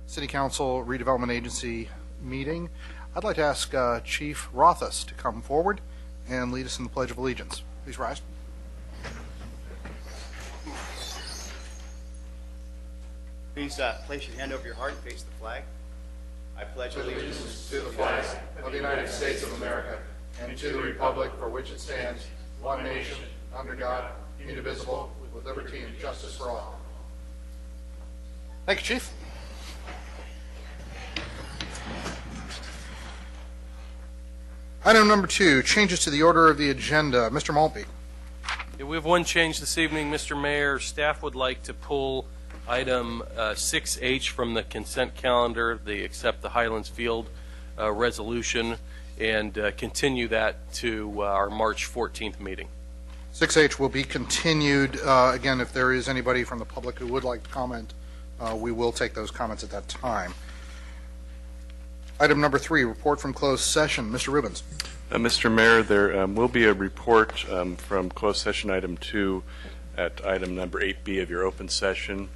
City Council Redevelopment Agency meeting. I'd like to ask Chief Rothus to come forward and lead us in the Pledge of Allegiance. Please rise. Please place your hand over your heart and face the flag. I pledge allegiance to the flag of the United States of America and to the republic for which it stands, one nation, under God, indivisible, with liberty and justice for all. Thank you, Chief. Item number 2, changes to the order of the agenda. Mr. Maltby. Yeah, we have one change this evening, Mr. Mayor. Staff would like to pull item 6H from the consent calendar. They accept the Highlands Field resolution and continue that to our March 14th meeting. 6H will be continued. Again, if there is anybody from the public who would like to comment, we will take those comments at that time. Item number 3, report from closed session. Mr. Rubens. Mr. Mayor, there will be a report from closed session item 2 at item number 8B of your open session.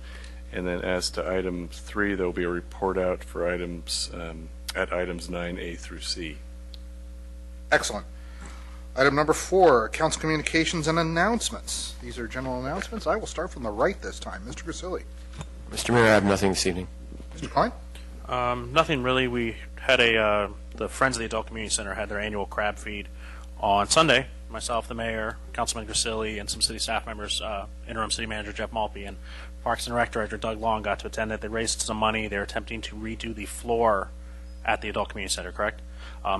And then as to item 3, there will be a report out for items at items 9A through C. Excellent. Item number 4, council communications and announcements. These are general announcements. I will start from the right this time. Mr. Grisilli. Mr. Mayor, I have nothing this evening. Mr. Klein. Nothing really. We had the Friends of the Adult Community Center had their annual crab feed on Sunday. Myself, the mayor, Councilman Grisilli, and some city staff members, interim city manager Jeff Maltby, and Parks and Rec Director Doug Long got to attend it. They raised some money. They're attempting to redo the floor at the Adult Community Center, correct?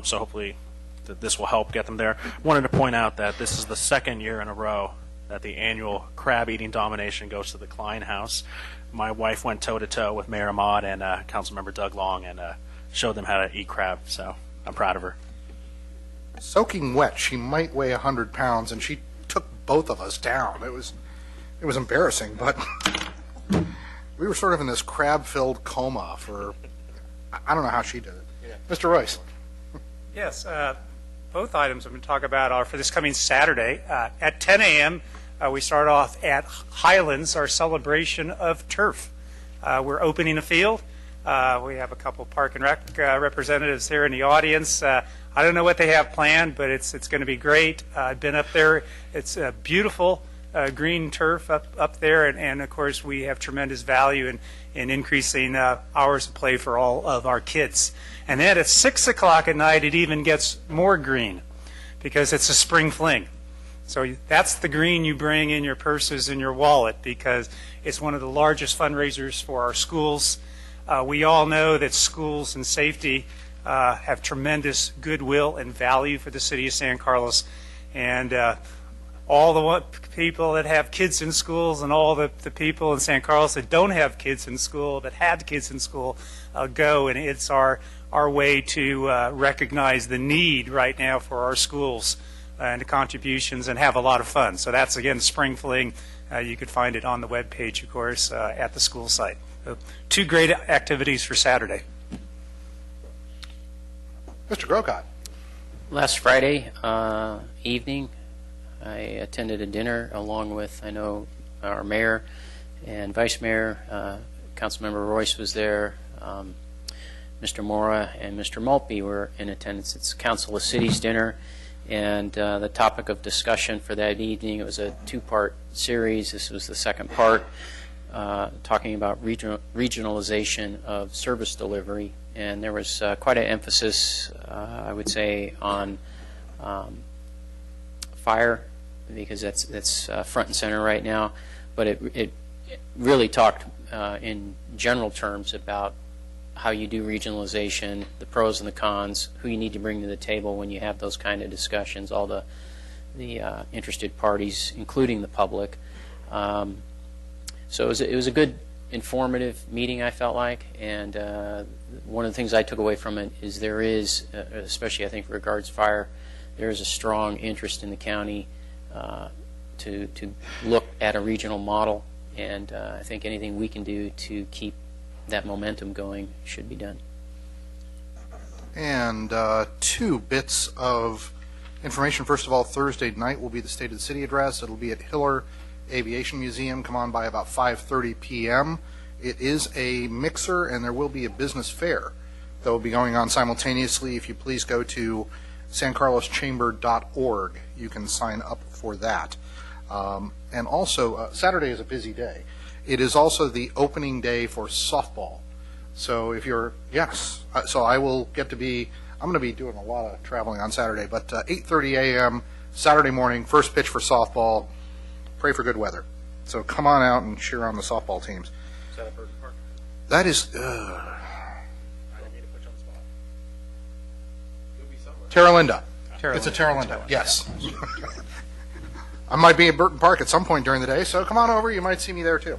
So hopefully this will help get them there. I wanted to point out that this is the second year in a row that the annual crab eating domination goes to the Klein House. My wife went toe-to-toe with Mayor Ahmad and Councilmember Doug Long and showed them how to eat crab, so I'm proud of her. Soaking wet, she might weigh 100 pounds, and she took both of us down. It was embarrassing, but we were sort of in this crab-filled coma for, I don't know how she did it. Yeah. Mr. Royce. Yes, both items I'm going to talk about are for this coming Saturday. At 10 a.m., we start off at Highlands, our celebration of turf. We're opening a field. We have a couple Park and Rec representatives here in the audience. I don't know what they have planned, but it's going to be great. I've been up there. It's a beautiful green turf up there, and of course we have tremendous value in increasing hours of play for all of our kids. And then at 6 o'clock at night, it even gets more green because it's a spring fling. So that's the green you bring in your purses and your wallet because it's one of the largest fundraisers for our schools. We all know that schools and safety have tremendous goodwill and value for the city of San Carlos. And all the people that have kids in schools and all the people in San Carlos that don't have kids in school, that had kids in school, go. And it's our way to recognize the need right now for our schools and the contributions and have a lot of fun. So that's, again, Spring Fling. You could find it on the webpage, of course, at the school site. So 2 great activities for Saturday. Mr. Grocott. Last Friday evening, I attended a dinner along with, I know, our mayor and vice mayor. Councilmember Royce was there. Mr. Mora and Mr. Maltby were in attendance. It's Council of Cities dinner. And the topic of discussion for that evening, it was a 2-part series. This was the second part, talking about regionalization of service delivery. And there was quite an emphasis, I would say, on fire, because that's front and center right now. But it really talked in general terms about how you do regionalization, the pros and the cons, who you need to bring to the table when you have those kind of discussions, all the interested parties, including the public. So it was a good, informative meeting, I felt like, and one of the things I took away from it is there is, especially I think regards fire, there is a strong interest in the county to look at a regional model, and I think anything we can do to keep that momentum going should be done. And 2 bits of information. First of all, Thursday night will be the State of the City address. It'll be at Hiller Aviation Museum. Come on by about 5:30 p.m. It is a mixer, and there will be a business fair that will be going on simultaneously. If you please go to sancarloschamber.org, you can sign up for that. And also, Saturday is a busy day. It is also the opening day for softball. So if you're, yes, so I will get to be, I'm going to be doing a lot of traveling on Saturday, but 8:30 a.m. Saturday morning, first pitch for softball. Pray for good weather. So come on out and cheer on the softball teams. Is that at Burton Park? That is, I didn't mean to put you on the spot. It'll be somewhere. Terra Linda. It's a Terra Linda, yes. I might be at Burton Park at some point during the day, so come on over. You might see me there, too.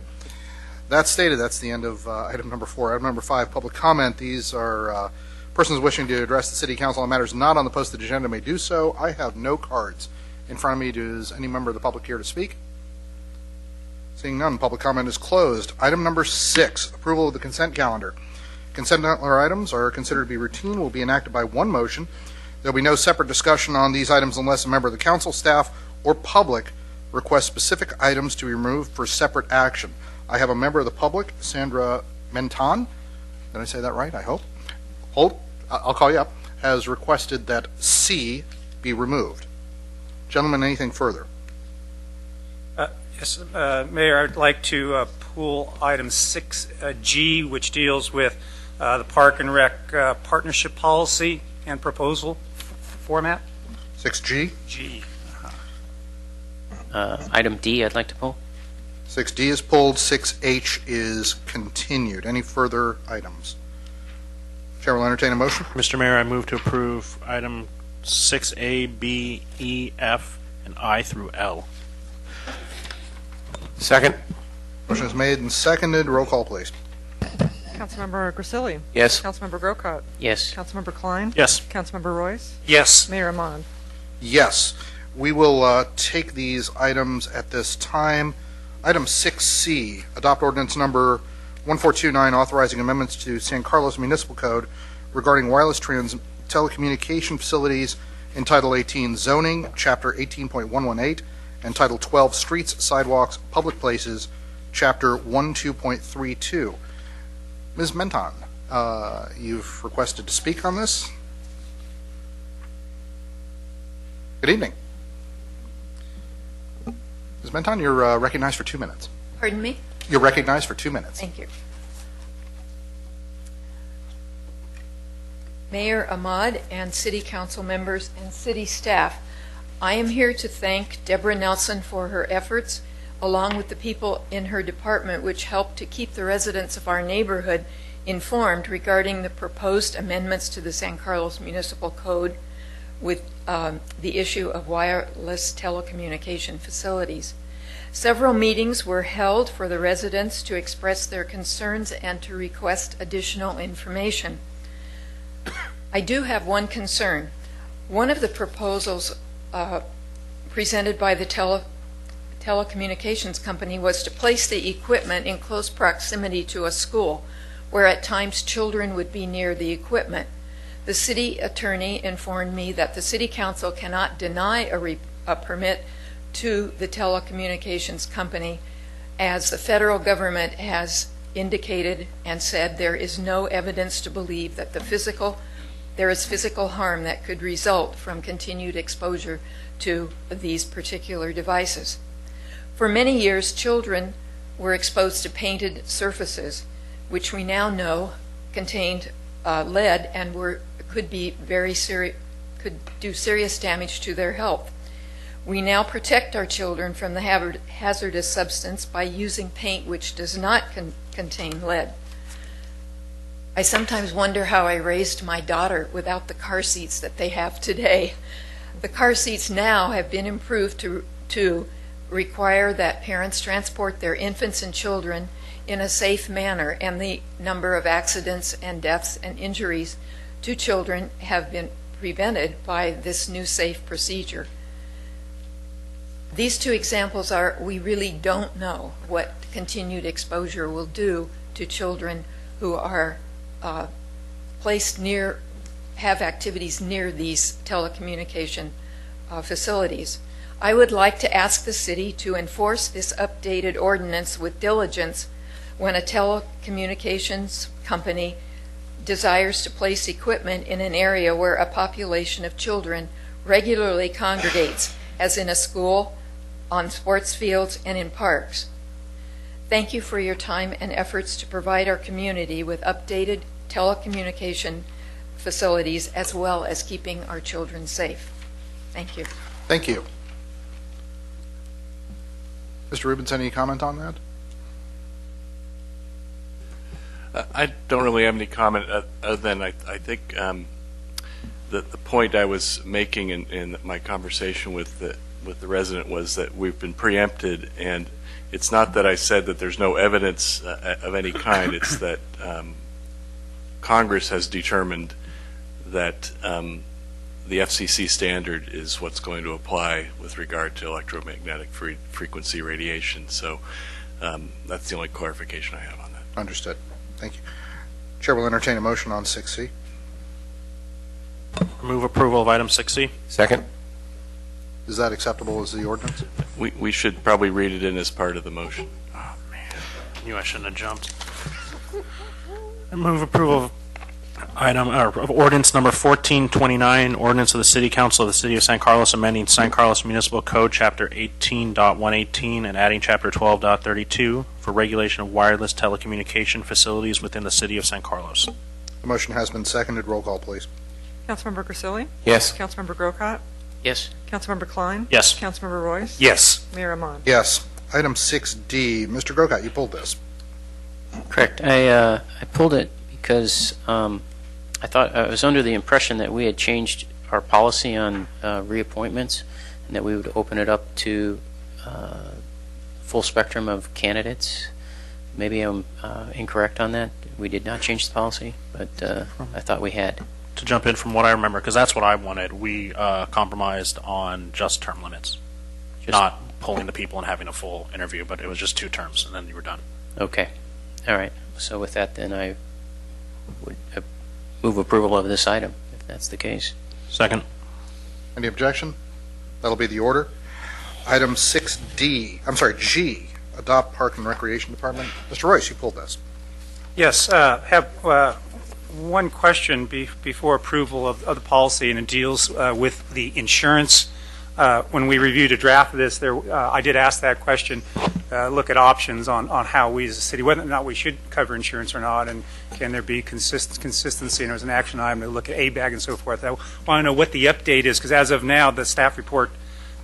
That stated, that's the end of item number 4. Item number 5, public comment. These are persons wishing to address the City Council on matters not on the posted agenda may do so. I have no cards in front of me. Does any member of the public care to speak? Seeing none, public comment is closed. Item number 6, approval of the consent calendar. Consent calendar items are considered to be routine, will be enacted by one motion. There will be no separate discussion on these items unless a member of the council, staff, or public requests specific items to be removed for separate action. I have a member of the public, Sandra Menton, did I say that right, I hope? I'll call you up, has requested that C be removed. Gentlemen, anything further? Yes, Mayor, I'd like to pull item 6G, which deals with the Park and Rec partnership policy and proposal format. 6G? G. Item D, I'd like to pull. 6D is pulled, 6H is continued. Any further items? Chair will entertain a motion. Mr. Mayor, I move to approve item 6A, B, E, F, and I through L. Second. Motion is made and seconded. Roll call, please. Councilmember Grisilli? Yes. Councilmember Grocott? Yes. Councilmember Klein? Yes. Councilmember Royce? Yes. Mayor Ahmad? Yes. We will take these items at this time. Item 6C, adopt ordinance number 1429, authorizing amendments to San Carlos Municipal Code regarding wireless telecommunication facilities in Title 18 Zoning, Chapter 18.118, and Title 12 Streets, Sidewalks, Public Places, Chapter 12.32. Ms. Menton, you've requested to speak on this. Good evening. Ms. Menton, you're recognized for 2 minutes. Pardon me? You're recognized for 2 minutes. Thank you. Mayor Ahmad and City Council members and City staff, I am here to thank Deborah Nelson for her efforts, along with the people in her department which helped to keep the residents of our neighborhood informed regarding the proposed amendments to the San Carlos Municipal Code with the issue of wireless telecommunication facilities. Several meetings were held for the residents to express their concerns and to request additional information. I do have one concern. One of the proposals presented by the telecommunications company was to place the equipment in close proximity to a school, where at times children would be near the equipment. The city attorney informed me that the city council cannot deny a permit to the telecommunications company, as the federal government has indicated and said there is no evidence to believe that there is physical harm that could result from continued exposure to these particular devices. For many years, children were exposed to painted surfaces, which we now know contained lead and could do serious damage to their health. We now protect our children from the hazardous substance by using paint which does not contain lead. I sometimes wonder how I raised my daughter without the car seats that they have today. The car seats now have been improved to require that parents transport their infants and children in a safe manner, and the number of accidents and deaths and injuries to children have been prevented by this new safe procedure. These two examples are, we really don't know what continued exposure will do to children who are placed near, have activities near these telecommunication facilities. I would like to ask the city to enforce this updated ordinance with diligence when a telecommunications company desires to place equipment in an area where a population of children regularly congregates, as in a school, on sports fields, and in parks. Thank you for your time and efforts to provide our community with updated telecommunication facilities as well as keeping our children safe. Thank you. Thank you. Mr. Rubens, any comment on that? I don't really have any comment other than I think the point I was making in my conversation with the resident was that we've been preempted, and it's not that I said that there's no evidence of any kind. It's that Congress has determined that the FCC standard is what's going to apply with regard to electromagnetic frequency radiation. So that's the only clarification I have on that. Understood. Thank you. Chair will entertain a motion on 6C. Move approval of item 6C. Second. Is that acceptable as the ordinance? We should probably read it in as part of the motion. Oh, man. Knew I shouldn't have jumped. I move approval of of ordinance number 1429, ordinance of the City Council of the City of San Carlos amending San Carlos Municipal Code Chapter 18.118 and adding Chapter 12.32 for regulation of wireless telecommunication facilities within the City of San Carlos. The motion has been seconded. Roll call, please. Councilmember Grisilli? Yes. Councilmember Grocott? Yes. Councilmember Klein? Yes. Councilmember Royce? Yes. Mayor Amon? Yes. Item 6D. Mr. Grocott, you pulled this. Correct. I pulled it because I thought I was under the impression that we had changed our policy on reappointments and that we would open it up to full spectrum of candidates. Maybe I'm incorrect on that. We did not change the policy, but I thought we had. To jump in from what I remember, because that's what I wanted, we compromised on just term limits. Not pulling the people and having a full interview, but it was just 2 terms, and then you were done. Okay. All right. So with that, then I would move approval of this item, if that's the case. Second. Any objection? That'll be the order. Item 6D, I'm sorry, G, adopt Park and Recreation Department. Mr. Royce, you pulled this. Yes, have one question before approval of the policy, and it deals with the insurance. When we reviewed a draft of this, I did ask that question, look at options on how we as a city, whether or not we should cover insurance or not, and can there be consistency, and there's an action item to look at ABAG and so forth. I want to know what the update is, because as of now, the staff report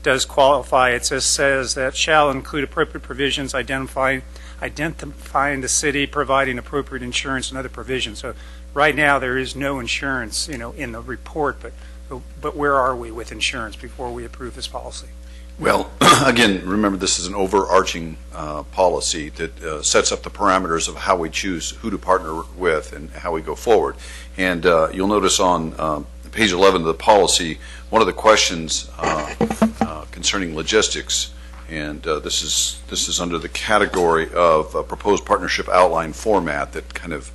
does qualify. It says that shall include appropriate provisions identifying the city, providing appropriate insurance and other provisions. So right now, there is no insurance, in the report, but where are we with insurance before we approve this policy? Well, again, remember this is an overarching policy that sets up the parameters of how we choose who to partner with and how we go forward. And you'll notice on page 11 of the policy, one of the questions concerning logistics, and this is under the category of proposed partnership outline format that kind of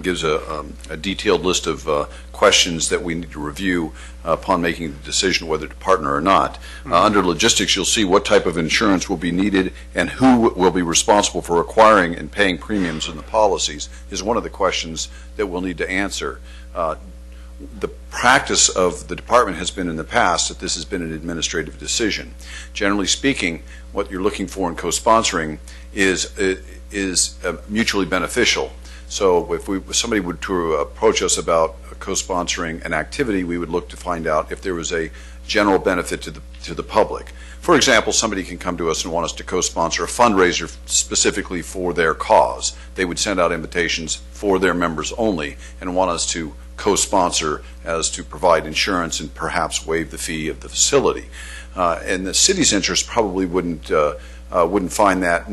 gives a detailed list of questions that we need to review upon making the decision whether to partner or not. Under logistics, you'll see what type of insurance will be needed and who will be responsible for acquiring and paying premiums in the policies is one of the questions that we'll need to answer. The practice of the department has been in the past that this has been an administrative decision. Generally speaking, what you're looking for in co-sponsoring is mutually beneficial. So if somebody would to approach us about co-sponsoring an activity, we would look to find out if there was a general benefit to the public. For example, somebody can come to us and want us to co-sponsor a fundraiser specifically for their cause. They would send out invitations for their members only and want us to co-sponsor as to provide insurance and perhaps waive the fee of the facility. And the city's interest probably wouldn't find that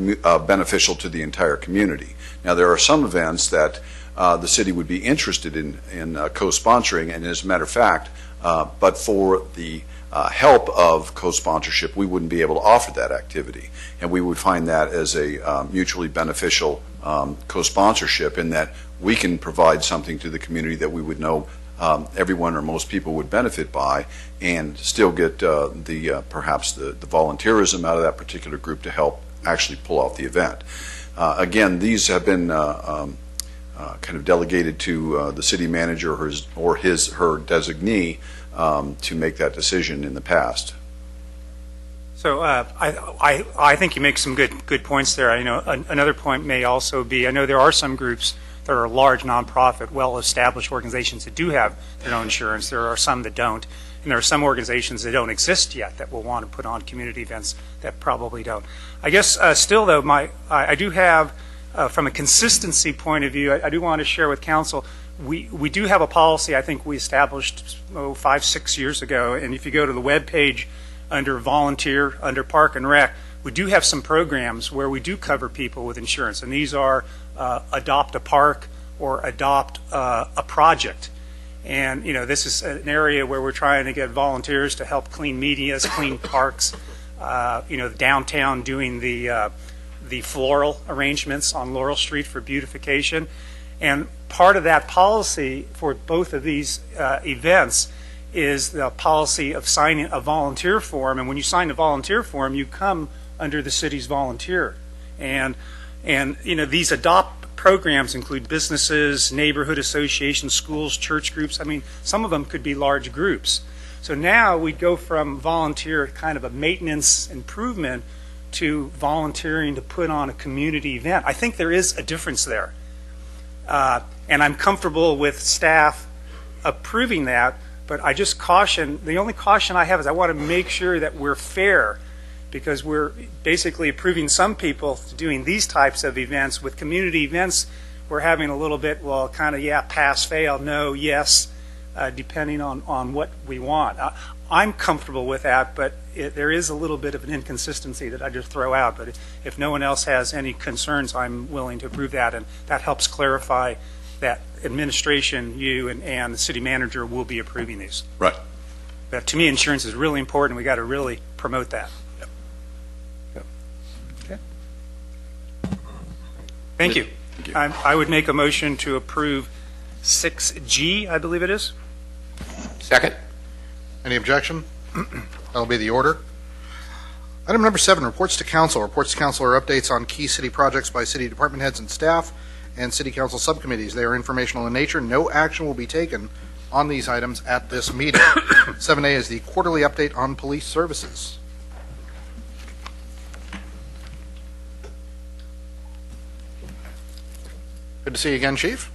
beneficial to the entire community. Now, there are some events that the city would be interested in co-sponsoring, and as a matter of fact, but for the help of co-sponsorship, we wouldn't be able to offer that activity. And we would find that as a mutually beneficial co-sponsorship in that we can provide something to the community that we would know everyone or most people would benefit by and still get perhaps the volunteerism out of that particular group to help actually pull off the event. Again, these have been kind of delegated to the city manager or her designee to make that decision in the past. So I think you make some good points there. I know another point may also be, I know there are some groups that are large, nonprofit, well-established organizations that do have their own insurance. There are some that don't. And there are some organizations that don't exist yet that will want to put on community events that probably don't. I guess still, though, I do have, from a consistency point of view, I do want to share with council, we do have a policy I think we established 5-6 years ago. And if you go to the web page under volunteer, under Park and Rec, we do have some programs where we do cover people with insurance. And these are adopt a park or adopt a project. And, you know, this is an area where we're trying to get volunteers to help clean medias, clean parks, you know, downtown doing the floral arrangements on Laurel Street for beautification. And part of that policy for both of these events is the policy of signing a volunteer form. And when you sign a volunteer form, you come under the city's volunteer. And you know, these adopt programs include businesses, neighborhood associations, schools, church groups. I mean, some of them could be large groups. So now we go from volunteer, kind of a maintenance improvement, to volunteering to put on a community event. I think there is a difference there. And I'm comfortable with staff approving that, but I just caution, the only caution I have is I want to make sure that we're fair, because we're basically approving some people doing these types of events. With community events, we're having a little bit, well, kind of, yeah, pass, fail, no, yes, depending on what we want. I'm comfortable with that, but there is a little bit of an inconsistency that I just throw out. But if no one else has any concerns, I'm willing to approve that, and that helps clarify that administration, you, and the city manager will be approving these. Right. But to me, insurance is really important. We got to really promote that. Thank you. Thank you. I would make a motion to approve 6G, I believe it is. Second. Any objection? That'll be the order. Item number 7, reports to council. Reports to council are updates on key city projects by city department heads and staff and city council subcommittees. They are informational in nature. No action will be taken on these items at this meeting. 7A is the quarterly update on police services. Good to see you again, Chief.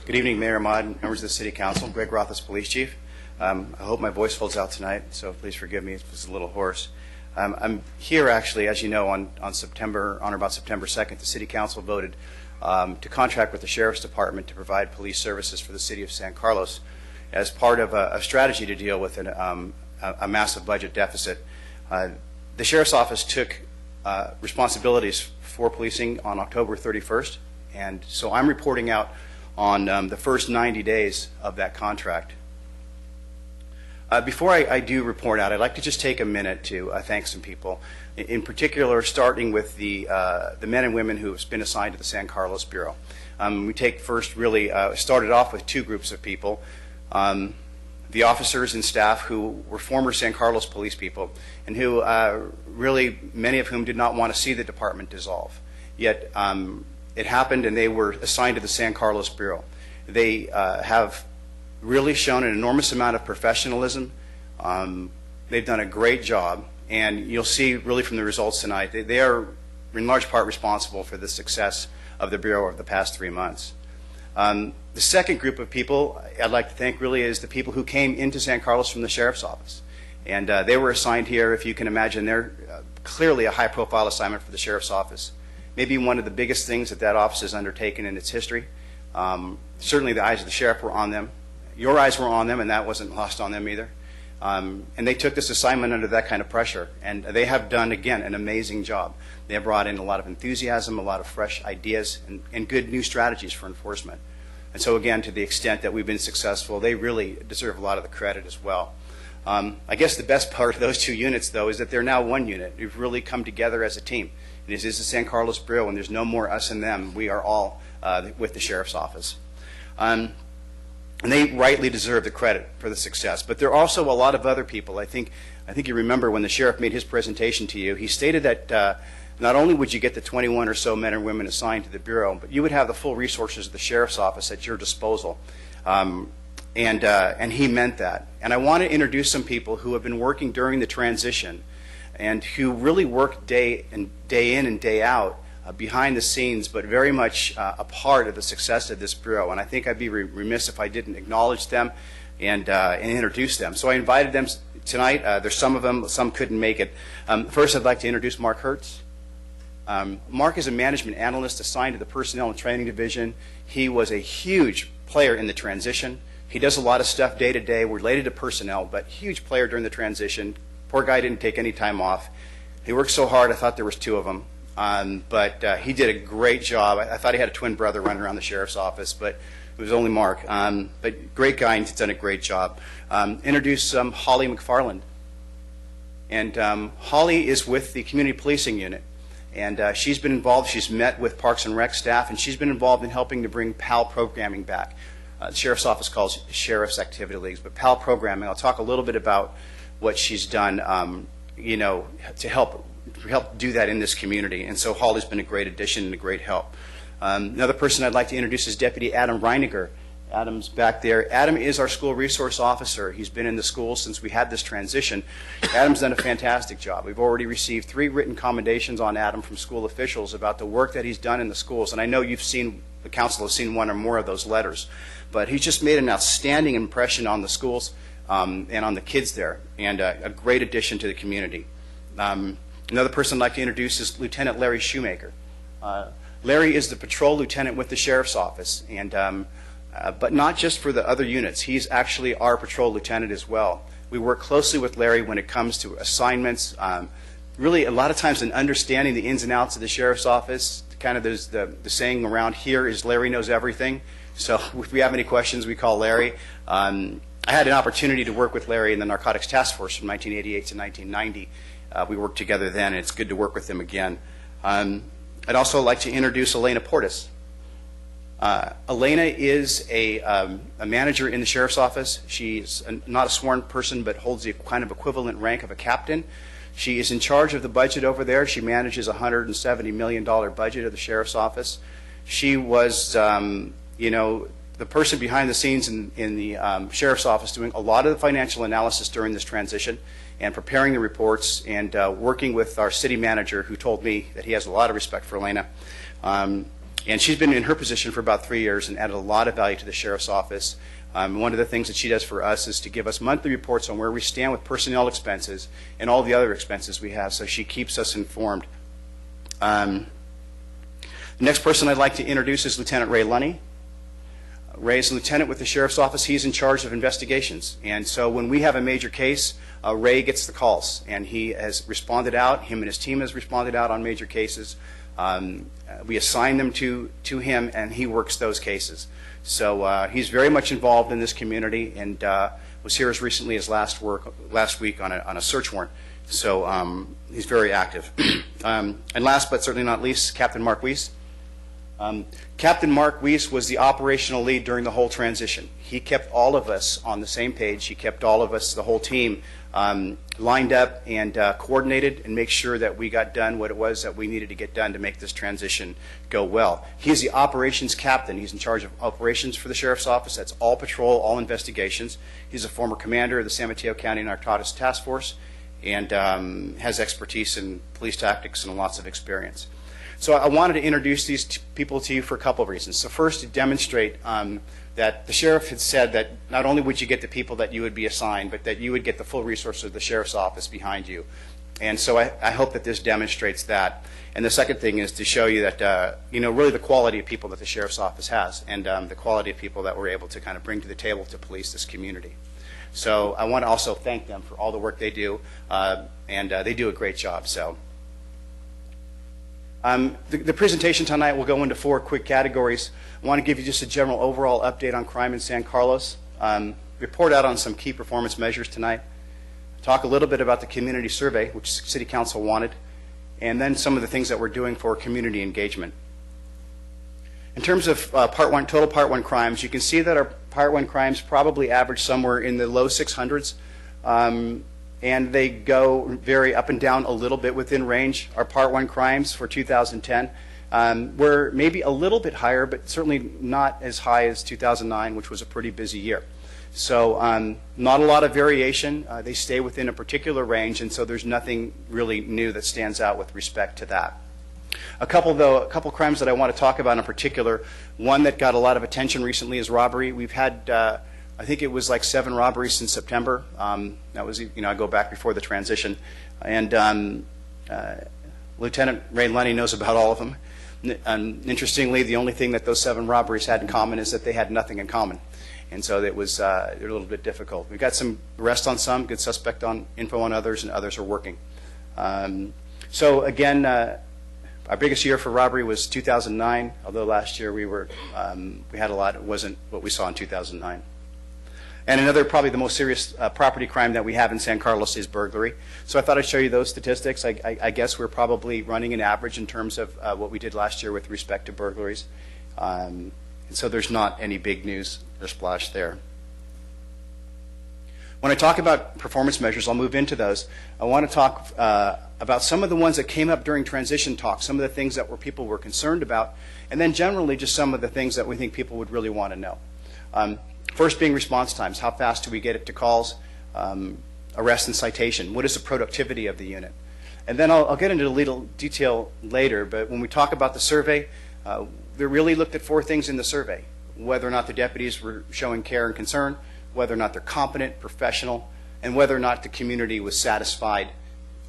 Good evening, Mayor Ahmad, members of the City Council. Greg Rothus, Police Chief. I hope my voice holds out tonight, so please forgive me if it's a little hoarse. I'm here actually, as you know, on about September 2nd, the City Council voted to contract with the Sheriff's Department to provide police services for the City of San Carlos as part of a strategy to deal with a massive budget deficit. The Sheriff's Office took responsibilities for policing on October 31st, and so I'm reporting out on the first 90 days of that contract. Before I do report out, I'd like to just take a minute to thank some people, in particular starting with the men and women who have been assigned to the San Carlos Bureau. We take first really started off with two groups of people, the officers and staff who were former San Carlos police people and who really, many of whom did not want to see the department dissolve. Yet it happened and they were assigned to the San Carlos Bureau. They have really shown an enormous amount of professionalism. They've done a great job, and you'll see really from the results tonight, they are in large part responsible for the success of the Bureau over the past 3 months. The second group of people I'd like to thank really is the people who came into San Carlos from the Sheriff's Office. And they were assigned here, if you can imagine, they're clearly a high-profile assignment for the Sheriff's Office. Maybe one of the biggest things that office has undertaken in its history. Certainly the eyes of the sheriff were on them. Your eyes were on them, and that wasn't lost on them either. And they took this assignment under that kind of pressure, and they have done, again, an amazing job. They have brought in a lot of enthusiasm, a lot of fresh ideas, and good new strategies for enforcement. And so, again, to the extent that we've been successful, they really deserve a lot of the credit as well. I guess the best part of those two units, though, is that they're now one unit. We've really come together as a team. This is the San Carlos Bureau, and there's no more us and them. We are all with the Sheriff's Office. And they rightly deserve the credit for the success. But there are also a lot of other people. I think you remember when the sheriff made his presentation to you, he stated that not only would you get the 21 or so men and women assigned to the Bureau, but you would have the full resources of the Sheriff's Office at your disposal. And he meant that. And I want to introduce some people who have been working during the transition and who really work day in and day out behind the scenes, but very much a part of the success of this Bureau. And I think I'd be remiss if I didn't acknowledge them and introduce them. So I invited them tonight. There's some of them, some couldn't make it. First, I'd like to introduce Mark Hertz. Mark is a management analyst assigned to the Personnel and Training Division. He was a huge player in the transition. He does a lot of stuff day to day related to personnel, but huge player during the transition. Poor guy didn't take any time off. He worked so hard, I thought there was two of them. But he did a great job. I thought he had a twin brother running around the Sheriff's Office, but it was only Mark. But great guy, and he's done a great job. Introduce Holly McFarland. And Holly is with the Community Policing Unit. And she's been involved. She's met with Parks and Rec staff, and she's been involved in helping to bring PAL programming back. The Sheriff's Office calls Sheriff's Activity Leagues, but PAL programming. I'll talk a little bit about what she's done, to help do that in this community. And so Holly's been a great addition and a great help. Another person I'd like to introduce is Deputy Adam Reiniger. Adam's back there. Adam is our school resource officer. He's been in the schools since we had this transition. Adam's done a fantastic job. We've already received 3 written commendations on Adam from school officials about the work that he's done in the schools. And I know the council has seen one or more of those letters. But he's just made an outstanding impression on the schools and on the kids there, and a great addition to the community. Another person I'd like to introduce is Lieutenant Larry Shoemaker. Larry is the patrol lieutenant with the Sheriff's Office, and but not just for the other units. He's actually our patrol lieutenant as well. We work closely with Larry when it comes to assignments. Really, a lot of times in understanding the ins and outs of the Sheriff's Office, kind of there's the saying around here is Larry knows everything. So if we have any questions, we call Larry. I had an opportunity to work with Larry in the Narcotics Task Force from 1988 to 1990. We worked together then, and it's good to work with him again. I'd also like to introduce Elena Portis. Elena is a manager in the Sheriff's Office. She's not a sworn person, but holds the kind of equivalent rank of a captain. She is in charge of the budget over there. She manages a $170 million budget of the Sheriff's Office. She was, the person behind the scenes in the Sheriff's Office doing a lot of the financial analysis during this transition and preparing the reports and working with our city manager, who told me that he has a lot of respect for Elena. And she's been in her position for about 3 years and added a lot of value to the Sheriff's Office. One of the things that she does for us is to give us monthly reports on where we stand with personnel expenses and all the other expenses we have, so she keeps us informed. The next person I'd like to introduce is Lieutenant Ray Lunny. Ray is a lieutenant with the Sheriff's Office. He's in charge of investigations. And so when we have a major case, Ray gets the calls, and he has responded out. Him and his team has responded out on major cases. We assign them to him, and he works those cases. So he's very much involved in this community, and was here as recently as last week on a search warrant. So he's very active. And last but certainly not least, Captain Mark Weiss. Captain Mark Weiss was the operational lead during the whole transition. He kept all of us on the same page. He kept all of us, the whole team, lined up and coordinated and make sure that we got done what it was that we needed to get done to make this transition go well. He's the operations captain. He's in charge of operations for the Sheriff's Office. That's all patrol, all investigations. He's a former commander of the San Mateo County Narcotics Task Force and has expertise in police tactics and lots of experience. So I wanted to introduce these people to you for a couple of reasons. So first, to demonstrate that the sheriff had said that not only would you get the people that you would be assigned, but that you would get the full resources of the Sheriff's Office behind you. And so I hope that this demonstrates that. And the second thing is to show you that, really the quality of people that the Sheriff's Office has, and the quality of people that we're able to kind of bring to the table to police this community. So I want to also thank them for all the work they do, and they do a great job. So the presentation tonight will go into 4 quick categories. I want to give you just a general overall update on crime in San Carlos, report out on some key performance measures tonight, talk a little bit about the community survey, which City Council wanted, and then some of the things that we're doing for community engagement. In terms of total Part 1 crimes, you can see that our Part 1 crimes probably average somewhere in the low 600s, and they vary up and down a little bit within range. Our Part 1 crimes for 2010 were maybe a little bit higher, but certainly not as high as 2009, which was a pretty busy year. So not a lot of variation. They stay within a particular range, and so there's nothing really new that stands out with respect to that. A couple crimes that I want to talk about in particular. One that got a lot of attention recently is robbery. We've had, I think it was like 7 robberies since September. That was, I go back before the transition. And Lieutenant Ray Lunny knows about all of them. Interestingly, the only thing that those 7 robberies had in common is that they had nothing in common. And so it was a little bit difficult. We got some arrests on some, good suspect on info on others, and others are working. So again, our biggest year for robbery was 2009, although last year we had a lot. It wasn't what we saw in 2009. And another, probably the most serious property crime that we have in San Carlos is burglary. So I thought I'd show you those statistics. I guess we're probably running an average in terms of what we did last year with respect to burglaries. And so there's not any big news or splash there. When I talk about performance measures, I'll move into those. I want to talk about some of the ones that came up during transition talk, some of the things that people were concerned about, and then generally just some of the things that we think people would really want to know. First being response times. How fast do we get it to calls, arrest and citation? What is the productivity of the unit? And then I'll get into a little detail later, but when we talk about the survey, they really looked at 4 things in the survey: whether or not the deputies were showing care and concern, whether or not they're competent, professional, and whether or not the community was satisfied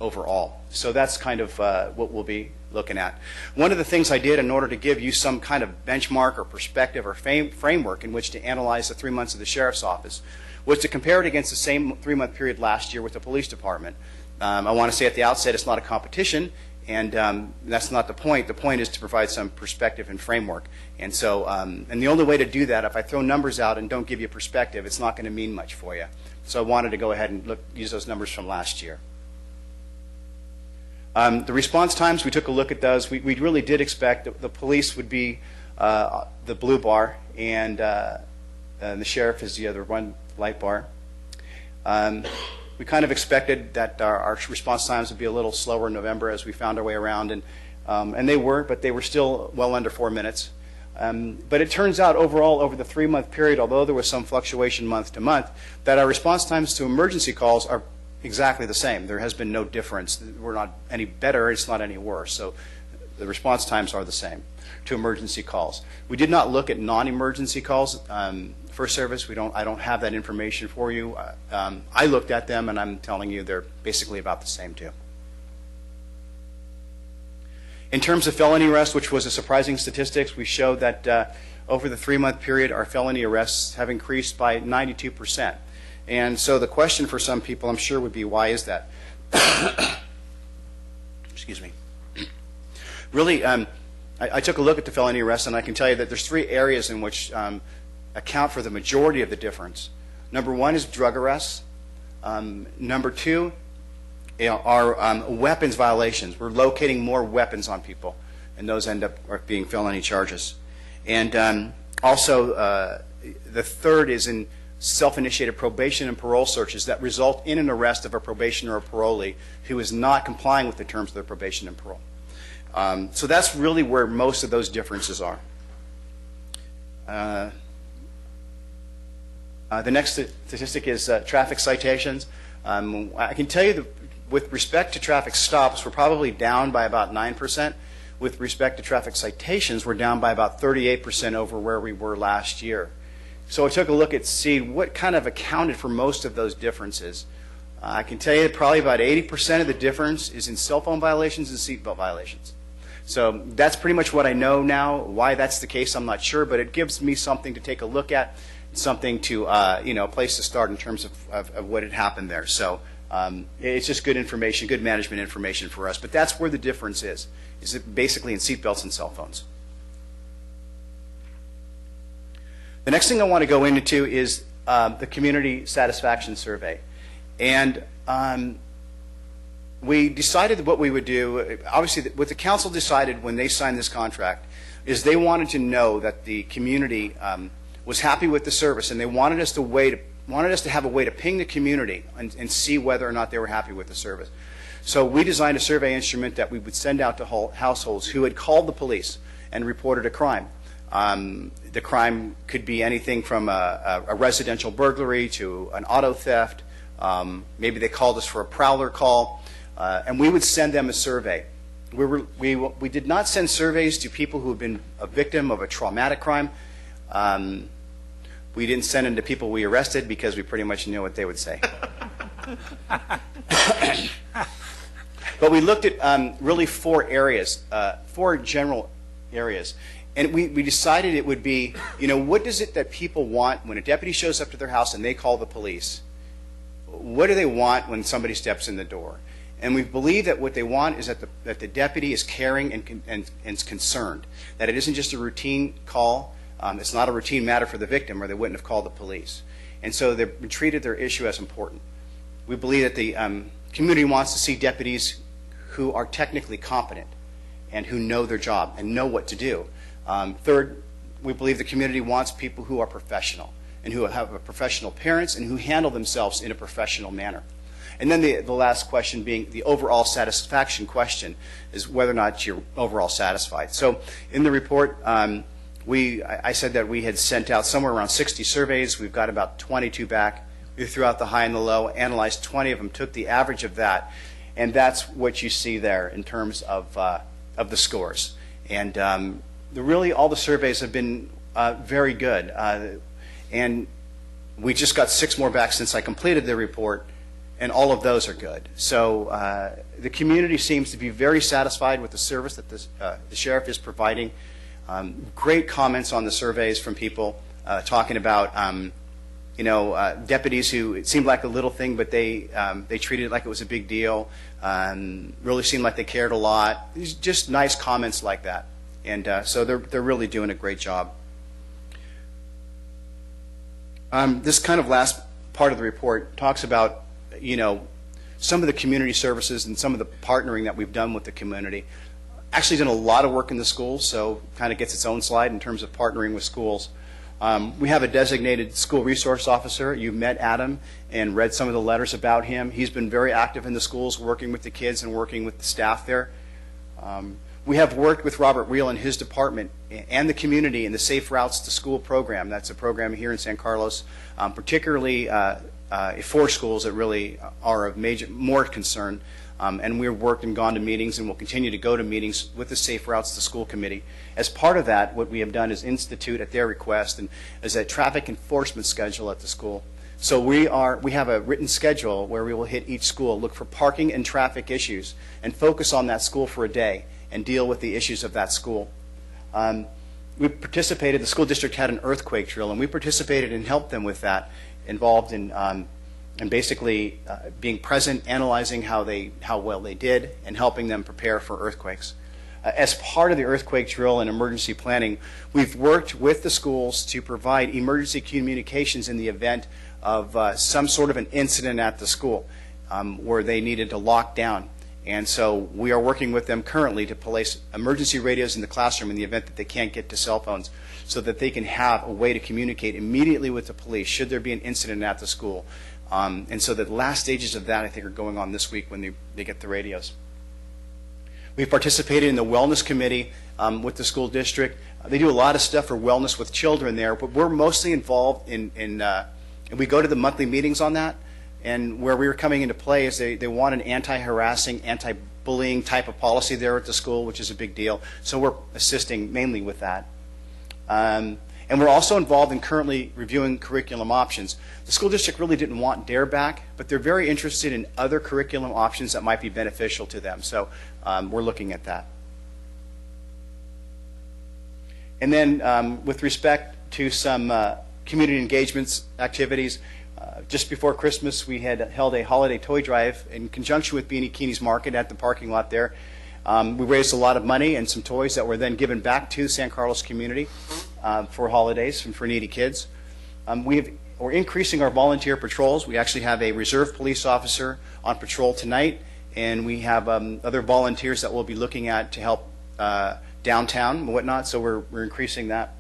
overall. So that's kind of what we'll be looking at. One of the things I did in order to give you some kind of benchmark or perspective or framework in which to analyze the 3 months of the Sheriff's Office was to compare it against the same 3-month period last year with the Police Department. I want to say at the outset it's not a competition, and that's not the point. The point is to provide some perspective and framework. And so, and the only way to do that, if I throw numbers out and don't give you perspective, it's not going to mean much for you. So I wanted to go ahead and use those numbers from last year. The response times, we took a look at those. We really did expect that the police would be the blue bar, and the sheriff is the other one, light bar. We kind of expected that our response times would be a little slower in November as we found our way around, and they were, but they were still well under 4 minutes. But it turns out overall over the 3-month period, although there was some fluctuation month to month, that our response times to emergency calls are exactly the same. There has been no difference. We're not any better, it's not any worse. So the response times are the same to emergency calls. We did not look at non-emergency calls. First Service, I don't have that information for you. I looked at them, and I'm telling you they're basically about the same too. In terms of felony arrests, which was a surprising statistics, we showed that over the 3-month period, our felony arrests have increased by 92%. And so the question for some people, I'm sure, would be, why is that? Excuse me. Really, I took a look at the felony arrests, and I can tell you that there's 3 areas in which account for the majority of the difference. Number 1 is drug arrests. Number 2 are weapons violations. We're locating more weapons on people, and those end up being felony charges. And also, the third is in self-initiated probation and parole searches that result in an arrest of a probationer or parolee who is not complying with the terms of their probation and parole. So that's really where most of those differences are. The next statistic is traffic citations. I can tell you that with respect to traffic stops, we're probably down by about 9%. With respect to traffic citations, we're down by about 38% over where we were last year. So I took a look at see what kind of accounted for most of those differences. I can tell you that probably about 80% of the difference is in cell phone violations and seatbelt violations. So that's pretty much what I know now. Why that's the case, I'm not sure, but it gives me something to take a look at, something to, a place to start in terms of what had happened there. So it's just good information, good management information for us. But that's where the difference is it basically in seatbelts and cell phones. The next thing I want to go into is the community satisfaction survey. And we decided that what we would do, obviously what the council decided when they signed this contract is they wanted to know that the community was happy with the service, and they wanted us to have a way to ping the community and see whether or not they were happy with the service. So we designed a survey instrument that we would send out to households who had called the police and reported a crime. The crime could be anything from a residential burglary to an auto theft. Maybe they called us for a prowler call, and we would send them a survey. We did not send surveys to people who have been a victim of a traumatic crime. We didn't send them to people we arrested because we pretty much knew what they would say. But we looked at really four general areas. And we decided it would be, what is it that people want when a deputy shows up to their house and they call the police? What do they want when somebody steps in the door? And we believe that what they want is that the deputy is caring and is concerned, that it isn't just a routine call. It's not a routine matter for the victim, or they wouldn't have called the police. And so they've treated their issue as important. We believe that the community wants to see deputies who are technically competent and who know their job and know what to do. Third, we believe the community wants people who are professional and who have professional parents and who handle themselves in a professional manner. And then the last question being the overall satisfaction question is whether or not you're overall satisfied. So in the report, I said that we had sent out somewhere around 60 surveys. We've got about 22 back. We threw out the high and the low, analyzed 20 of them, took the average of that, and that's what you see there in terms of the scores. And really all the surveys have been very good. And we just got 6 more back since I completed the report, and all of those are good. So the community seems to be very satisfied with the service that the sheriff is providing. Great comments on the surveys from people talking about deputies who, it seemed like a little thing, but they treated it like it was a big deal. Really seemed like they cared a lot. Just nice comments like that. And so they're really doing a great job. This kind of last part of the report talks about, some of the community services and some of the partnering that we've done with the community. Actually done a lot of work in the schools, so kind of gets its own slide in terms of partnering with schools. We have a designated school resource officer. You've met Adam and read some of the letters about him. He's been very active in the schools, working with the kids and working with the staff there. We have worked with Robert Reel and his department and the community in the Safe Routes to School program. That's a program here in San Carlos, particularly 4 schools that really are of more concern. And we've worked and gone to meetings and will continue to go to meetings with the Safe Routes to School Committee. As part of that, what we have done is institute at their request and is a traffic enforcement schedule at the school. So we have a written schedule where we will hit each school, look for parking and traffic issues, and focus on that school for a day and deal with the issues of that school. We participated, the school district had an earthquake drill, and we participated and helped them with that, involved in and basically being present, analyzing how well they did, and helping them prepare for earthquakes. As part of the earthquake drill and emergency planning, we've worked with the schools to provide emergency communications in the event of some sort of an incident at the school where they needed to lock down. And so we are working with them currently to place emergency radios in the classroom in the event that they can't get to cell phones, so that they can have a way to communicate immediately with the police should there be an incident at the school. And so the last stages of that, I think, are going on this week when they get the radios. We've participated in the wellness committee with the school district. They do a lot of stuff for wellness with children there, but we're mostly involved in and we go to the monthly meetings on that. And where we were coming into play is they want an anti-harassing, anti-bullying type of policy there at the school, which is a big deal. So we're assisting mainly with that. And we're also involved in currently reviewing curriculum options. The school district really didn't want DARE back, but they're very interested in other curriculum options that might be beneficial to them. So we're looking at that. And then with respect to some community engagements activities, just before Christmas, we had held a holiday toy drive in conjunction with Beanie Keeney's Market at the parking lot there. We raised a lot of money and some toys that were then given back to the San Carlos community for holidays and for needy kids. We're increasing our volunteer patrols. We actually have a reserve police officer on patrol tonight, and we have other volunteers that we'll be looking at to help downtown and whatnot, so we're increasing that.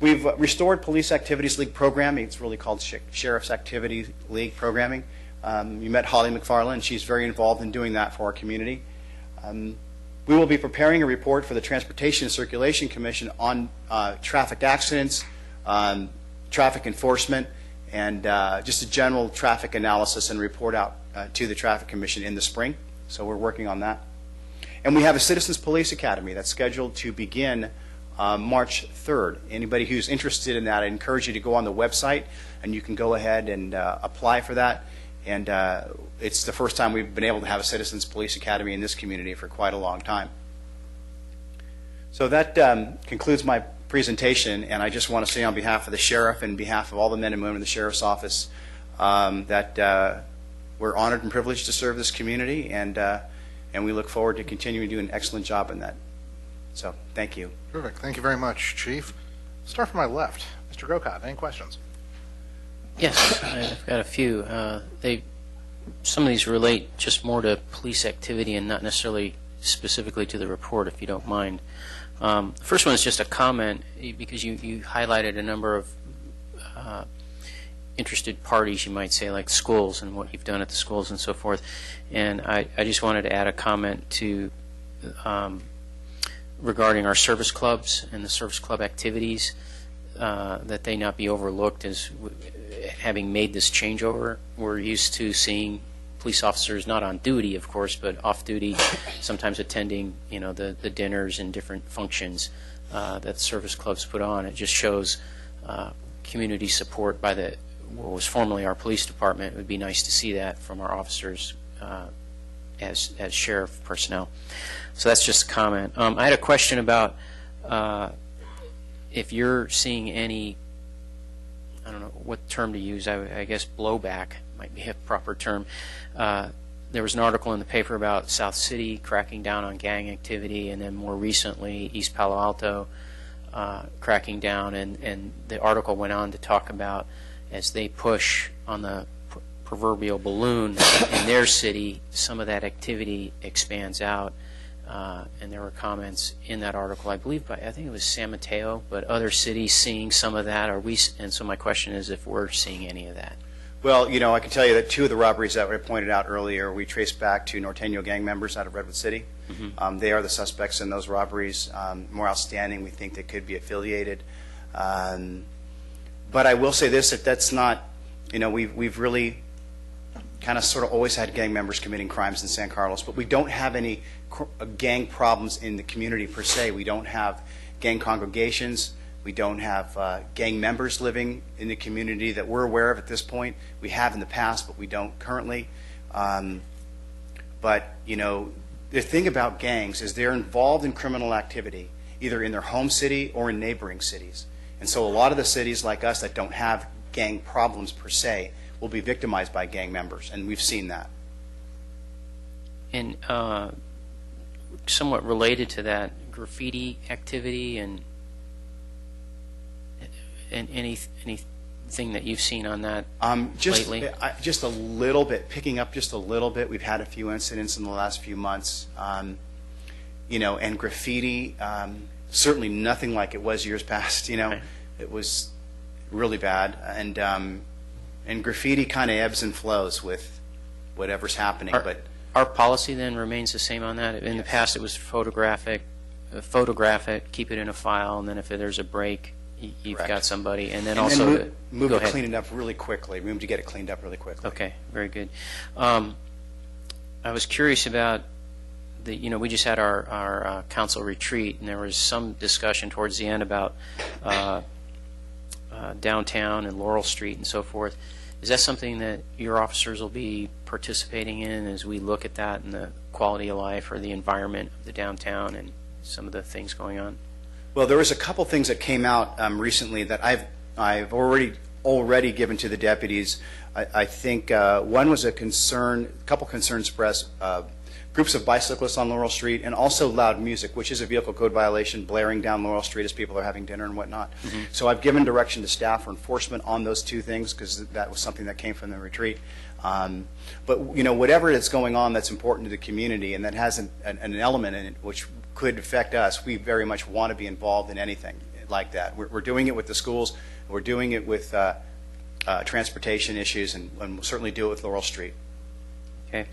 We've restored Police Activities League programming. It's really called Sheriff's Activity League programming. You met Holly McFarland. She's very involved in doing that for our community. We will be preparing a report for the Transportation and Circulation Commission on traffic accidents, traffic enforcement, and just a general traffic analysis and report out to the Traffic Commission in the spring. So we're working on that. And we have a Citizens Police Academy that's scheduled to begin March 3rd. Anybody who's interested in that, I encourage you to go on the website, and you can go ahead and apply for that. And it's the first time we've been able to have a Citizens Police Academy in this community for quite a long time. So that concludes my presentation, and I just want to say on behalf of the sheriff and on behalf of all the men and women in the sheriff's office that we're honored and privileged to serve this community, and we look forward to continuing to do an excellent job in that. So, thank you. Terrific. Thank you very much, Chief. Start from my left. Mr. Grocott, any questions? Yes, I've got a few. Some of these relate just more to police activity and not necessarily specifically to the report, if you don't mind. The first one is just a comment, because you highlighted a number of interested parties, you might say, like schools and what you've done at the schools and so forth. And I just wanted to add a comment to regarding our service clubs and the service club activities, that they not be overlooked as having made this changeover. We're used to seeing police officers not on duty, of course, but off duty, sometimes attending, the dinners and different functions that service clubs put on. It just shows community support by what was formerly our police department. It would be nice to see that from our officers as sheriff personnel. So that's just a comment. I had a question about if you're seeing any, I don't know what term to use, I guess blowback might be a proper term. There was an article in the paper about South City cracking down on gang activity, and then more recently East Palo Alto cracking down, and the article went on to talk about as they push on the proverbial balloon in their city, some of that activity expands out. And there were comments in that article, I believe, I think it was San Mateo, but other cities seeing some of that. And so my question is if we're seeing any of that. Well, I can tell you that two of the robberies that were pointed out earlier, we traced back to Norteño gang members out of Redwood City. Mm-hmm. They are the suspects in those robberies. More outstanding, we think they could be affiliated. But I will say this, that that's not, we've really kind of sort of always had gang members committing crimes in San Carlos, but we don't have any gang problems in the community per se. We don't have gang congregations. We don't have gang members living in the community that we're aware of at this point. We have in the past, but we don't currently. But, the thing about gangs is they're involved in criminal activity, either in their home city or in neighboring cities. And so a lot of the cities like us that don't have gang problems per se will be victimized by gang members, and we've seen that. And somewhat related to that, graffiti activity and anything that you've seen on that lately? Just a little bit, picking up just a little bit. We've had a few incidents in the last few months, and graffiti, certainly nothing like it was years past. Okay. It was really bad, and graffiti kind of ebbs and flows with whatever's happening. But our policy then remains the same on that. In the past, it was photograph it, keep it in a file, and then if there's a break, you've Correct. got somebody, and then and also then move go to ahead. clean it up really quickly. Move to get it cleaned up really quickly. Okay, very good. I was curious about we just had our council retreat, and there was some discussion towards the end about downtown and Laurel Street and so forth. Is that something that your officers will be participating in as we look at that and the quality of life or the environment of the downtown and some of the things going on? Well, there was a couple things that came out recently that I've already given to the deputies. I think one was a couple concerns expressed. Groups of bicyclists on Laurel Street, and also loud music, which is a vehicle code violation, blaring down Laurel Street as people are having dinner and whatnot. So I've given direction to staff for enforcement on those two things, because that was something that came from the retreat. But whatever is going on that's important to the community and that has an element in it which could affect us, we very much want to be involved in anything like that. We're doing it with the schools, we're doing it with transportation issues, and we'll certainly do it with Laurel Street. Okay.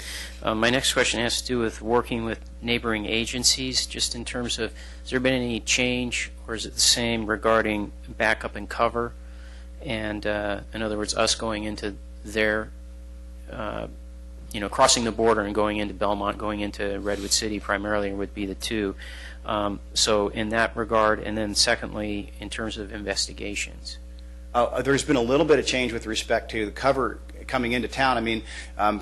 My next question has to do with working with neighboring agencies, just in terms of, has there been any change, or is it the same regarding backup and cover? And in other words, us going into their, crossing the border and going into Belmont, going into Redwood City primarily would be the two. So in that regard, and then secondly, in terms of investigations. There's been a little bit of change with respect to the cover coming into town. I mean,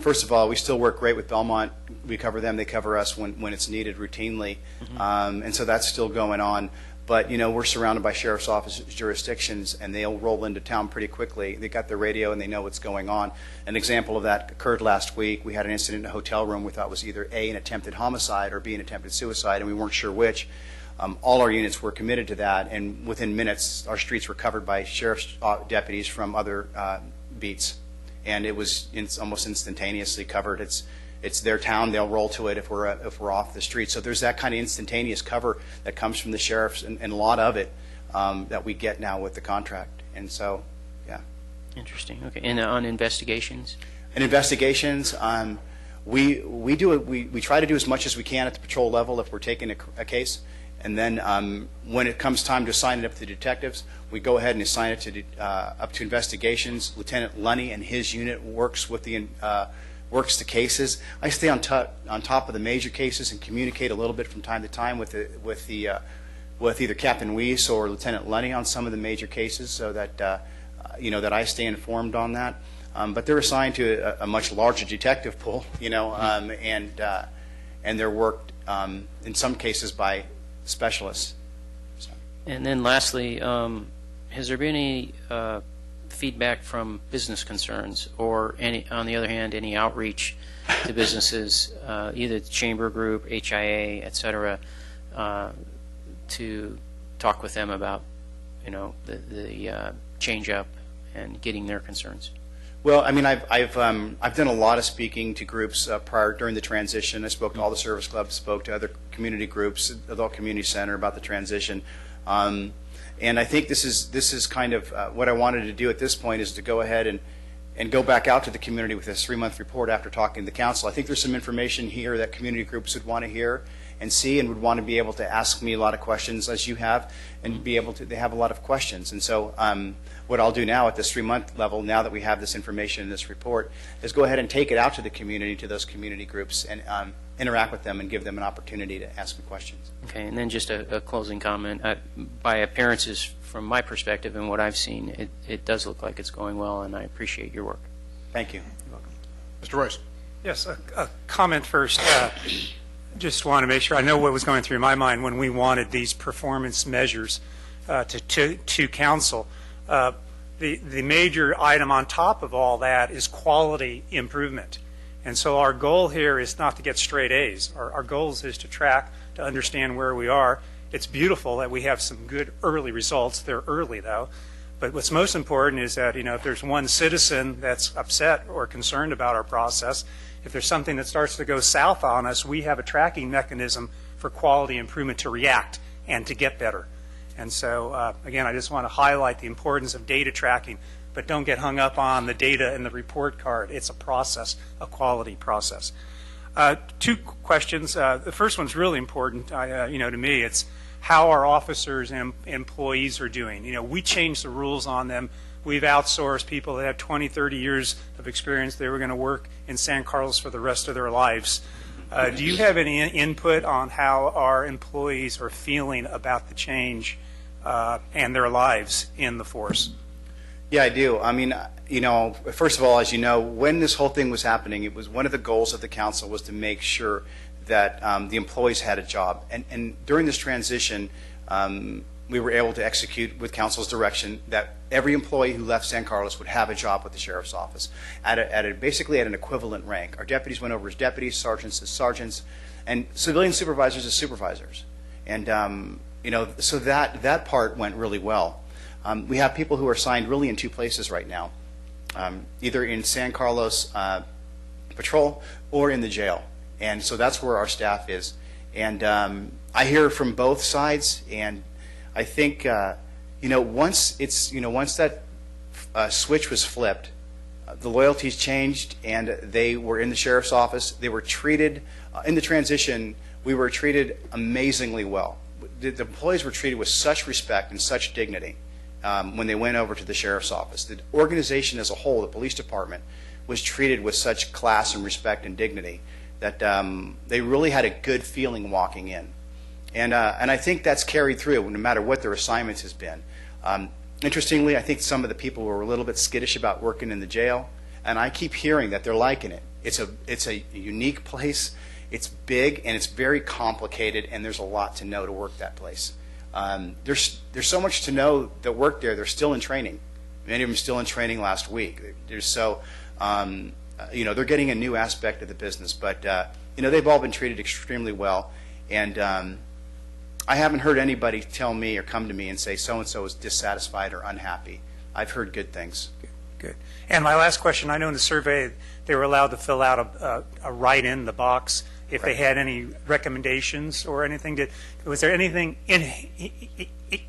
first of all, we still work great with Belmont. We cover them, they cover us when it's needed routinely. And so that's still going on. But, we're surrounded by sheriff's office jurisdictions, and they'll roll into town pretty quickly. They got their radio, and they know what's going on. An example of that occurred last week. We had an incident in a hotel room we thought was either A, an attempted homicide, or B, an attempted suicide, and we weren't sure which. All our units were committed to that, and within minutes, our streets were covered by sheriff's deputies from other beats. And it was almost instantaneously covered. It's their town; they'll roll to it if we're off the street. So there's that kind of instantaneous cover that comes from the sheriffs, and a lot of it that we get now with the contract. And so, yeah. Interesting. Okay. And on investigations? And investigations, we do it. We try to do as much as we can at the patrol level if we're taking a case. And then when it comes time to assign it up to the detectives, we go ahead and assign it to up to investigations. Lieutenant Lunny and his unit works with the the cases. I stay on top of the major cases and communicate a little bit from time to time with either Captain Weiss or Lieutenant Lunny on some of the major cases, so that that I stay informed on that. But they're assigned to a much larger detective pool, and they're worked in some cases by specialists. So. And then lastly, has there been any feedback from business concerns, or on the other hand, any outreach to businesses, either the Chamber Group, HIA, et cetera, to talk with them about, the change up and getting their concerns? Well, I mean, I've done a lot of speaking to groups during the transition. I spoke to all the service clubs, spoke to other community groups, adult community center about the transition, and I think this is kind of what I wanted to do at this point, is to go ahead and go back out to the community with this 3-month report after talking to the council. I think there's some information here that community groups would want to hear and see, and would want to be able to ask me a lot of questions, as you have, and be able to. They have a lot of questions, and so what I'll do now at this 3-month level, now that we have this information in this report, is go ahead and take it out to the community, to those community groups, and interact with them and give them an opportunity to ask me questions. Okay, and then just a closing comment. By appearances, from my perspective and what I've seen, it does look like it's going well, and I appreciate your work. Thank you. You're welcome. Mr. Royce. Yes, a comment first. Just want to make sure I know what was going through my mind when we wanted these performance measures to council. The major item on top of all that is quality improvement. And so our goal here is not to get straight A's. Our goal is to track, to understand where we are. It's beautiful that we have some good early results. They're early, though. But what's most important is that, if there's one citizen that's upset or concerned about our process, if there's something that starts to go south on us, we have a tracking mechanism for quality improvement to react and to get better. And so, again, I just want to highlight the importance of data tracking, but don't get hung up on the data and the report card. It's a process, a quality process. 2 questions. The first one's really important, to me. It's how our officers and employees are doing. We changed the rules on them. We've outsourced people that have 20, 30 years of experience. They were going to work in San Carlos for the rest of their lives. Do you have any input on how our employees are feeling about the change and their lives in the force? Yeah, I do. I mean, first of all, as you know, when this whole thing was happening, it was one of the goals of the council was to make sure that the employees had a job. And during this transition, we were able to execute with council's direction that every employee who left San Carlos would have a job with the sheriff's office basically at an equivalent rank. Our deputies went over as deputies, sergeants as sergeants, and civilian supervisors as supervisors. And, so that part went really well. We have people who are assigned really in 2 places right now, either in San Carlos Patrol or in the jail. And so that's where our staff is. And I hear from both sides, and I think, once that switch was flipped, the loyalties changed, and they were in the sheriff's office. They were treated, in the transition, we were treated amazingly well. The employees were treated with such respect and such dignity when they went over to the sheriff's office. The organization as a whole, the police department, was treated with such class and respect and dignity that they really had a good feeling walking in. And I think that's carried through no matter what their assignments has been. Interestingly, I think some of the people were a little bit skittish about working in the jail, and I keep hearing that they're liking it. It's a unique place. It's big, and it's very complicated, and there's a lot to know to work that place. There's so much to know that work there. They're still in training. Many of them still in training last week. They're getting a new aspect of the business, but they've all been treated extremely well, and I haven't heard anybody tell me or come to me and say so-and-so is dissatisfied or unhappy. I've heard good things. Good. And my last question, I know in the survey they were allowed to fill out a write in the box if they had any recommendations or anything. Was there anything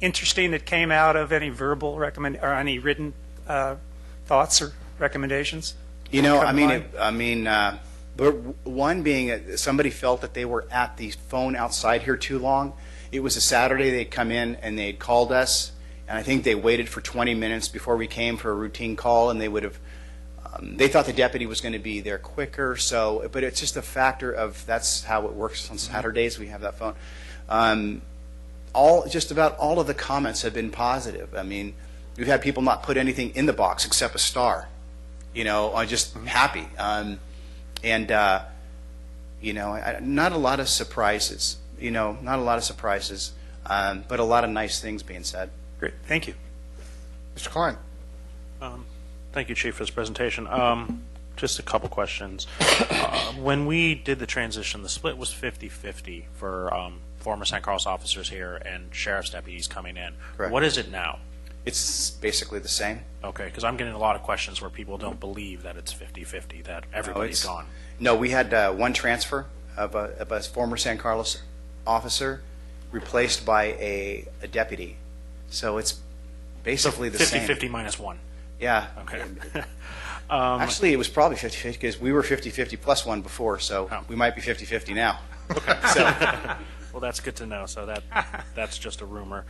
interesting that came out of any verbal or any written thoughts or recommendations? One being somebody felt that they were at the phone outside here too long. It was a Saturday. They'd come in and they'd called us, and I think they waited for 20 minutes before we came for a routine call, and they would have. They thought the deputy was going to be there quicker. But it's just a factor of that's how it works on Saturdays. We have that phone. Just about all of the comments have been positive. I mean, we've had people not put anything in the box except a star. Just happy. Not a lot of surprises. Not a lot of surprises, but a lot of nice things being said. Great. Thank you. Mr. Klein. Thank you, Chief, for this presentation. Just a couple questions. When we did the transition, the split was 50-50 for former San Carlos officers here and sheriff's deputies coming in. Correct. What is it now? It's basically the same. Okay, because I'm getting a lot of questions where people don't believe that it's 50-50, that everybody's gone. No, we had one transfer of a former San Carlos officer replaced by a deputy. So it's basically the same. 50-50 minus one. Yeah. Okay. Actually, it was probably 50-50 because we were 50-50 plus one before, so we might be 50-50 now. Okay. Well, that's good to know. So that's just a rumor.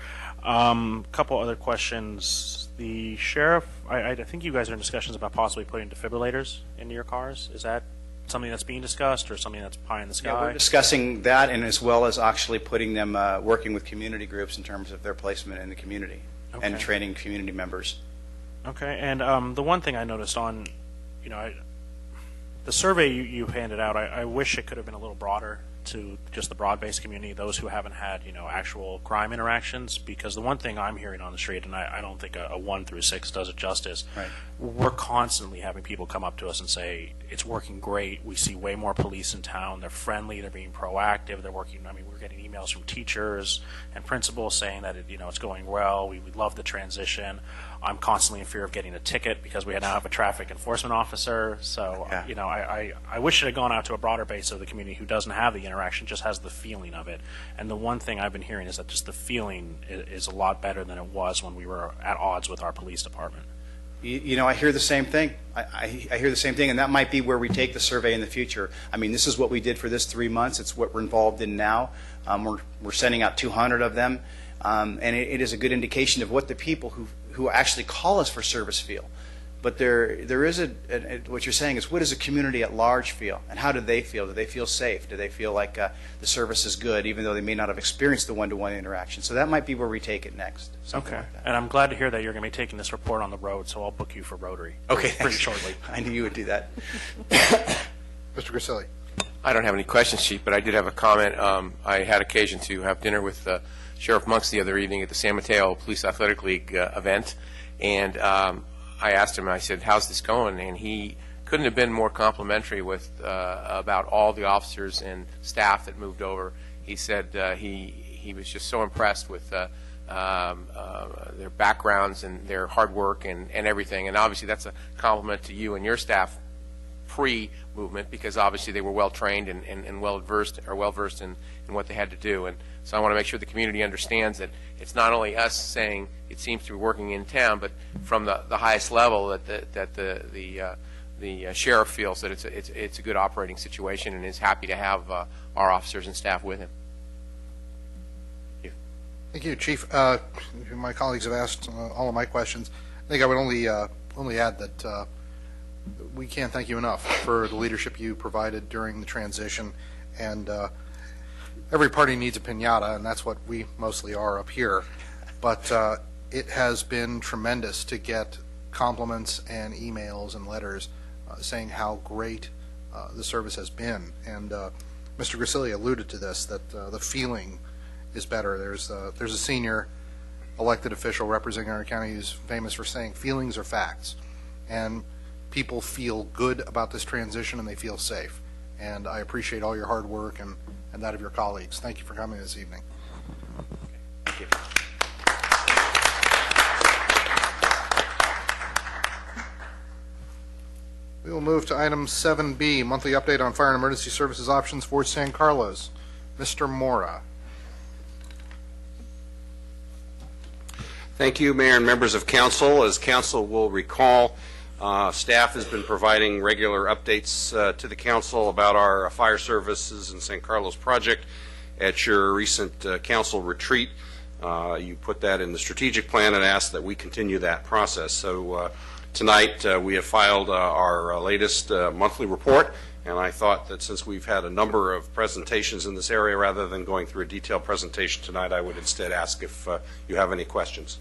Couple other questions. The sheriff, I think you guys are in discussions about possibly putting defibrillators into your cars. Is that something that's being discussed or something that's pie in the sky? Yeah, we're discussing that, and as well as actually putting them, working with community groups in terms of their placement in the community and training community members. Okay, and the one thing I noticed on, the survey you handed out, I wish it could have been a little broader to just the broad-based community, those who haven't had, actual crime interactions, because the one thing I'm hearing on the street, and I don't think a 1 through 6 does it justice, right. We're constantly having people come up to us and say, it's working great, we see way more police in town, they're friendly, they're being proactive, they're working, we're getting emails from teachers and principals saying that, it's going well, we love the transition. I'm constantly in fear of getting a ticket because we now have a traffic enforcement officer. So, I wish it had gone out to a broader base of the community who doesn't have the interaction, just has the feeling of it. And the one thing I've been hearing is that just the feeling is a lot better than it was when we were at odds with our police department. I hear the same thing. I hear the same thing, and that might be where we take the survey in the future. This is what we did for this 3 months. It's what we're involved in now. We're sending out 200 of them, and it is a good indication of what the people who actually call us for service feel. But there is what you're saying is, what does a community at large feel, and how do they feel? Do they feel safe? Do they feel like the service is good, even though they may not have experienced the one-to-one interaction? So that might be where we take it next. Okay. Like that. And I'm glad to hear that you're going to be taking this report on the road, so I'll book you for Rotary. Okay. Pretty shortly. I knew you would do that. Mr. Grisilli. I don't have any questions, Chief, but I did have a comment. I had occasion to have dinner with Sheriff Monks the other evening at the San Mateo Police Athletic League event, and I asked him, I said, how's this going? And he couldn't have been more complimentary with about all the officers and staff that moved over. He said he was just so impressed with their backgrounds and their hard work and everything. And obviously that's a compliment to you and your staff pre-movement, because obviously they were well trained and well versed in what they had to do. And so I want to make sure the community understands that it's not only us saying it seems to be working in town, but from the highest level that the sheriff feels that it's a good operating situation and is happy to have our officers and staff with him. Thank you, Chief. My colleagues have asked all of my questions. I think I would only add that we can't thank you enough for the leadership you provided during the transition. And every party needs a piñata, and that's what we mostly are up here. But it has been tremendous to get compliments and emails and letters saying how great the service has been. And Mr. Grisilli alluded to this, that the feeling is better. There's a senior elected official representing our county who's famous for saying feelings are facts. And people feel good about this transition and they feel safe. And I appreciate all your hard work and that of your colleagues. Thank you for coming this evening. Thank you. We will move to item 7B, monthly update on fire and emergency services options for San Carlos. Mr. Mora. Thank you, Mayor and members of Council. As Council will recall, staff has been providing regular updates to the Council about our fire services and San Carlos project. At your recent Council retreat, you put that in the strategic plan and asked that we continue that process. So tonight we have filed our latest monthly report, and I thought that since we've had a number of presentations in this area, rather than going through a detailed presentation tonight, I would instead ask if you have any questions.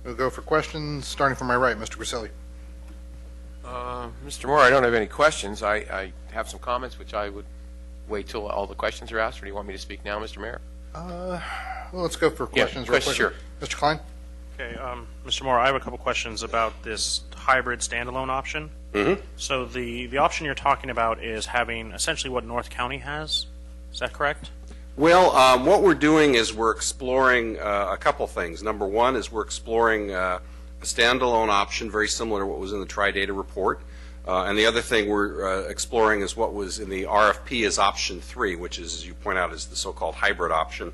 We'll go for questions, starting from my right, Mr. Grisilli. Mr. Moore, I don't have any questions. I have some comments, which I would wait till all the questions are asked, or do you want me to speak now, Mr. Mayor? Well, let's go for questions real quick. Sure. Mr. Klein? Okay, Mr. Moore, I have a couple questions about this hybrid standalone option. Mm-hmm. So the option you're talking about is having essentially what North County has. Is that correct? Well, what we're doing is we're exploring a couple things. Number one is we're exploring a standalone option very similar to what was in the Tri-Data report. And the other thing we're exploring is what was in the RFP as option 3, which is, as you point out, is the so-called hybrid option.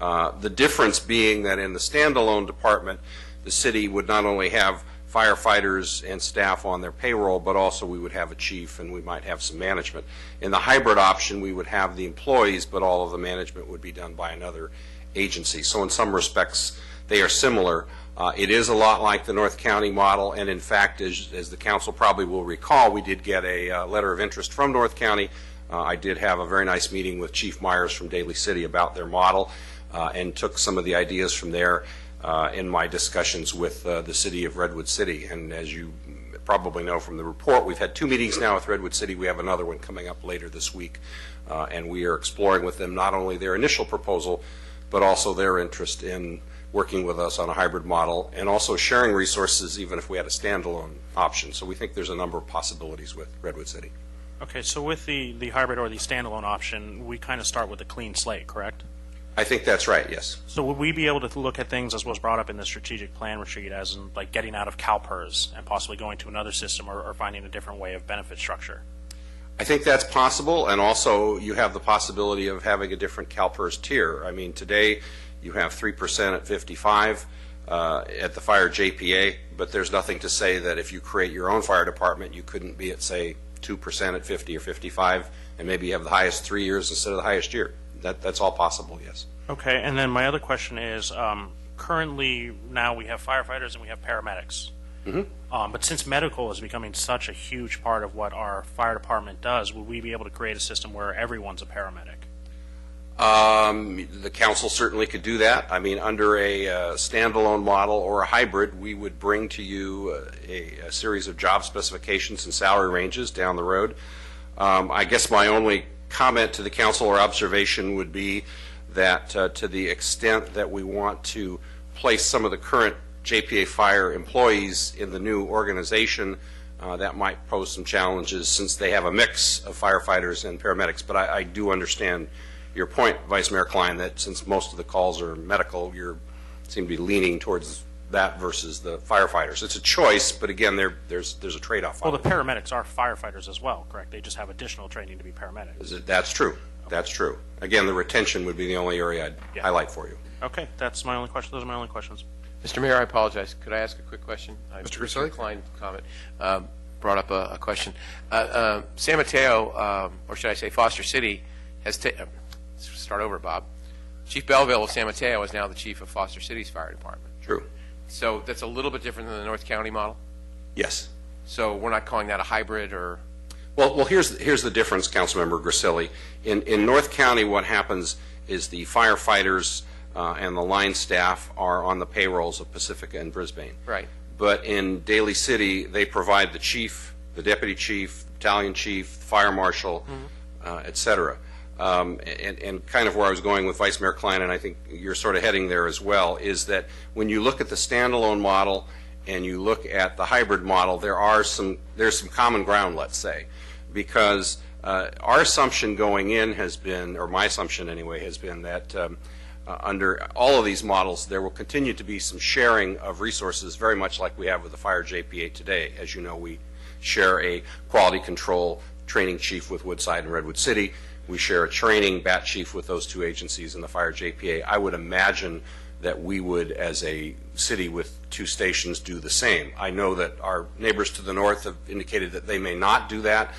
The difference being that in the standalone department, the city would not only have firefighters and staff on their payroll, but also we would have a chief and we might have some management. In the hybrid option, we would have the employees, but all of the management would be done by another agency. So in some respects, they are similar. It is a lot like the North County model, and in fact, as the council probably will recall, we did get a letter of interest from North County. I did have a very nice meeting with Chief Myers from Daly City about their model and took some of the ideas from there in my discussions with the city of Redwood City. And as you probably know from the report, we've had 2 meetings now with Redwood City. We have another one coming up later this week, and we are exploring with them not only their initial proposal, but also their interest in working with us on a hybrid model and also sharing resources even if we had a standalone option. So we think there's a number of possibilities with Redwood City. Okay, so with the hybrid or the standalone option, we kind of start with a clean slate, correct? I think that's right, yes. So would we be able to look at things as was brought up in the strategic plan retreat, as in like getting out of CalPERS and possibly going to another system or finding a different way of benefit structure? I think that's possible, and also you have the possibility of having a different CalPERS tier. I mean, today you have 3% at 55 at the fire JPA, but there's nothing to say that if you create your own fire department, you couldn't be at, say, 2% at 50 or 55, and maybe you have the highest 3 years instead of the highest year. That's all possible, yes. Okay, and then my other question is, currently now we have firefighters and we have paramedics. Mm-hmm. But since medical is becoming such a huge part of what our fire department does, would we be able to create a system where everyone's a paramedic? The council certainly could do that. I mean, under a standalone model or a hybrid, we would bring to you a series of job specifications and salary ranges down the road. I guess my only comment to the council or observation would be that to the extent that we want to place some of the current JPA Fire employees in the new organization, that might pose some challenges since they have a mix of firefighters and paramedics. But I do understand your point, Vice Mayor Klein, that since most of the calls are medical, you seem to be leaning towards that versus the firefighters. It's a choice, but again, there's a trade-off. Well, the paramedics are firefighters as well, correct? They just have additional training to be paramedics. That's true. That's true. Again, the retention would be the only area I'd highlight for you. Okay, that's my only question. Those are my only questions. Mr. Mayor, I apologize. Could I ask a quick question? Mr. Grisilli? Klein comment brought up a question. San Mateo, or should I say Foster City, has start over, Bob. Chief Belleville of San Mateo is now the chief of Foster City's fire department. True. So that's a little bit different than the North County model? Yes. So we're not calling that a hybrid or? Well, here's the difference, Councilmember Grisilli. In North County, what happens is the firefighters and the line staff are on the payrolls of Pacifica and Brisbane. Right. But in Daly City, they provide the chief, the deputy chief, the battalion chief, the fire marshal, et cetera. And kind of where I was going with Vice Mayor Klein, and I think you're sort of heading there as well, is that when you look at the standalone model and you look at the hybrid model, there's some common ground, let's say, because our assumption going in has been, or my assumption anyway, has been that under all of these models, there will continue to be some sharing of resources, very much like we have with the Fire JPA today. As you know, we share a quality control training chief with Woodside and Redwood City. We share a training bat chief with those two agencies in the Fire JPA. I would imagine that we would, as a city with two stations, do the same. I know that our neighbors to the north have indicated that they may not do that,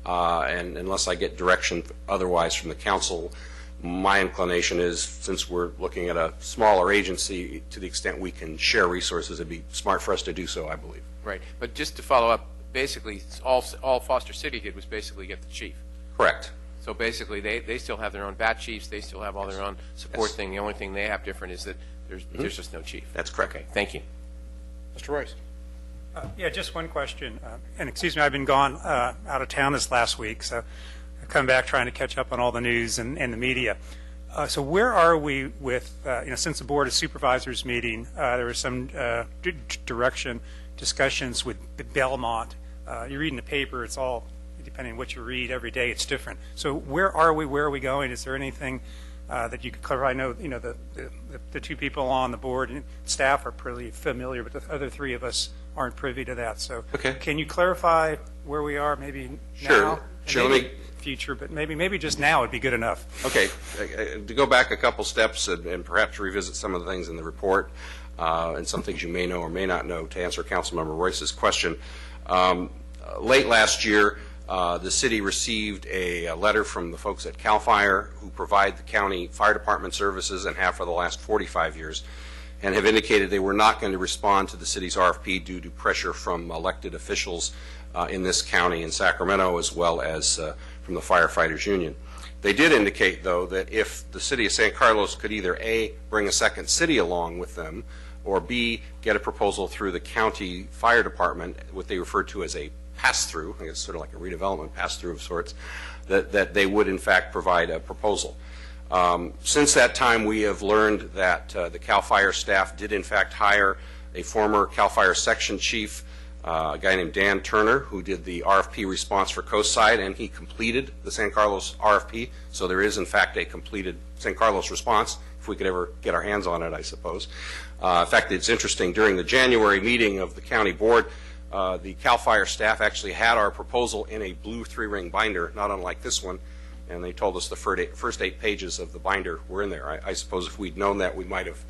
and unless I get direction otherwise from the council, my inclination is, since we're looking at a smaller agency, to the extent we can share resources, it'd be smart for us to do so, I believe. Right. But just to follow up, basically, all Foster City did was basically get the chief. Correct. So basically, they still have their own bat chiefs. They still have all their own support thing. The only thing they have different is that there's just no chief. That's correct. Okay, thank you. Mr. Royce? Yeah, just one question. And excuse me, I've been gone out of town this last week, so I come back trying to catch up on all the news and the media. So where are we with, since the Board of Supervisors meeting, there was some discussions with Belmont. You read in the paper, it's all, depending on what you read every day, it's different. So where are we? Where are we going? Is there anything that you could clarify? I know, the two people on the board and staff are pretty familiar, but the other three of us aren't privy to that. So okay. Can you clarify where we are, maybe sure. now? Sure. Maybe future, but maybe just now would be good enough. Okay. To go back a couple steps and perhaps revisit some of the things in the report and some things you may know or may not know to answer Councilmember Royce's question. Late last year, the city received a letter from the folks at CAL FIRE, who provide the county fire department services and have for the last 45 years, and have indicated they were not going to respond to the city's RFP due to pressure from elected officials in this county in Sacramento, as well as from the Firefighters Union. They did indicate, though, that if the city of San Carlos could either A, bring a second city along with them, or B, get a proposal through the county fire department, what they refer to as a pass-through, I guess it's sort of like a redevelopment pass-through of sorts, that they would in fact provide a proposal. Since that time, we have learned that the CAL FIRE staff did in fact hire a former CAL FIRE section chief, a guy named Dan Turner, who did the RFP response for Coastside, and he completed the San Carlos RFP. So there is in fact a completed San Carlos response, if we could ever get our hands on it, I suppose. In fact, it's interesting, during the January meeting of the county board, the CAL FIRE staff actually had our proposal in a blue 3-ring binder, not unlike this one, and they told us the first 8 pages of the binder were in there. I suppose if we'd known that, we might have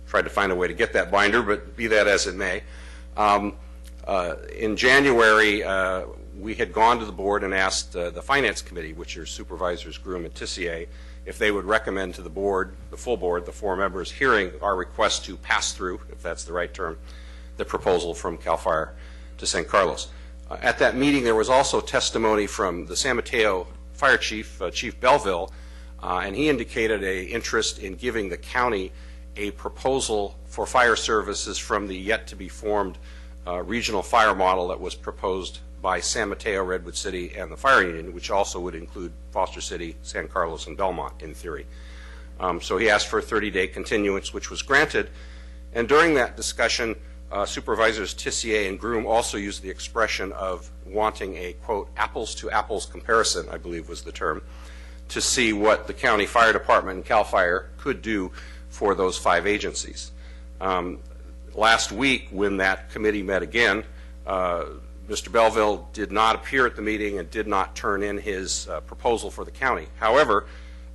tried to find a way to get that binder, but be that as it may. In January, we had gone to the board and asked the Finance Committee, which are Supervisors Groom and Tissier, if they would recommend to the board, the full board, the 4 members, hearing our request to pass through, if that's the right term, the proposal from CAL FIRE to San Carlos. At that meeting, there was also testimony from the San Mateo Fire Chief, Chief Belleville, and he indicated an interest in giving the county a proposal for fire services from the yet-to-be-formed regional fire model that was proposed by San Mateo, Redwood City, and the Fire Union, which also would include Foster City, San Carlos, and Belmont, in theory. So he asked for a 30-day continuance, which was granted. And during that discussion, Supervisors Tissier and Groom also used the expression of wanting a, quote, apples-to-apples comparison, I believe was the term, to see what the county fire department and CAL FIRE could do for those 5 agencies. Last week, when that committee met again, Mr. Belleville did not appear at the meeting and did not turn in his proposal for the county. However,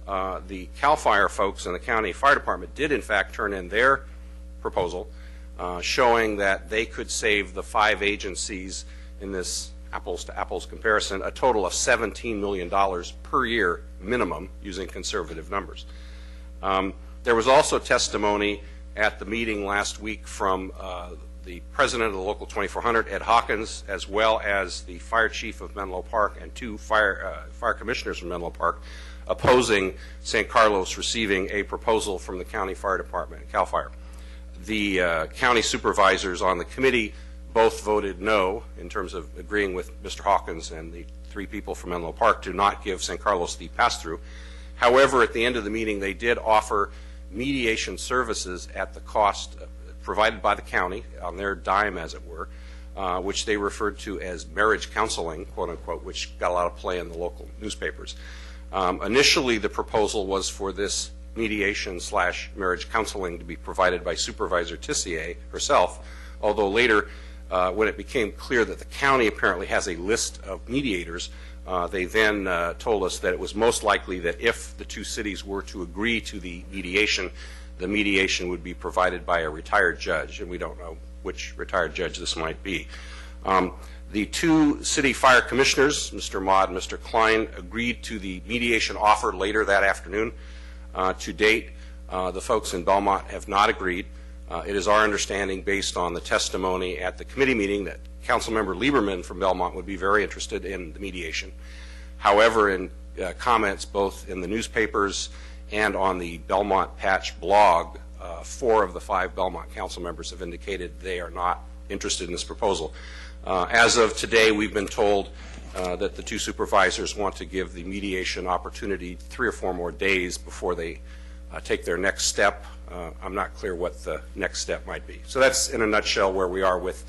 the CAL FIRE folks and the county fire department did in fact turn in their proposal, showing that they could save the 5 agencies in this apples-to-apples comparison a total of $17 million per year minimum, using conservative numbers. There was also testimony at the meeting last week from the president of the Local 2400, Ed Hawkins, as well as the fire chief of Menlo Park and 2 fire commissioners from Menlo Park, opposing San Carlos receiving a proposal from the county fire department and CAL FIRE. The county supervisors on the committee both voted no in terms of agreeing with Mr. Hawkins and the 3 people from Menlo Park to not give San Carlos the pass-through. However, at the end of the meeting, they did offer mediation services at the cost provided by the county, on their dime, as it were, which they referred to as marriage counseling, quote unquote, which got a lot of play in the local newspapers. Initially, the proposal was for this mediation/marriage counseling to be provided by Supervisor Tissier herself, although later, when it became clear that the county apparently has a list of mediators, they then told us that it was most likely that if the 2 cities were to agree to the mediation would be provided by a retired judge, and we don't know which retired judge this might be. The 2 city fire commissioners, Mr. Maude and Mr. Klein, agreed to the mediation offer later that afternoon. To date, the folks in Belmont have not agreed. It is our understanding, based on the testimony at the committee meeting, that Councilmember Lieberman from Belmont would be very interested in the mediation. However, in comments both in the newspapers and on the Belmont Patch blog, 4 of the 5 Belmont council members have indicated they are not interested in this proposal. As of today, we've been told that the 2 supervisors want to give the mediation opportunity 3 or 4 more days before they take their next step. I'm not clear what the next step might be. So that's, in a nutshell, where we are with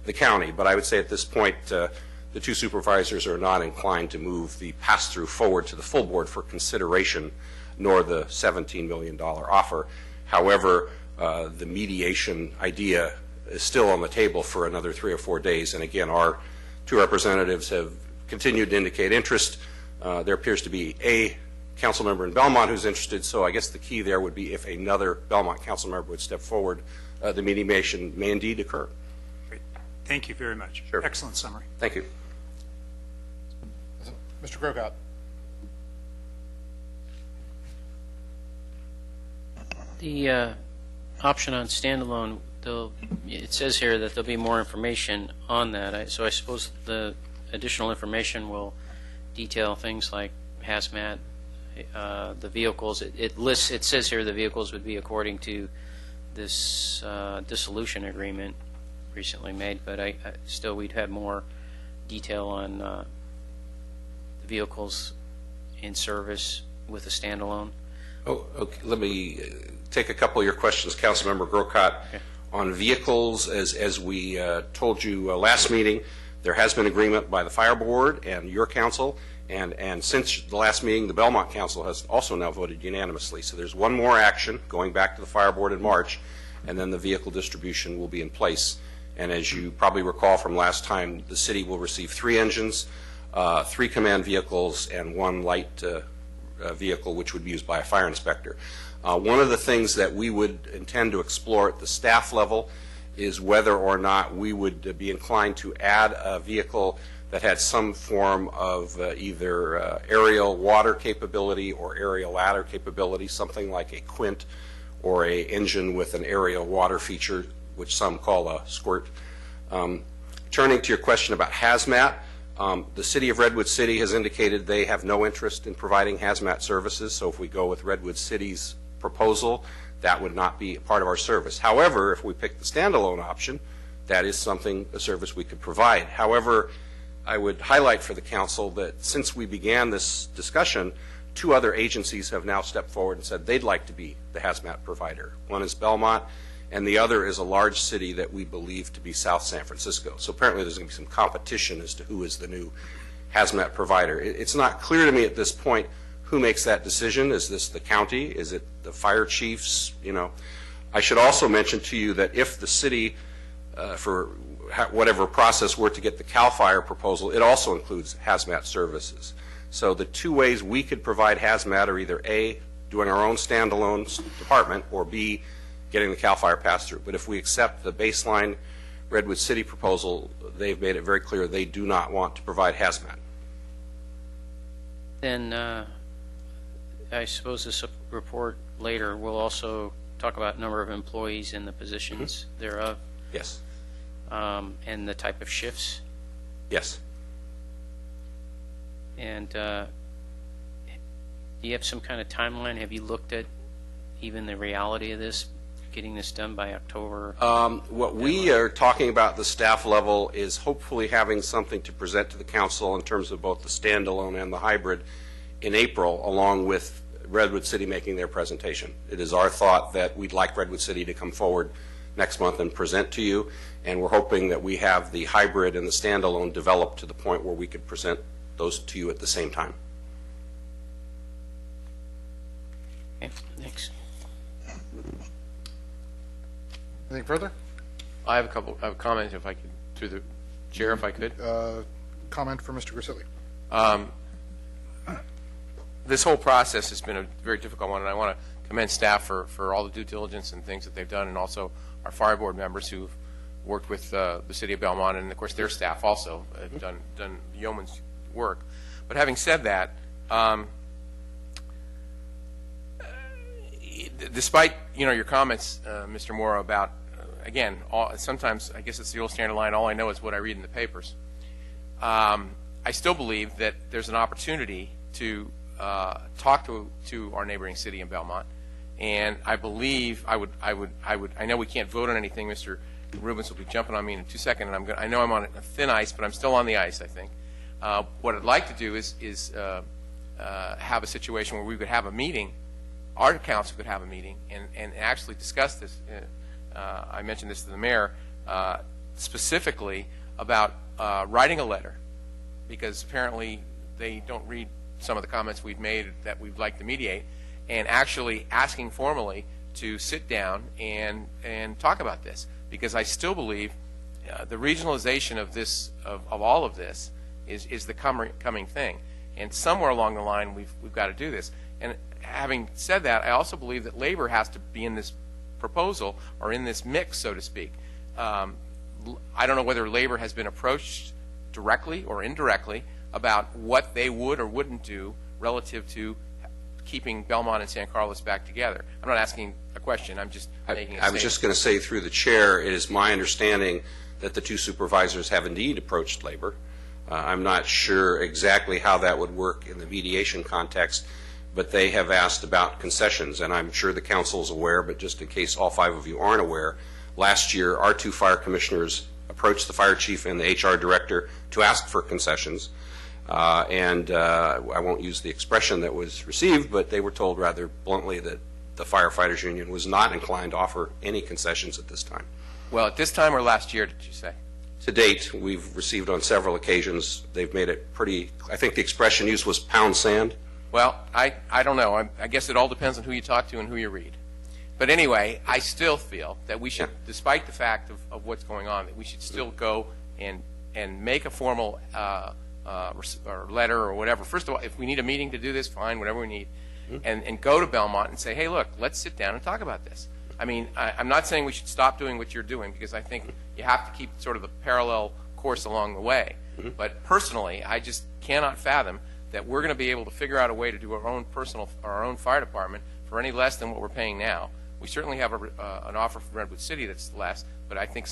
the county. But I would say at this point, the 2 supervisors are not inclined to move the pass-through forward to the full board for consideration, nor the $17 million offer. However, the mediation idea is still on the table for another 3 or 4 days. And again, our 2 representatives have continued to indicate interest. There appears to be a council member in Belmont who's interested, so I guess the key there would be if another Belmont council member would step forward, the mediation may indeed occur. Great. Thank you very much. Sure. Excellent summary. Thank you. Mr. Grocott. The option on standalone, it says here that there'll be more information on that. So I suppose the additional information will detail things like hazmat, the vehicles. It says here the vehicles would be according to this dissolution agreement recently made, but still we'd have more detail on the vehicles in service with a standalone. Oh, okay. Let me take a couple of your questions, Councilmember Grocott. Okay. On vehicles, as we told you last meeting, there has been agreement by the Fire Board and your council, and since the last meeting, the Belmont Council has also now voted unanimously. So there's one more action going back to the Fire Board in March, and then the vehicle distribution will be in place. And as you probably recall from last time, the city will receive 3 engines, 3 command vehicles, and 1 light vehicle, which would be used by a fire inspector. One of the things that we would intend to explore at the staff level is whether or not we would be inclined to add a vehicle that had some form of either aerial water capability or aerial ladder capability, something like a Quint or a engine with an aerial water feature, which some call a squirt. Turning to your question about hazmat, the city of Redwood City has indicated they have no interest in providing hazmat services, so if we go with Redwood City's proposal, that would not be a part of our service. However, if we pick the standalone option, that is a service we could provide. However, I would highlight for the council that since we began this discussion, two other agencies have now stepped forward and said they'd like to be the hazmat provider. One is Belmont, and the other is a large city that we believe to be South San Francisco. So apparently there's going to be some competition as to who is the new hazmat provider. It's not clear to me at this point who makes that decision. Is this the county? Is it the fire chiefs? You know, I should also mention to you that if the city, for whatever process were to get the CAL FIRE proposal, it also includes hazmat services. So the two ways we could provide hazmat are either A, doing our own standalone department, or B, getting the CAL FIRE pass-through. But if we accept the baseline Redwood City proposal, they've made it very clear they do not want to provide hazmat. Then I suppose this report later will also talk about number of employees and the positions thereof. Yes. And the type of shifts. Yes. And do you have some kind of timeline? Have you looked at even the reality of this, getting this done by October? What we are talking about at the staff level is hopefully having something to present to the council in terms of both the standalone and the hybrid in April, along with Redwood City making their presentation. It is our thought that we'd like Redwood City to come forward next month and present to you, and we're hoping that we have the hybrid and the standalone developed to the point where we could present those to you at the same time. Okay, thanks. Anything further? I have a couple of comments, if I could, through the chair, if I could. Comment for Mr. Grisilli. This whole process has been a very difficult one, and I want to commend staff for all the due diligence and things that they've done, and also our fire board members who've worked with the city of Belmont, and of course their staff also have done yeoman's work. But having said that, despite your comments, Mr. Morrow, about again, sometimes I guess it's the old standard line, all I know is what I read in the papers. I still believe that there's an opportunity to talk to our neighboring city in Belmont, and I believe I know we can't vote on anything. Mr. Rubens will be jumping on me in 2 seconds, and I know I'm on thin ice, but I'm still on the ice, I think. What I'd like to do is have a situation where we could have a meeting, our council could have a meeting, and actually discuss this. I mentioned this to the mayor, specifically about writing a letter, because apparently they don't read some of the comments we've made that we'd like to mediate, and actually asking formally to sit down and talk about this, because I still believe the regionalization of this of all of this is the coming thing, and somewhere along the line we've got to do this. And having said that, I also believe that labor has to be in this proposal, or in this mix, so to speak. I don't know whether labor has been approached directly or indirectly about what they would or wouldn't do relative to keeping Belmont and San Carlos back together. I'm not asking a question, I'm just making a statement. I was just going to say, through the chair, it is my understanding that the two supervisors have indeed approached labor. I'm not sure exactly how that would work in the mediation context, but they have asked about concessions, and I'm sure the council is aware, but just in case all 5 of you aren't aware, last year our 2 fire commissioners approached the fire chief and the HR director to ask for concessions, and I won't use the expression that was received, but they were told rather bluntly that the firefighters union was not inclined to offer any concessions at this time. Well, at this time or last year, did you say? To date, we've received on several occasions. They've made it pretty, I think the expression used was pound sand. Well, I don't know. I guess it all depends on who you talk to and who you read. But anyway, I still feel that we should, despite the fact of what's going on, that we should still go and make a formal or letter or whatever. First of all, if we need a meeting to do this, fine, whatever we need, and go to Belmont and say, hey, look, let's sit down and talk about this. I mean, I'm not saying we should stop doing what you're doing, because I think you have to keep sort of the parallel course along the way. But personally, I just cannot fathom that we're going to be able to figure out a way to do our own fire department for any less than what we're paying now. We certainly have an offer from Redwood City that's less, but I think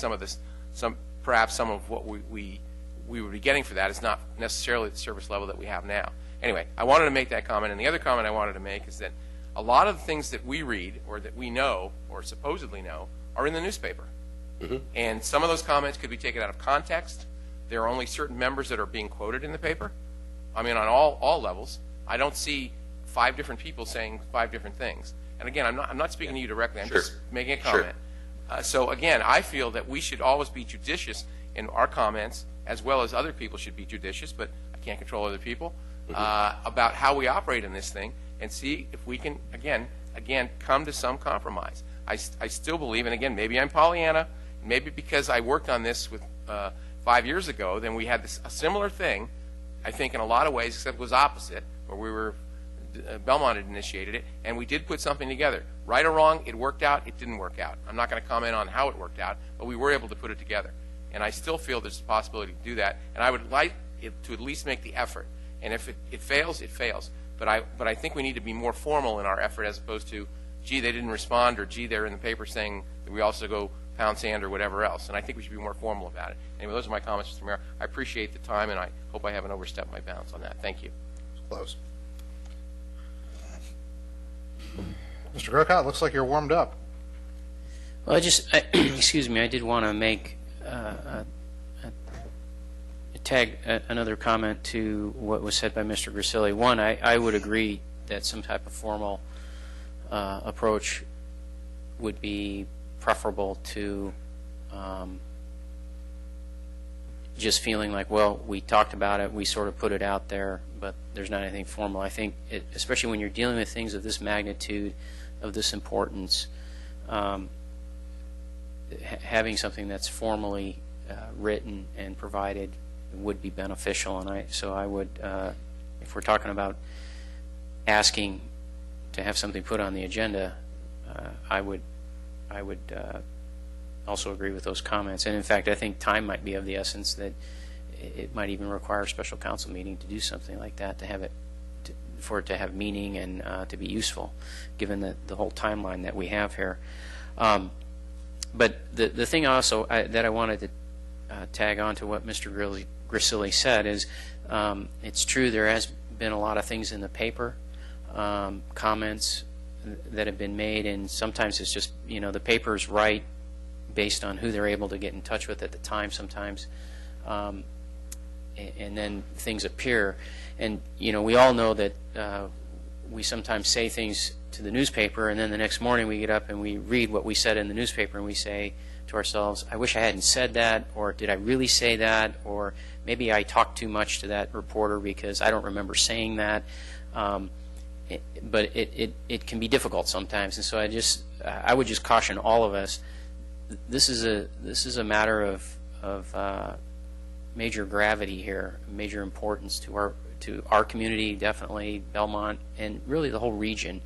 perhaps some of what we would be getting for that is not necessarily the service level that we have now. Anyway, I wanted to make that comment, and the other comment I wanted to make is that a lot of the things that we read or that we know or supposedly know are in the newspaper. And some of those comments could be taken out of context. There are only certain members that are being quoted in the paper. I mean, on all levels. I don't see 5 different people saying 5 different things. And again, I'm not speaking to you directly. I'm Sure. just making a Sure. comment. So again, I feel that we should always be judicious in our comments, as well as other people should be judicious, but I can't control other people, about how we operate in this thing, and see if we can, again, come to some compromise. I still believe, and again, maybe I'm Pollyanna, maybe because I worked on this with 5 years ago, then we had a similar thing, I think in a lot of ways, except it was opposite, where we were, Belmont had initiated it, and we did put something together. Right or wrong, it worked out, it didn't work out. I'm not going to comment on how it worked out, but we were able to put it together. And I still feel there's a possibility to do that, and I would like it to at least make the effort. And if it fails, it fails. But I think we need to be more formal in our effort, as opposed to, gee, they didn't respond, or gee, they're in the paper saying that we also go pound sand or whatever else. And I think we should be more formal about it. Anyway, those are my comments, Mr. Mayor. I appreciate the time, and I hope I haven't overstepped my bounds on that. Thank you. Close. Mr. Grocott, looks like you're warmed up. Well, excuse me, I did want to make tag another comment to what was said by Mr. Grisilli. One, I would agree that some type of formal approach would be preferable to just feeling like, well, we talked about it, we sort of put it out there, but there's not anything formal. I think, especially when you're dealing with things of this magnitude, of this importance, having something that's formally written and provided would be beneficial. And so I would, if we're talking about asking to have something put on the agenda, I would also agree with those comments. And in fact, I think time might be of the essence, that it might even require a special council meeting to do something like that, to have it, for it to have meaning and to be useful, given the whole timeline that we have here. But the thing also that I wanted to tag on to what Mr. Grisilli said is, it's true, there has been a lot of things in the paper, comments that have been made, and sometimes it's just, the paper's right based on who they're able to get in touch with at the time sometimes, and then things appear. And, we all know that we sometimes say things to the newspaper, and then the next morning we get up and we read what we said in the newspaper, and we say to ourselves, I wish I hadn't said that, or did I really say that, or maybe I talked too much to that reporter because I don't remember saying that. But it can be difficult sometimes, and so I would just caution all of us. This is a matter of major gravity here, major importance to our community, definitely Belmont, and really the whole region,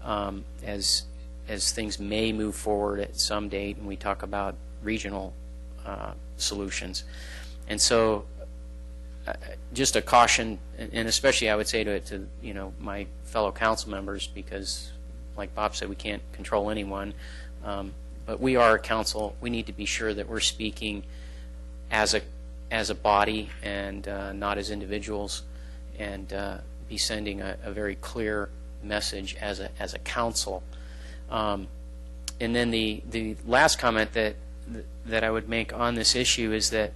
as things may move forward at some date, and we talk about regional solutions. And so, just a caution, and especially I would say to my fellow council members, because, like Bob said, we can't control anyone. But we are a council. We need to be sure that we're speaking as a body and not as individuals, and be sending a very clear message as a council. And then the last comment that I would make on this issue is that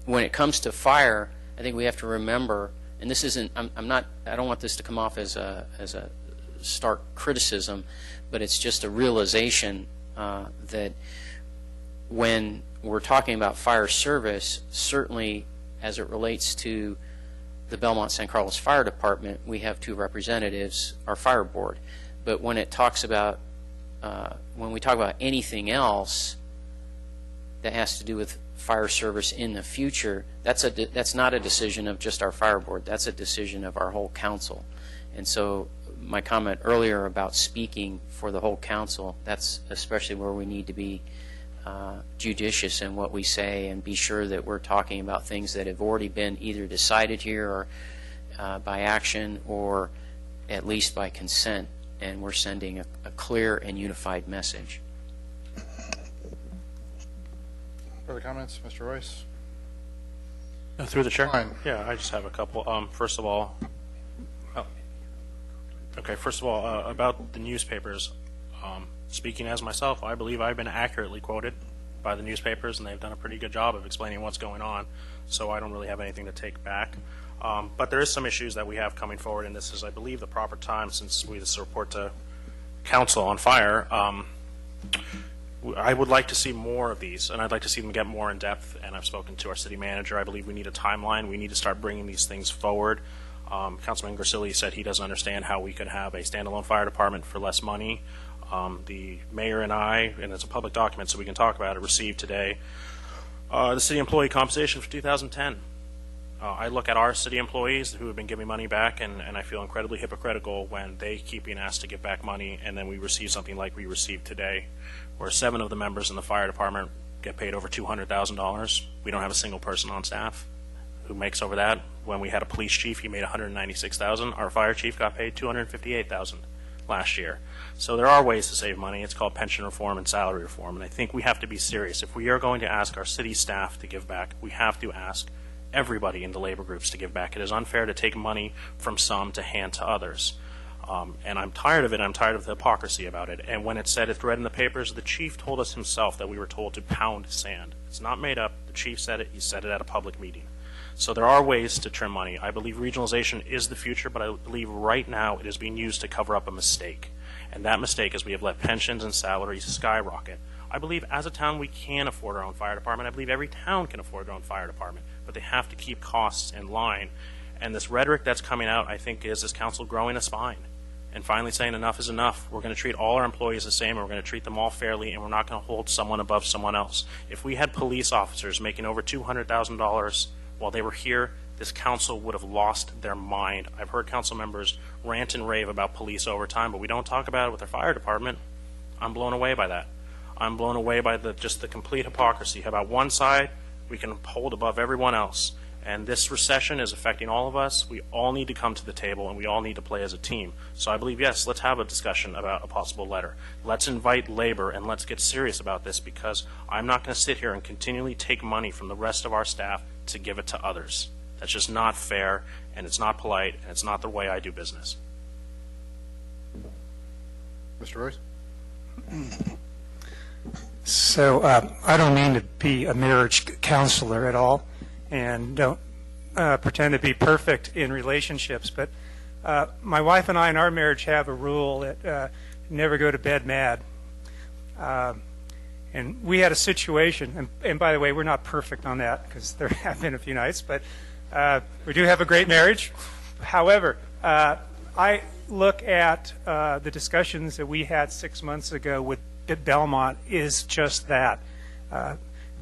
when it comes to fire, I think we have to remember, and this isn't, I don't want this to come off as a stark criticism, but it's just a realization that when we're talking about fire service, certainly as it relates to the Belmont San Carlos Fire Department, we have 2 representatives, our fire board. But when it talks about, when we talk about anything else that has to do with fire service in the future, that's not a decision of just our fire board. That's a decision of our whole council. And so my comment earlier about speaking for the whole council, that's especially where we need to be judicious in what we say, and be sure that we're talking about things that have already been either decided here, or by action, or at least by consent, and we're sending a clear and unified message. Further comments, Mr. Royce? Through the chair? Fine. Yeah, I just have a couple. First of all, about the newspapers. Speaking as myself, I believe I've been accurately quoted by the newspapers, and they've done a pretty good job of explaining what's going on. So I don't really have anything to take back. But there is some issues that we have coming forward, and this is, I believe, the proper time since this is a report to council on fire. I would like to see more of these, and I'd like to see them get more in depth. And I've spoken to our city manager. I believe we need a timeline. We need to start bringing these things forward. Councilman Grisilli said he doesn't understand how we could have a standalone fire department for less money. The mayor and I, and it's a public document so we can talk about it, received today the city employee compensation for 2010. I look at our city employees who have been giving money back, and I feel incredibly hypocritical when they keep being asked to give back money, and then we receive something like we received today, where 7 of the members in the fire department get paid over $200,000. We don't have a single person on staff who makes over that. When we had a police chief, he made $196,000. Our fire chief got paid $258,000 last year. So there are ways to save money. It's called pension reform and salary reform, and I think we have to be serious. If we are going to ask our city staff to give back, we have to ask everybody in the labor groups to give back. It is unfair to take money from some to hand to others. And I'm tired of it. I'm tired of the hypocrisy about it. And when it said, it's read in the papers, the chief told us himself that we were told to pound sand. It's not made up. The chief said it. He said it at a public meeting. So there are ways to trim money. I believe regionalization is the future, but I believe right now it is being used to cover up a mistake. And that mistake is we have let pensions and salaries skyrocket. I believe as a town we can afford our own fire department. I believe every town can afford their own fire department, but they have to keep costs in line. And this rhetoric that's coming out, I think, is this council growing a spine and finally saying enough is enough. We're going to treat all our employees the same, and we're going to treat them all fairly, and we're not going to hold someone above someone else. If we had police officers making over $200,000 while they were here, this council would have lost their mind. I've heard council members rant and rave about police overtime, but we don't talk about it with their fire department. I'm blown away by that. I'm blown away by just the complete hypocrisy. About one side we can hold above everyone else. And this recession is affecting all of us. We all need to come to the table, and we all need to play as a team. So I believe, yes, let's have a discussion about a possible letter. Let's invite labor, and let's get serious about this, because I'm not going to sit here and continually take money from the rest of our staff to give it to others. That's just not fair, and it's not polite, and it's not the way I do business. Mr. Royce? So I don't mean to be a marriage counselor at all, and don't pretend to be perfect in relationships, but my wife and I in our marriage have a rule that never go to bed mad. And we had a situation, and by the way, we're not perfect on that because there have been a few nights, but we do have a great marriage. However, I look at the discussions that we had 6 months ago with Belmont is just that.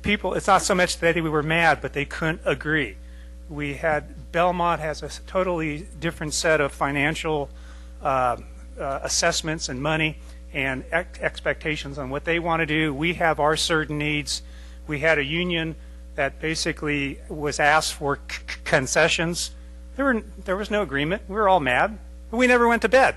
People, it's not so much that we were mad, but they couldn't agree. We had, Belmont has a totally different set of financial assessments and money and expectations on what they want to do. We have our certain needs. We had a union that basically was asked for concessions. There was no agreement. We were all mad, but we never went to bed.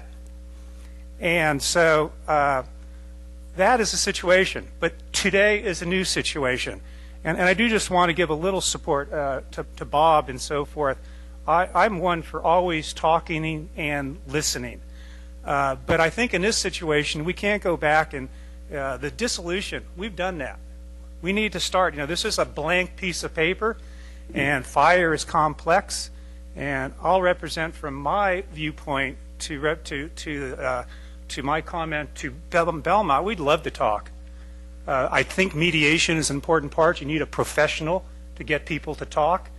And so that is a situation. But today is a new situation. And I do just want to give a little support to Bob and so forth. I'm one for always talking and listening. But I think in this situation, we can't go back and the dissolution, we've done that. We need to start, this is a blank piece of paper, and fire is complex. And I'll represent from my viewpoint to my comment to Belmont. We'd love to talk. I think mediation is an important part. You need a professional to get people to talk,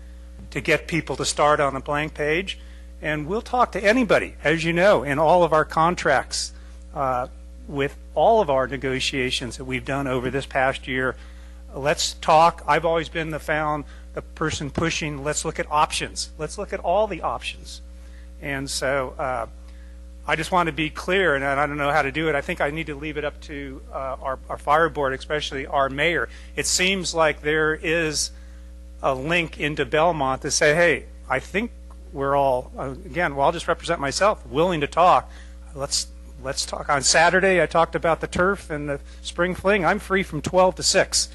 to get people to start on a blank page. And we'll talk to anybody, as you know, in all of our contracts, with all of our negotiations that we've done over this past year. Let's talk. I've always been the person pushing, let's look at options. Let's look at all the options. And so I just want to be clear, and I don't know how to do it. I think I need to leave it up to our fire board, especially our mayor. It seems like there is a link into Belmont to say, hey, I think we're all, again, well, I'll just represent myself, willing to talk. Let's talk. On Saturday, I talked about the turf and the spring fling. I'm free from 12 to 6.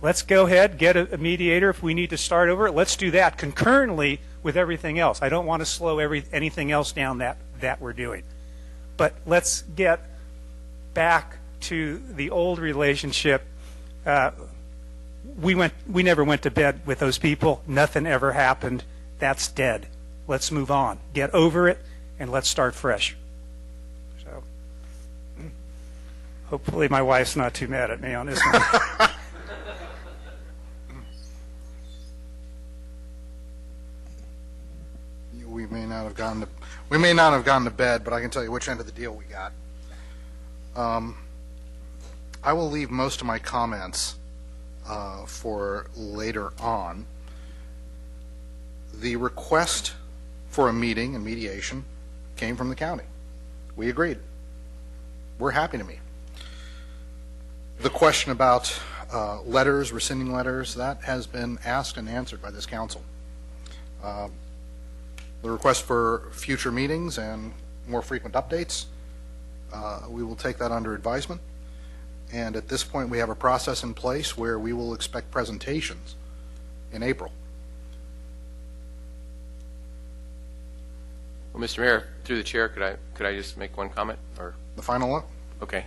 Let's go ahead, get a mediator if we need to start over. Let's do that concurrently with everything else. I don't want to slow anything else down that we're doing. But let's get back to the old relationship we never went to bed with those people. Nothing ever happened. That's dead. Let's move on. Get over it, and let's start fresh. So, hopefully my wife's not too mad at me on this one. We may not have gone to bed, but I can tell you which end of the deal we got. I will leave most of my comments for later on. The request for a meeting and mediation came from the county. We agreed. We're happy to meet. The question about letters, rescinding letters, that has been asked and answered by this council. The request for future meetings and more frequent updates, we will take that under advisement. And at this point, we have a process in place where we will expect presentations in April. Well, Mr. Mayor, through the chair, could I just make one comment? Or The final one? okay,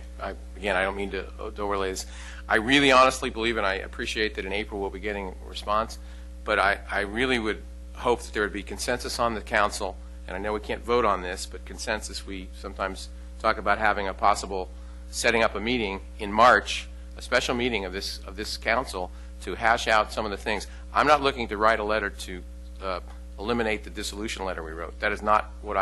again, I don't mean to overlay this. I really honestly believe, and I appreciate that in April we'll be getting a response, but I really would hope that there would be consensus on the council, and I know we can't vote on this, but consensus, we sometimes talk about having a possible setting up a meeting in March, a special meeting of this council to hash out some of the things. I'm not looking to write a letter to eliminate the dissolution letter we wrote. That is not what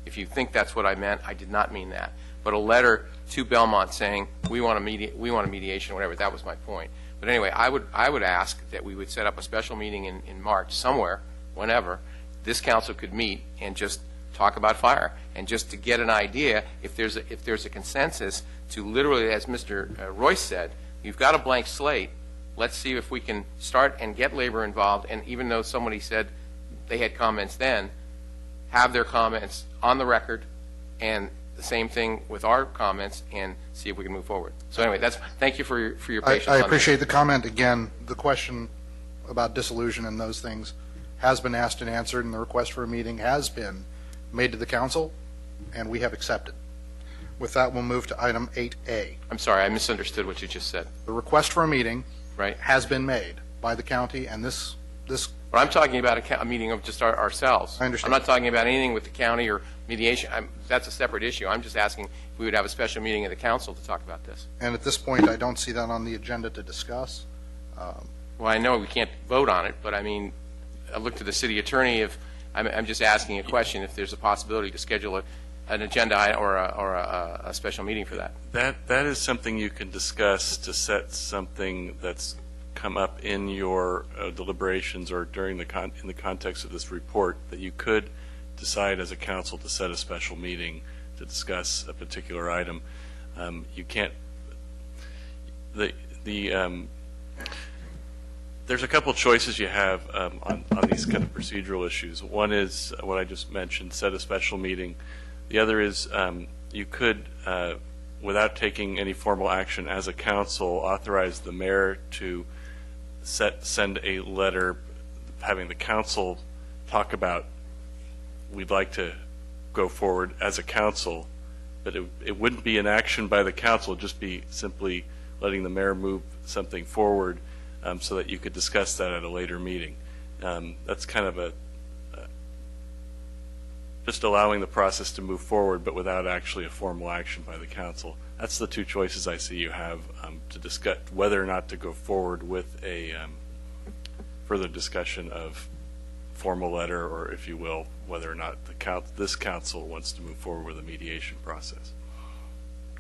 if you think that's what I meant, I did not mean that. But a letter to Belmont saying we want a mediation, whatever. That was my point. But anyway, I would ask that we would set up a special meeting in March somewhere, whenever this council could meet and just talk about fire, and just to get an idea if there's a consensus to literally, as Mr. Royce said, you've got a blank slate. Let's see if we can start and get labor involved. And even though somebody said they had comments then, have their comments on the record, and the same thing with our comments, and see if we can move forward. So anyway, thank you for your patience. I on appreciate that. the comment. Again, the question about dissolution and those things has been asked and answered, and the request for a meeting has been made to the council, and we have accepted. With that, we'll move to item 8A. I'm sorry, I misunderstood what you just said. The request for a meeting Right. has been made by the county, and this But I'm talking about a meeting of just ourselves. I understand. I'm not talking about anything with the county or mediation. That's a separate issue. I'm just asking if we would have a special meeting of the council to talk about this. and at this point, I don't see that on the agenda to discuss. Well, I know we can't vote on it, but I mean, I look to the city attorney if, I'm just asking a question, if there's a possibility to schedule an agenda or a special meeting for that. That is something you can discuss to set something that's come up in your deliberations or during in the context of this report, that you could decide as a council to set a special meeting to discuss a particular item. You can't. There's a couple choices you have on these kind of procedural issues. One is what I just mentioned, set a special meeting. The other is you could, without taking any formal action as a council, authorize the mayor to send a letter having the council talk about, we'd like to go forward as a council, but it wouldn't be an action by the council, it'd just be simply letting the mayor move something forward so that you could discuss that at a later meeting. That's kind of just allowing the process to move forward, but without actually a formal action by the council. That's the two choices I see you have to discuss whether or not to go forward with a further discussion of formal letter, or if you will, whether or not this council wants to move forward with a mediation process.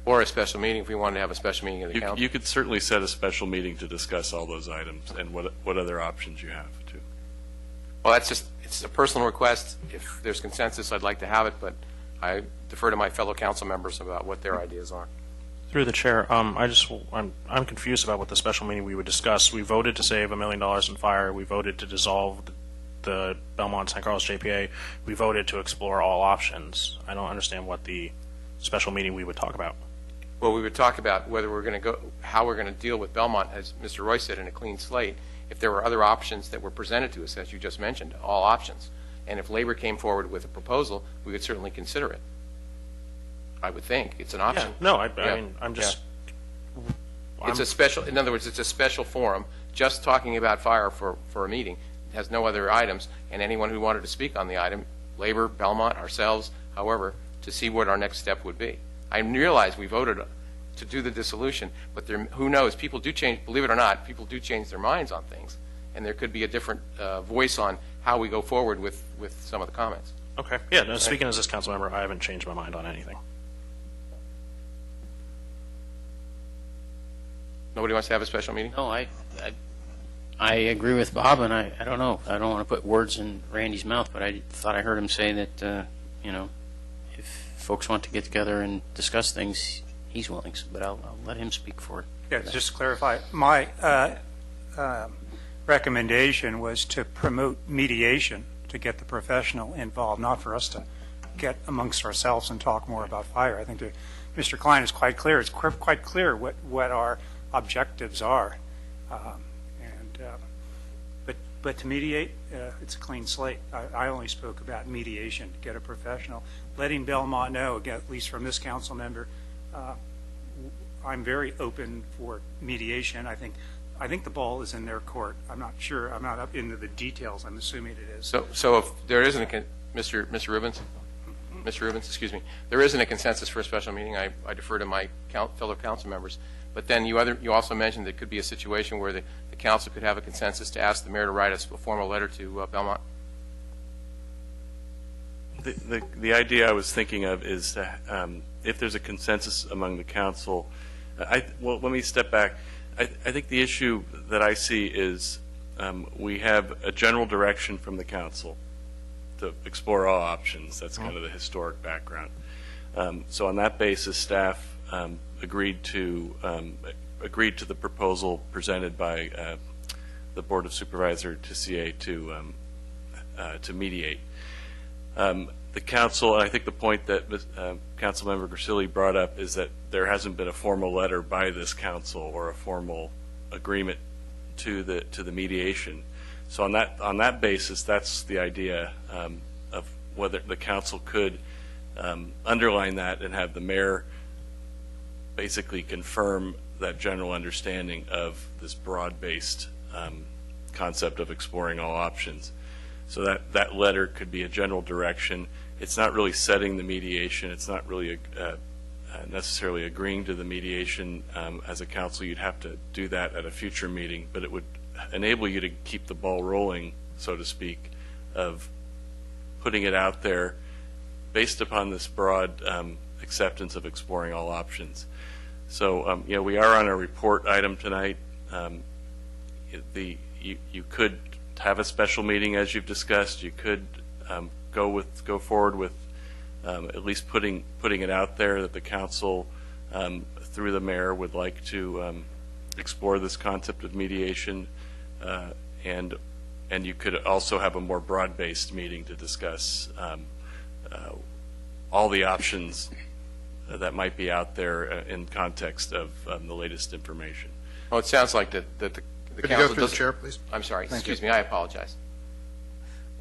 Or a special meeting, if we wanted to have a special meeting of the council. You could certainly set a special meeting to discuss all those items and what other options you have too. Well, it's a personal request. If there's consensus, I'd like to have it, but I defer to my fellow council members about what their ideas are. Through the chair, I'm confused about what the special meeting we would discuss. We voted to save $1 million in fire. We voted to dissolve the Belmont San Carlos JPA. We voted to explore all options. I don't understand what the special meeting we would talk about. Well, we would talk about whether we're going to how we're going to deal with Belmont, as Mr. Royce said, in a clean slate. If there were other options that were presented to us, as you just mentioned, all options. And if Labor came forward with a proposal, we would certainly consider it. I would think it's an option. Yeah, no, I mean, I'm just It's a special, in other words, it's a special forum, just talking about fire for a meeting. It has no other items, and anyone who wanted to speak on the item, Labor, Belmont, ourselves, however, to see what our next step would be. I realize we voted to do the dissolution, but who knows? People do change, believe it or not, people do change their minds on things, and there could be a different voice on how we go forward with some of the comments. Okay. Yeah, no, speaking as this council member, I haven't changed my mind on anything. Nobody wants to have a special meeting? No, I agree with Bob, and I don't know. I don't want to put words in Randy's mouth, but I thought I heard him say that, if folks want to get together and discuss things, he's willing, but I'll let him speak for it. Yeah, just to clarify, my recommendation was to promote mediation, to get the professional involved, not for us to get amongst ourselves and talk more about fire. I think that Mr. Klein is quite clear. It's quite clear what our objectives are. But to mediate, it's a clean slate. I only spoke about mediation, get a professional. Letting Belmont know, again, at least from this council member, I'm very open for mediation. I think the ball is in their court. I'm not sure. I'm not up into the details. I'm assuming it is. So if there isn't Mr. Rubens, excuse me, there isn't a consensus for a special meeting, I defer to my fellow council members. But then you also mentioned there could be a situation where the council could have a consensus to ask the mayor to write us a formal letter to Belmont. The idea I was thinking of is if there's a consensus among the council. Well, let me step back. I think the issue that I see is we have a general direction from the council to explore all options. That's kind of the historic background. So on that basis, staff agreed to the proposal presented by the Board of Supervisors to CA to mediate. The council, and I think the point that Councilmember Grisilli brought up is that there hasn't been a formal letter by this council or a formal agreement to the mediation. So on that basis, that's the idea of whether the council could underline that and have the mayor basically confirm that general understanding of this broad-based concept of exploring all options. So that letter could be a general direction. It's not really setting the mediation. It's not really necessarily agreeing to the mediation. As a council, you'd have to do that at a future meeting, but it would enable you to keep the ball rolling, so to speak, of putting it out there based upon this broad acceptance of exploring all options. So, we are on a report item tonight. You could have a special meeting, as you've discussed. You could go forward with at least putting it out there that the council, through the mayor, would like to explore this concept of mediation, and you could also have a more broad-based meeting to discuss all the options that might be out there in context of the latest information. Well, it sounds like that the Could you council go through the doesn't. chair, please? I'm sorry. Thank Excuse you. me. I apologize.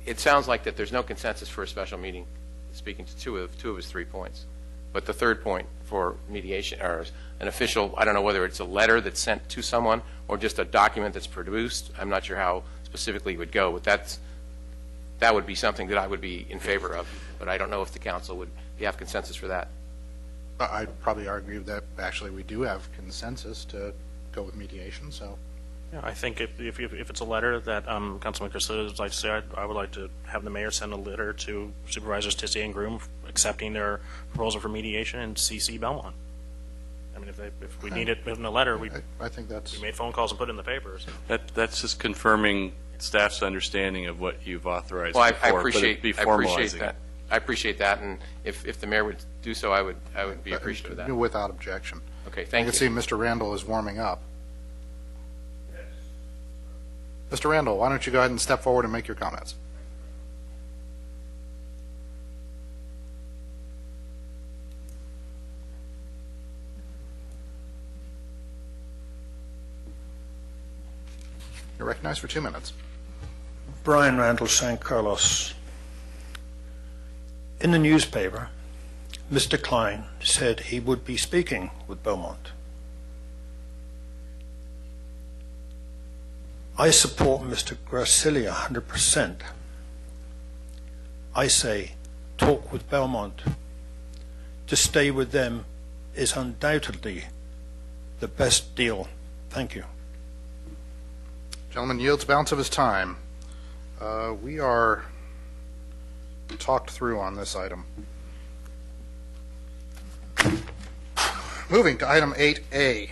It sounds like that there's no consensus for a special meeting, speaking to two of his 3 points. But the third point for mediation, or an official, I don't know whether it's a letter that's sent to someone or just a document that's produced. I'm not sure how specifically it would go, but that would be something that I would be in favor of. But I don't know if the council would have consensus for that. I'd probably argue that actually we do have consensus to go with mediation, so. Yeah, I think if it's a letter that Councilman Grisilli would like to say, I would like to have the mayor send a letter to Supervisors Tissier and Groom accepting their proposal for mediation and CC Belmont. I mean, if we need it in a letter, I think that's. we made phone calls and put it in the papers. That's just confirming staff's understanding of what you've authorized Well, before, but it'd be formalizing it. I appreciate that, and if the mayor would do so, I would be appreciative of that. Without objection. Okay, I thank can you. see Mr. Randall is warming up. Mr. Randall, why don't you go ahead and step forward and make your comments? You're recognized for 2 minutes. Brian Randall, San Carlos. In the newspaper, Mr. Klein said he would be speaking with Beaumont. I support Mr. Gracilli 100%. I say, talk with Belmont. To stay with them is undoubtedly the best deal. Thank you. Gentleman yields balance of his time. We are talked through on this item. Moving to item 8A,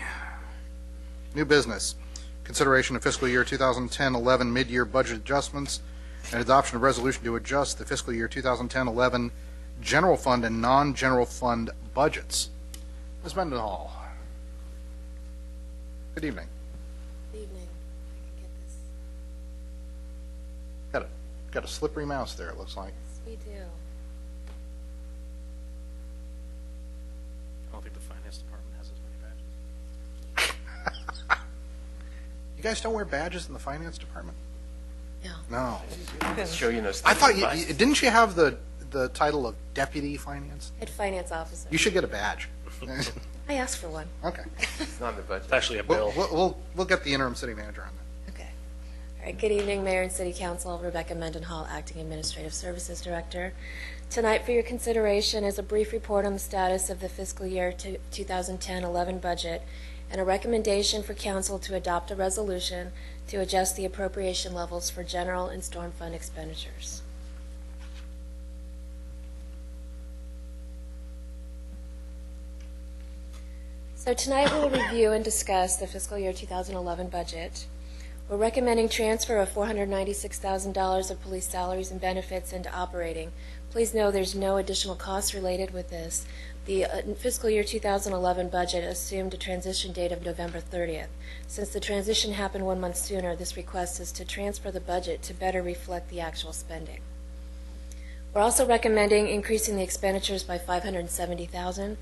new business. Consideration of fiscal year 2010-11 mid-year budget adjustments and adoption of resolution to adjust the fiscal year 2010-11 general fund and non-general fund budgets. Ms. Mendenhall. Good evening. Good evening. I can get this. Got a slippery mouse there, it looks like. Yes, we do. I don't think the finance department has as many badges. You guys don't wear badges in the finance department? No. No. Show you those. I thought didn't you have the title of deputy finance? Head finance officer. You should get a badge. I asked for one. Okay. It's not in the budget. It's actually a bill. We'll get the interim city manager on that. Okay. All right. Good evening, Mayor and City Council. Rebecca Mendenhall, Acting Administrative Services Director. Tonight for your consideration is a brief report on the status of the fiscal year 2010-11 budget and a recommendation for Council to adopt a resolution to adjust the appropriation levels for general and storm fund expenditures. So tonight we will review and discuss the fiscal year 2011 budget. We're recommending transfer of $496,000 of police salaries and benefits into operating. Please know there's no additional costs related with this. The fiscal year 2011 budget assumed a transition date of November 30th. Since the transition happened 1 month sooner, this request is to transfer the budget to better reflect the actual spending. We're also recommending increasing the expenditures by $570,000.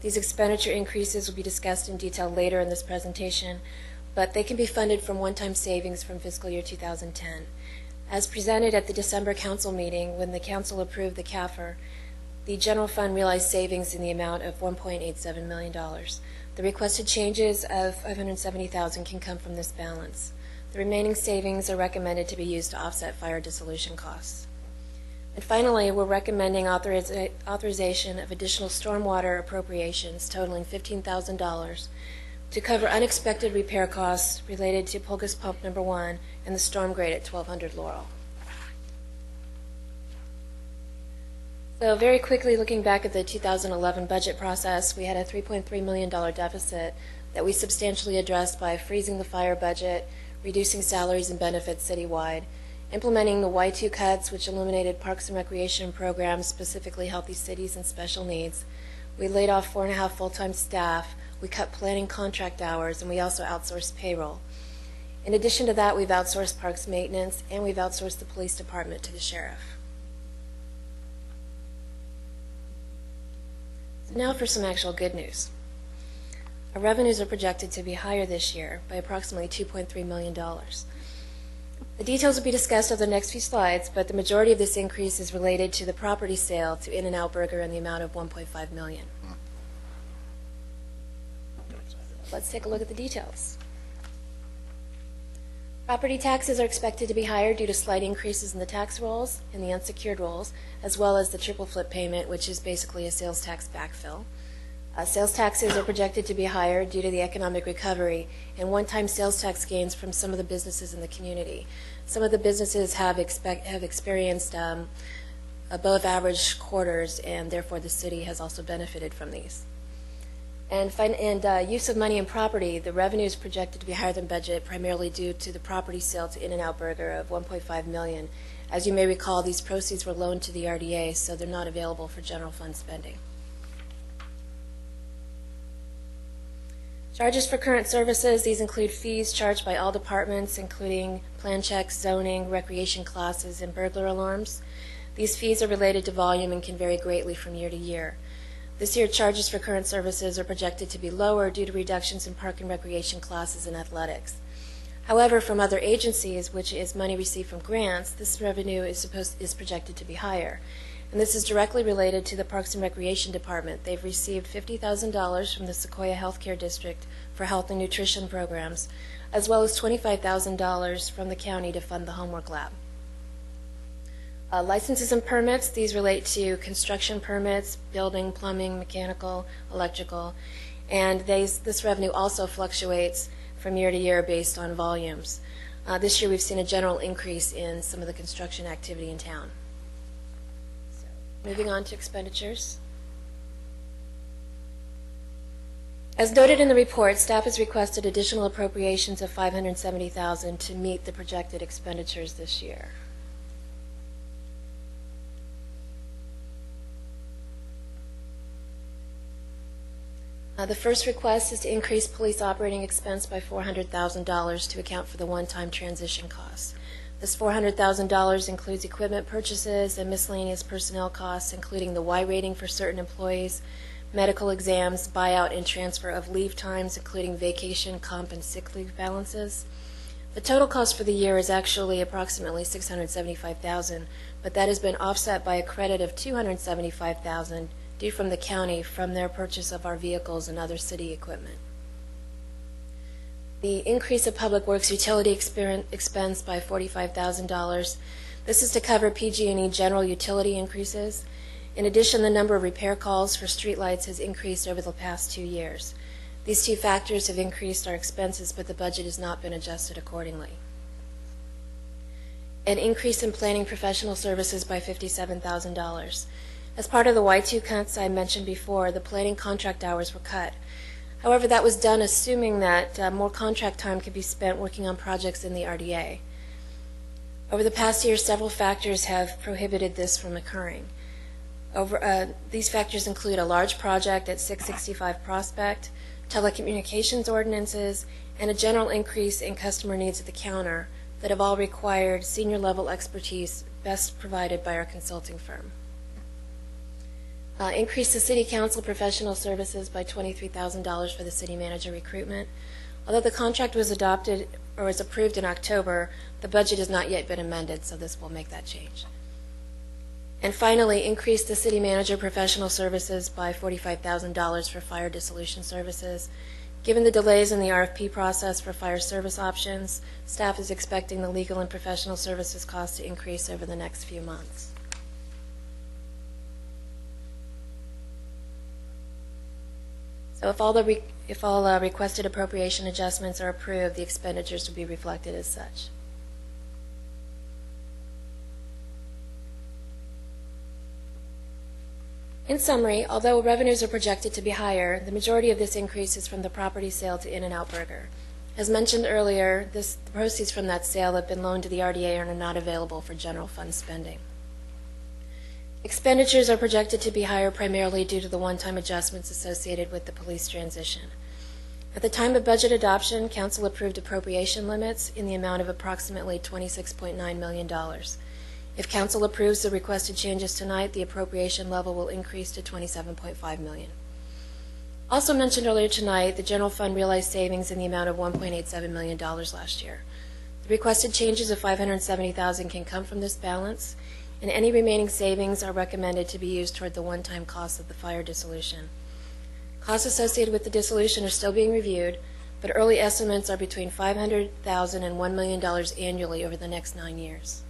These expenditure increases will be discussed in detail later in this presentation, but they can be funded from one-time savings from fiscal year 2010. As presented at the December council meeting, when the council approved the CAFR, the general fund realized savings in the amount of $1.87 million. The requested changes of $570,000 can come from this balance. The remaining savings are recommended to be used to offset fire dissolution costs. And finally, we're recommending authorization of additional stormwater appropriations totaling $15,000 to cover unexpected repair costs related to Pulgus Pump Number 1 and the storm grate at 1200 Laurel. So very quickly, looking back at the 2011 budget process, we had a $3.3 million deficit that we substantially addressed by freezing the fire budget, reducing salaries and benefits citywide, implementing the Y2 cuts, which eliminated parks and recreation programs, specifically Healthy Cities and Special Needs. We laid off 4.5 full-time staff. We cut planning contract hours, and we also outsourced payroll. In addition to that, we've outsourced parks maintenance, and we've outsourced the police department to the sheriff. So now for some actual good news. Our revenues are projected to be higher this year by approximately $2.3 million. The details will be discussed over the next few slides, but the majority of this increase is related to the property sale to In-N-Out Burger in the amount of $1.5 million. Let's take a look at the details. Property taxes are expected to be higher due to slight increases in the tax rolls and the unsecured rolls, as well as the triple flip payment, which is basically a sales tax backfill. Sales taxes are projected to be higher due to the economic recovery and one-time sales tax gains from some of the businesses in the community. Some of the businesses have experienced above average quarters, and therefore the city has also benefited from these. And use of money and property, the revenue is projected to be higher than budget, primarily due to the property sale to In-N-Out Burger of $1.5 million. As you may recall, these proceeds were loaned to the RDA, so they're not available for general fund spending. Charges for current services, these include fees charged by all departments, including plan checks, zoning, recreation classes, and burglar alarms. These fees are related to volume and can vary greatly from year to year. This year, charges for current services are projected to be lower due to reductions in park and recreation classes and athletics. However, from other agencies, which is money received from grants, this revenue is projected to be higher. and this is directly related to the Parks and Recreation Department. They've received $50,000 from the Sequoia Healthcare District for health and nutrition programs, as well as $25,000 from the county to fund the homework lab. Licenses and permits, these relate to construction permits, building, plumbing, mechanical, electrical, and this revenue also fluctuates from year to year based on volumes. This year we've seen a general increase in some of the construction activity in town. So, moving on to expenditures. As noted in the report, staff has requested additional appropriations of $570,000 to meet the projected expenditures this year. The first request is to increase police operating expense by $400,000 to account for the one-time transition costs. This $400,000 includes equipment purchases and miscellaneous personnel costs, including the Y rating for certain employees, medical exams, buyout and transfer of leave times, including vacation, comp, and sick leave balances. The total cost for the year is actually approximately $675,000, but that has been offset by a credit of $275,000 due from the county from their purchase of our vehicles and other city equipment. The increase of Public Works utility expense by $45,000. This is to cover PG&E general utility increases. In addition, the number of repair calls for streetlights has increased over the past 2 years. These two factors have increased our expenses, but the budget has not been adjusted accordingly. An increase in planning professional services by $57,000. As part of the Y2 cuts I mentioned before, the planning contract hours were cut. However, that was done assuming that more contract time could be spent working on projects in the RDA. Over the past year, several factors have prohibited this from occurring. These factors include a large project at 665 Prospect, telecommunications ordinances, and a general increase in customer needs at the counter that have all required senior-level expertise best provided by our consulting firm. Increase the City Council professional services by $23,000 for the city manager recruitment. Although the contract was adopted or was approved in October, the budget has not yet been amended, so this will make that change. And finally, increase the city manager professional services by $45,000 for fire dissolution services. Given the delays in the RFP process for fire service options, staff is expecting the legal and professional services costs to increase over the next few months. So if all requested appropriation adjustments are approved, the expenditures will be reflected as such. In summary, although revenues are projected to be higher, the majority of this increase is from the property sale to In-N-Out Burger. As mentioned earlier, the proceeds from that sale have been loaned to the RDA and are not available for general fund spending. Expenditures are projected to be higher primarily due to the one-time adjustments associated with the police transition. At the time of budget adoption, Council approved appropriation limits in the amount of approximately $26.9 million. If Council approves the requested changes tonight, the appropriation level will increase to $27.5 million. Also mentioned earlier tonight, the general fund realized savings in the amount of $1.87 million last year. The requested changes of $570,000 can come from this balance, and any remaining savings are recommended to be used toward the one-time costs of the fire dissolution. Costs associated with the dissolution are still being reviewed, but early estimates are between $500,000 and $1 million annually over the next 9 years.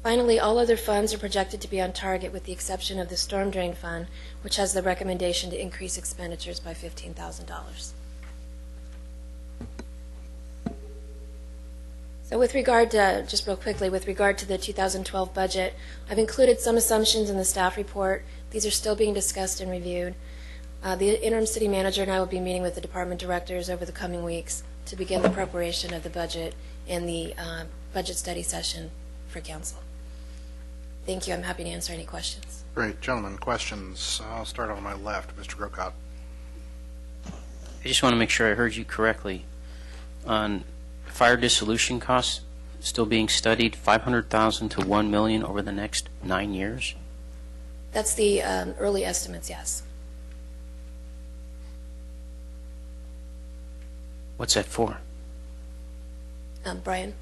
Finally, all other funds are projected to be on target with the exception of the storm drain fund, which has the recommendation to increase expenditures by $15,000. So with regard to, just real quickly, with regard to the 2012 budget, I've included some assumptions in the staff report. These are still being discussed and reviewed. The interim city manager and I will be meeting with the department directors over the coming weeks to begin the preparation of the budget and the budget study session for council. Thank you. I'm happy to answer any questions. Great. Gentlemen, questions? I'll start on my left. Mr. Grocott. I just want to make sure I heard you correctly. On fire dissolution costs still being studied, $500,000 to $1 million over the next 9 years? That's the early estimates, yes. What's that for? Brian?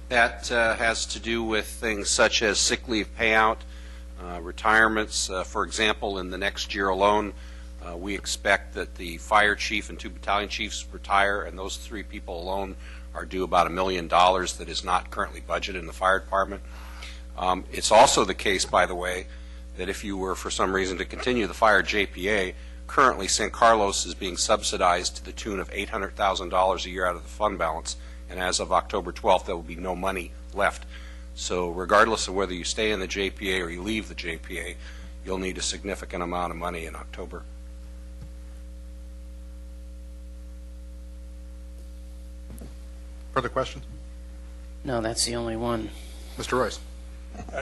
That has to do with things such as sick leave payout, retirements. For example, in the next year alone, we expect that the fire chief and 2 battalion chiefs retire, and those 3 people alone are due about $1 million that is not currently budgeted in the fire department. It's also the case, by the way, that if you were for some reason to continue the fire JPA, currently San Carlos is being subsidized to the tune of $800,000 a year out of the fund balance, and as of October 12th, there will be no money left. So regardless of whether you stay in the JPA or you leave the JPA, you'll need a significant amount of money in October. Further questions? No, that's the only one. Mr. Royce?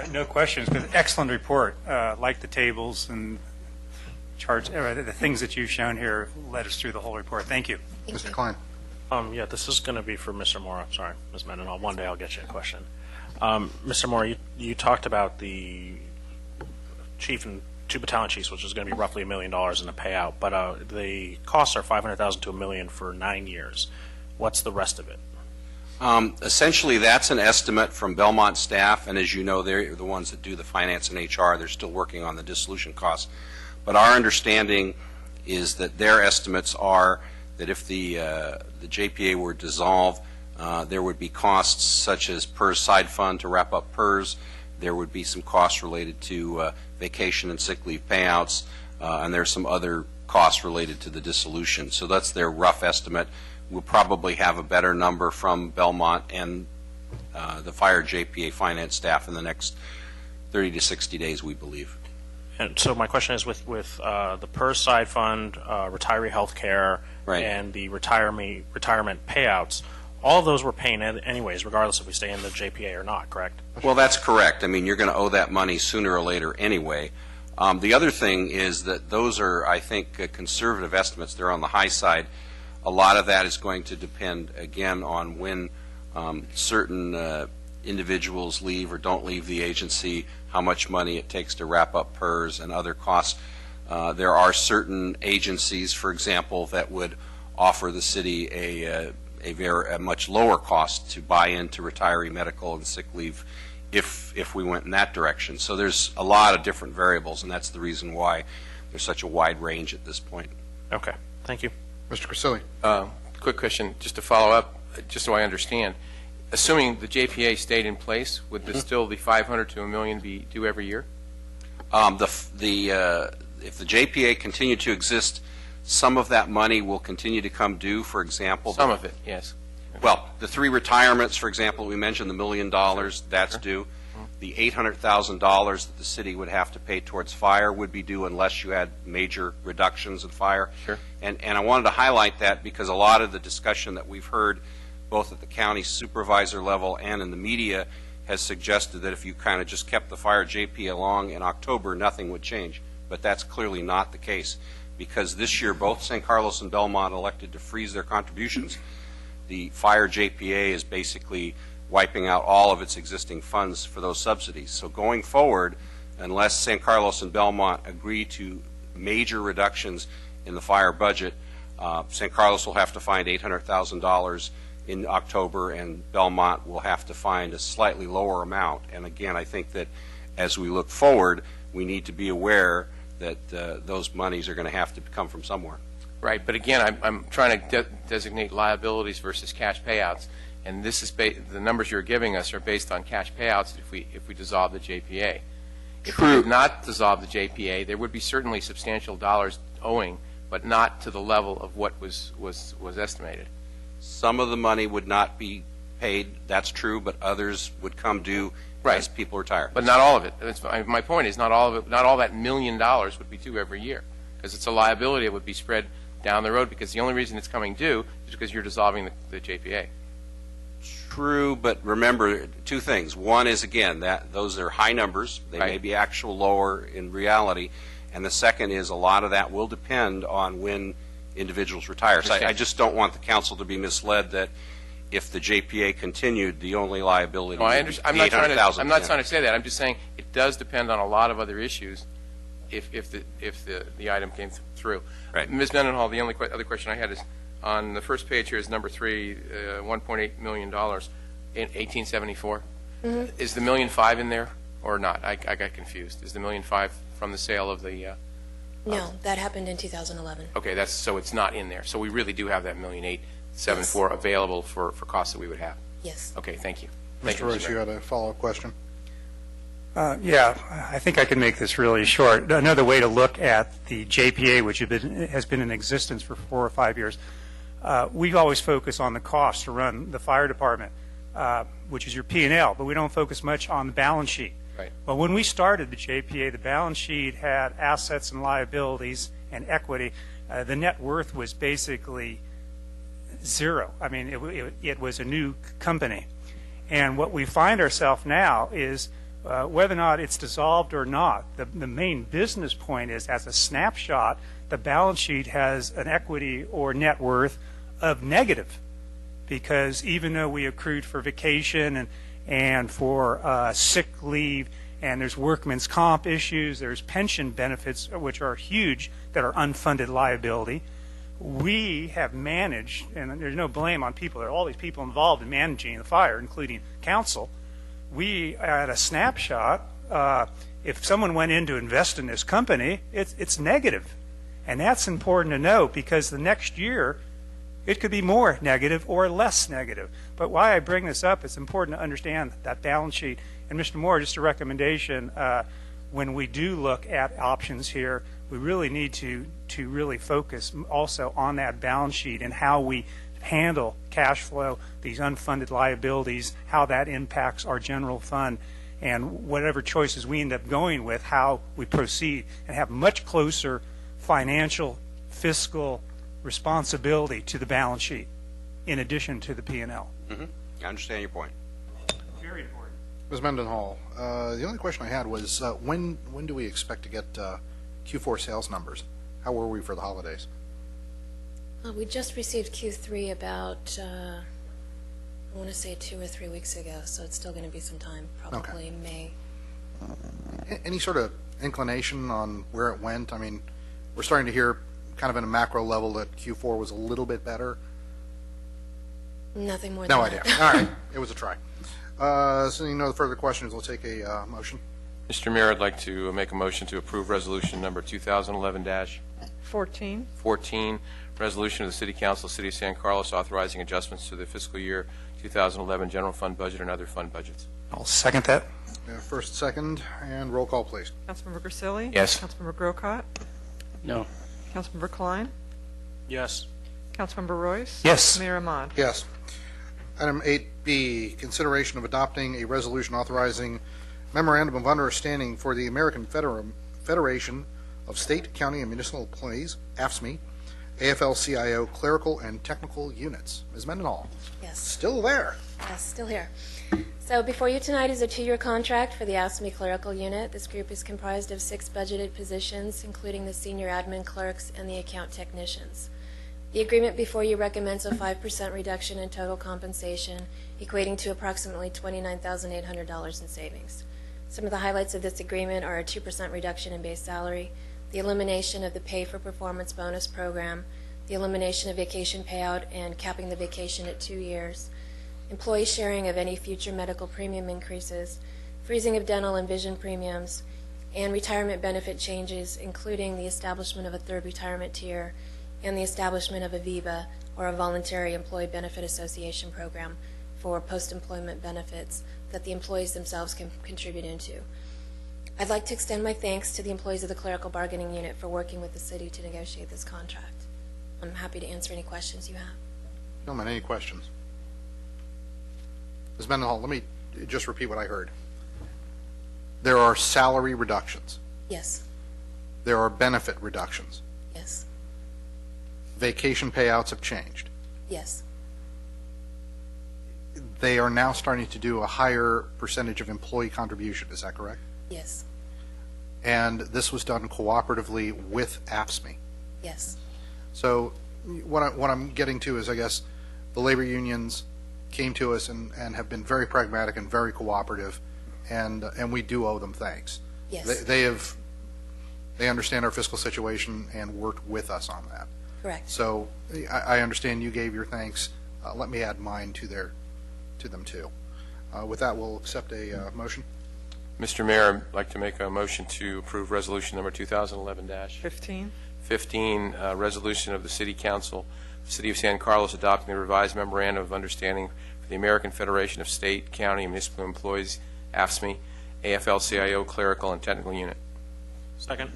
No questions, but excellent report. Like the tables and charts, the things that you've shown here led us through the whole report. Thank you. Mr. Klein? Yeah, this is going to be for Mr. Moore. I'm sorry, Ms. Mendenhall. One day I'll get you a question. Mr. Moore, you talked about the chief and 2 battalion chiefs, which is going to be roughly $1 million in the payout, but the costs are $500,000 to $1 million for 9 years. What's the rest of it? Essentially, that's an estimate from Belmont staff, and as you know, they're the ones that do the finance and HR. They're still working on the dissolution costs. But our understanding is that their estimates are that if the JPA were dissolved, there would be costs such as PERS side fund to wrap up PERS. There would be some costs related to vacation and sick leave payouts, and there's some other costs related to the dissolution. So that's their rough estimate. We'll probably have a better number from Belmont and the fire JPA finance staff in the next 30 to 60 days, we believe. And so my question is with the PERS side fund, retiree health care, Right. and the retirement payouts, all of those we're paying anyways, regardless if we stay in the JPA or not, correct? Well, that's correct. I mean, you're going to owe that money sooner or later anyway. The other thing is that those are, I think, conservative estimates. They're on the high side. A lot of that is going to depend, again, on when certain individuals leave or don't leave the agency, how much money it takes to wrap up PERS and other costs. There are certain agencies, for example, that would offer the city a much lower cost to buy into retiree medical and sick leave if we went in that direction. So there's a lot of different variables, and that's the reason why there's such a wide range at this point. Okay, thank you. Mr. Crisili? Quick question, just to follow up, just so I understand. Assuming the JPA stayed in place, would this still the $500 to $1 million be due every year? If the JPA continued to exist, some of that money will continue to come due. For example, Some of it, yes. Well, the 3 retirements, for example, we mentioned the $1 million, that's due. The $800,000 that the city would have to pay towards fire would be due unless you had major reductions in fire. Sure. And I wanted to highlight that because a lot of the discussion that we've heard, both at the county supervisor level and in the media, has suggested that if you kind of just kept the fire JP along in October, nothing would change. But that's clearly not the case, because this year both San Carlos and Belmont elected to freeze their contributions. The fire JPA is basically wiping out all of its existing funds for those subsidies. So going forward, unless San Carlos and Belmont agree to major reductions in the fire budget, San Carlos will have to find $800,000 in October, and Belmont will have to find a slightly lower amount. And again, I think that as we look forward, we need to be aware that those monies are going to have to come from somewhere. Right, but again, I'm trying to designate liabilities versus cash payouts, and this is the numbers you're giving us are based on cash payouts if we dissolve the JPA. If we did not dissolve the JPA, there would be certainly substantial dollars owing, but not to the level of what was estimated. Some of the money would not be paid, that's true, but others would come due as people retire. But not all of it. My point is not all of it. Not all that $1 million would be due every year, because it's a liability that would be spread down the road, because the only reason it's coming due is because you're dissolving the JPA. True, but remember 2 things. One is, again, that those are high numbers. They may be actual lower in reality. And the second is a lot of that will depend on when individuals retire. So I just don't want the council to be misled that if the JPA continued, the only liability would be I'm not trying to say that. I'm just saying it does depend on a lot of other issues if the item came through. Right. Ms. Mendenhall, the only other question I had is on the first page here is number 3, $1.8 million in 1874. Is the $1.5 million in there, or not? I got confused. Is the $1.5 million from the sale of the? No, that happened in 2011. Okay, so it's not in there. So we really do have that $1,874,000 available for costs that we would have. Yes. Okay, thank you. Mr. Royce, you had a follow-up question? Yeah, I think I can make this really short. Another way to look at the JPA, which has been in existence for 4 or 5 years, we always focus on the cost to run the fire department, which is your P&L, but we don't focus much on the balance sheet. Right. But when we started the JPA, the balance sheet had assets and liabilities and equity. The net worth was basically zero. I mean, it was a new company. And what we find ourselves now is whether or not it's dissolved or not, the main business point is, as a snapshot, the balance sheet has an equity or net worth of negative, because even though we accrued for vacation and for sick leave, and there's workman's comp issues, there's pension benefits, which are huge, that are unfunded liability, we have managed, and there's no blame on people, there are all these people involved in managing the fire, including council. We, at a snapshot, if someone went in to invest in this company, it's negative. And that's important to note, because the next year, it could be more negative or less negative. But why I bring this up, it's important to understand that balance sheet. And Mr. Moore, just a recommendation, when we do look at options here, we really need to really focus also on that balance sheet and how we handle cash flow, these unfunded liabilities, how that impacts our general fund, and whatever choices we end up going with, how we proceed, and have much closer financial, fiscal responsibility to the balance sheet in addition to the P&L. I understand your point. Very important. Ms. Mendenhall, the only question I had was when do we expect to get Q4 sales numbers? How were we for the holidays? We just received Q3 about, I want to say 2 or 3 weeks ago, so it's still going to be some time, probably May. Any sort of inclination on where it went? I mean, we're starting to hear kind of in a macro level that Q4 was a little bit better. Nothing more than No that. idea. All right. It was a try. Seeing no further questions, we'll take a motion. Mr. Mayor, I'd like to make a motion to approve resolution number 2011-14, 14. resolution of the City Council, City of San Carlos, authorizing adjustments to the fiscal year 2011 general fund budget and other fund budgets. I'll second that. First, second, and roll call, please. Councilmember Grisilli? Yes. Councilmember Grocott? No. Councilmember Klein? Yes. Councilmember Royce? Yes. Mayor Ahmad? Yes. Item 8B, consideration of adopting a resolution authorizing memorandum of understanding for the American Federation of State, County, and Municipal Employees, AFSCME, AFL-CIO clerical and technical units. Ms. Mendenhall? Yes. Still there. Yes, still here. So before you tonight is a 2-year contract for the AFSCME clerical unit. This group is comprised of 6 budgeted positions, including the senior admin clerks and the account technicians. The agreement before you recommends a 5% reduction in total compensation, equating to approximately $29,800 in savings. Some of the highlights of this agreement are a 2% reduction in base salary, the elimination of the pay for performance bonus program, the elimination of vacation payout and capping the vacation at 2 years, employee sharing of any future medical premium increases, freezing of dental and vision premiums, and retirement benefit changes, including the establishment of a 3rd retirement tier and the establishment of a VEBA, or a Voluntary Employee Benefit Association program for post-employment benefits that the employees themselves can contribute into. I'd like to extend my thanks to the employees of the Clerical Bargaining Unit for working with the city to negotiate this contract. I'm happy to answer any questions you have. Gentlemen, any questions? Ms. Mendenhall, let me just repeat what I heard. There are salary reductions. Yes. There are benefit reductions. Yes. Vacation payouts have changed. Yes. They are now starting to do a higher percentage of employee contribution. Is that correct? Yes. And this was done cooperatively with AFSCME. Yes. So what I'm getting to is, I guess, the labor unions came to us and have been very pragmatic and very cooperative, and we do owe them thanks. Yes. They understand our fiscal situation and worked with us on that. Correct. So I understand you gave your thanks. Let me add mine to them too. With that, we'll accept a motion. Mr. Mayor, I'd like to make a motion to approve resolution number 2011-15, 15. Resolution of the City Council, City of San Carlos adopting the revised memorandum of understanding for the American Federation of State, County, and Municipal Employees, AFSCME, AFL-CIO Clerical and Technical Unit. Second.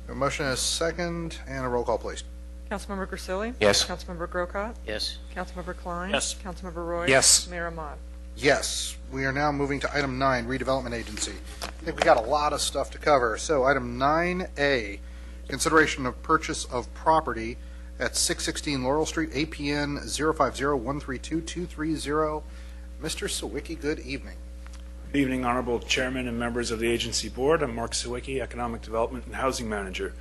A motion and a second, and a roll call, please. Councilmember Grisilli? Yes. Councilmember Grocott? Yes. Councilmember Klein? Yes. Councilmember Royce? Yes. Mayor Ahmad? Yes. We are now moving to item 9, redevelopment agency. I think we got a lot of stuff to cover. So item 9A, consideration of purchase of property at 616 Laurel Street, APN 050-132-230. Mr. Sawicki, good evening. Good evening, Honorable Chairman and members of the agency board. I'm Mark Sawicki, Economic Development and Housing Manager.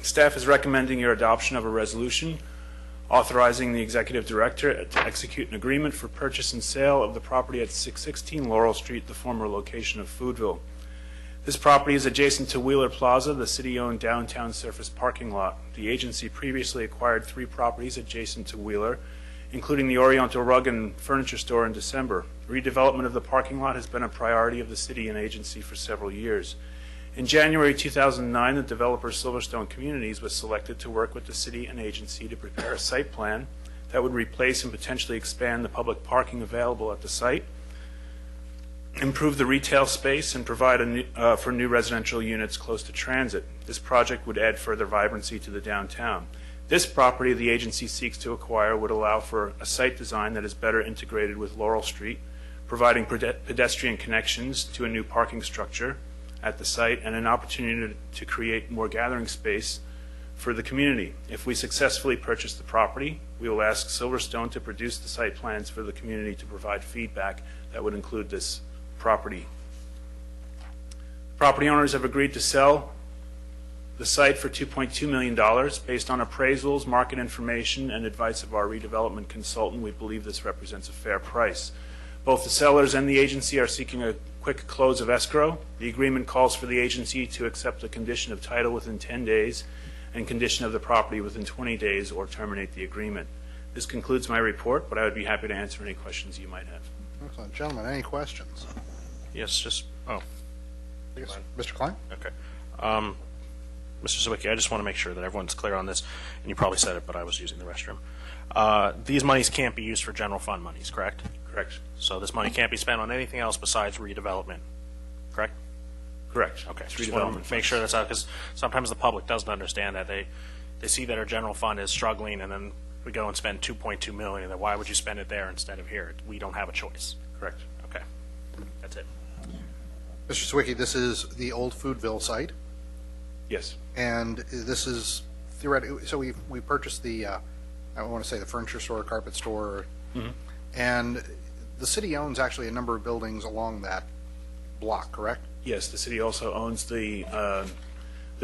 Staff is recommending your adoption of a resolution authorizing the Executive Director to execute an agreement for purchase and sale of the property at 616 Laurel Street, the former location of Foodville. This property is adjacent to Wheeler Plaza, the city-owned downtown surface parking lot. The agency previously acquired 3 properties adjacent to Wheeler, including the Oriental Rug and Furniture Store in December. Redevelopment of the parking lot has been a priority of the city and agency for several years. In January 2009, the developer Silverstone Communities was selected to work with the city and agency to prepare a site plan that would replace and potentially expand the public parking available at the site, improve the retail space, and provide for new residential units close to transit. This project would add further vibrancy to the downtown. This property the agency seeks to acquire would allow for a site design that is better integrated with Laurel Street, providing pedestrian connections to a new parking structure at the site and an opportunity to create more gathering space for the community. If we successfully purchase the property, we will ask Silverstone to produce the site plans for the community to provide feedback that would include this property. Property owners have agreed to sell the site for $2.2 million. Based on appraisals, market information, and advice of our redevelopment consultant, we believe this represents a fair price. Both the sellers and the agency are seeking a quick close of escrow. The agreement calls for the agency to accept the condition of title within 10 days and condition of the property within 20 days or terminate the agreement. This concludes my report, but I would be happy to answer any questions you might have. Excellent. Gentlemen, any questions? Yes, just, oh, Yes. Mr. Klein? okay. Mr. Sawicki, I just want to make sure that everyone's clear on this, and you probably said it, but I was using the restroom. These monies can't be used for general fund monies, correct? Correct. So this money can't be spent on anything else besides redevelopment, correct? Correct. Okay. It's Just want redevelopment to make sure that's out, because sometimes the public doesn't understand that. They see that our general fund is struggling, and then we go and spend $2.2 million, and then why would you spend it there instead of here? We don't have a choice. Correct. Okay. That's it. Mr. Sawicki, this is the old Foodville site, Yes. and this is theoretically, so we purchased the, I want to say the furniture store, carpet store, and the city owns actually a number of buildings along that block, correct? Yes, the city also owns the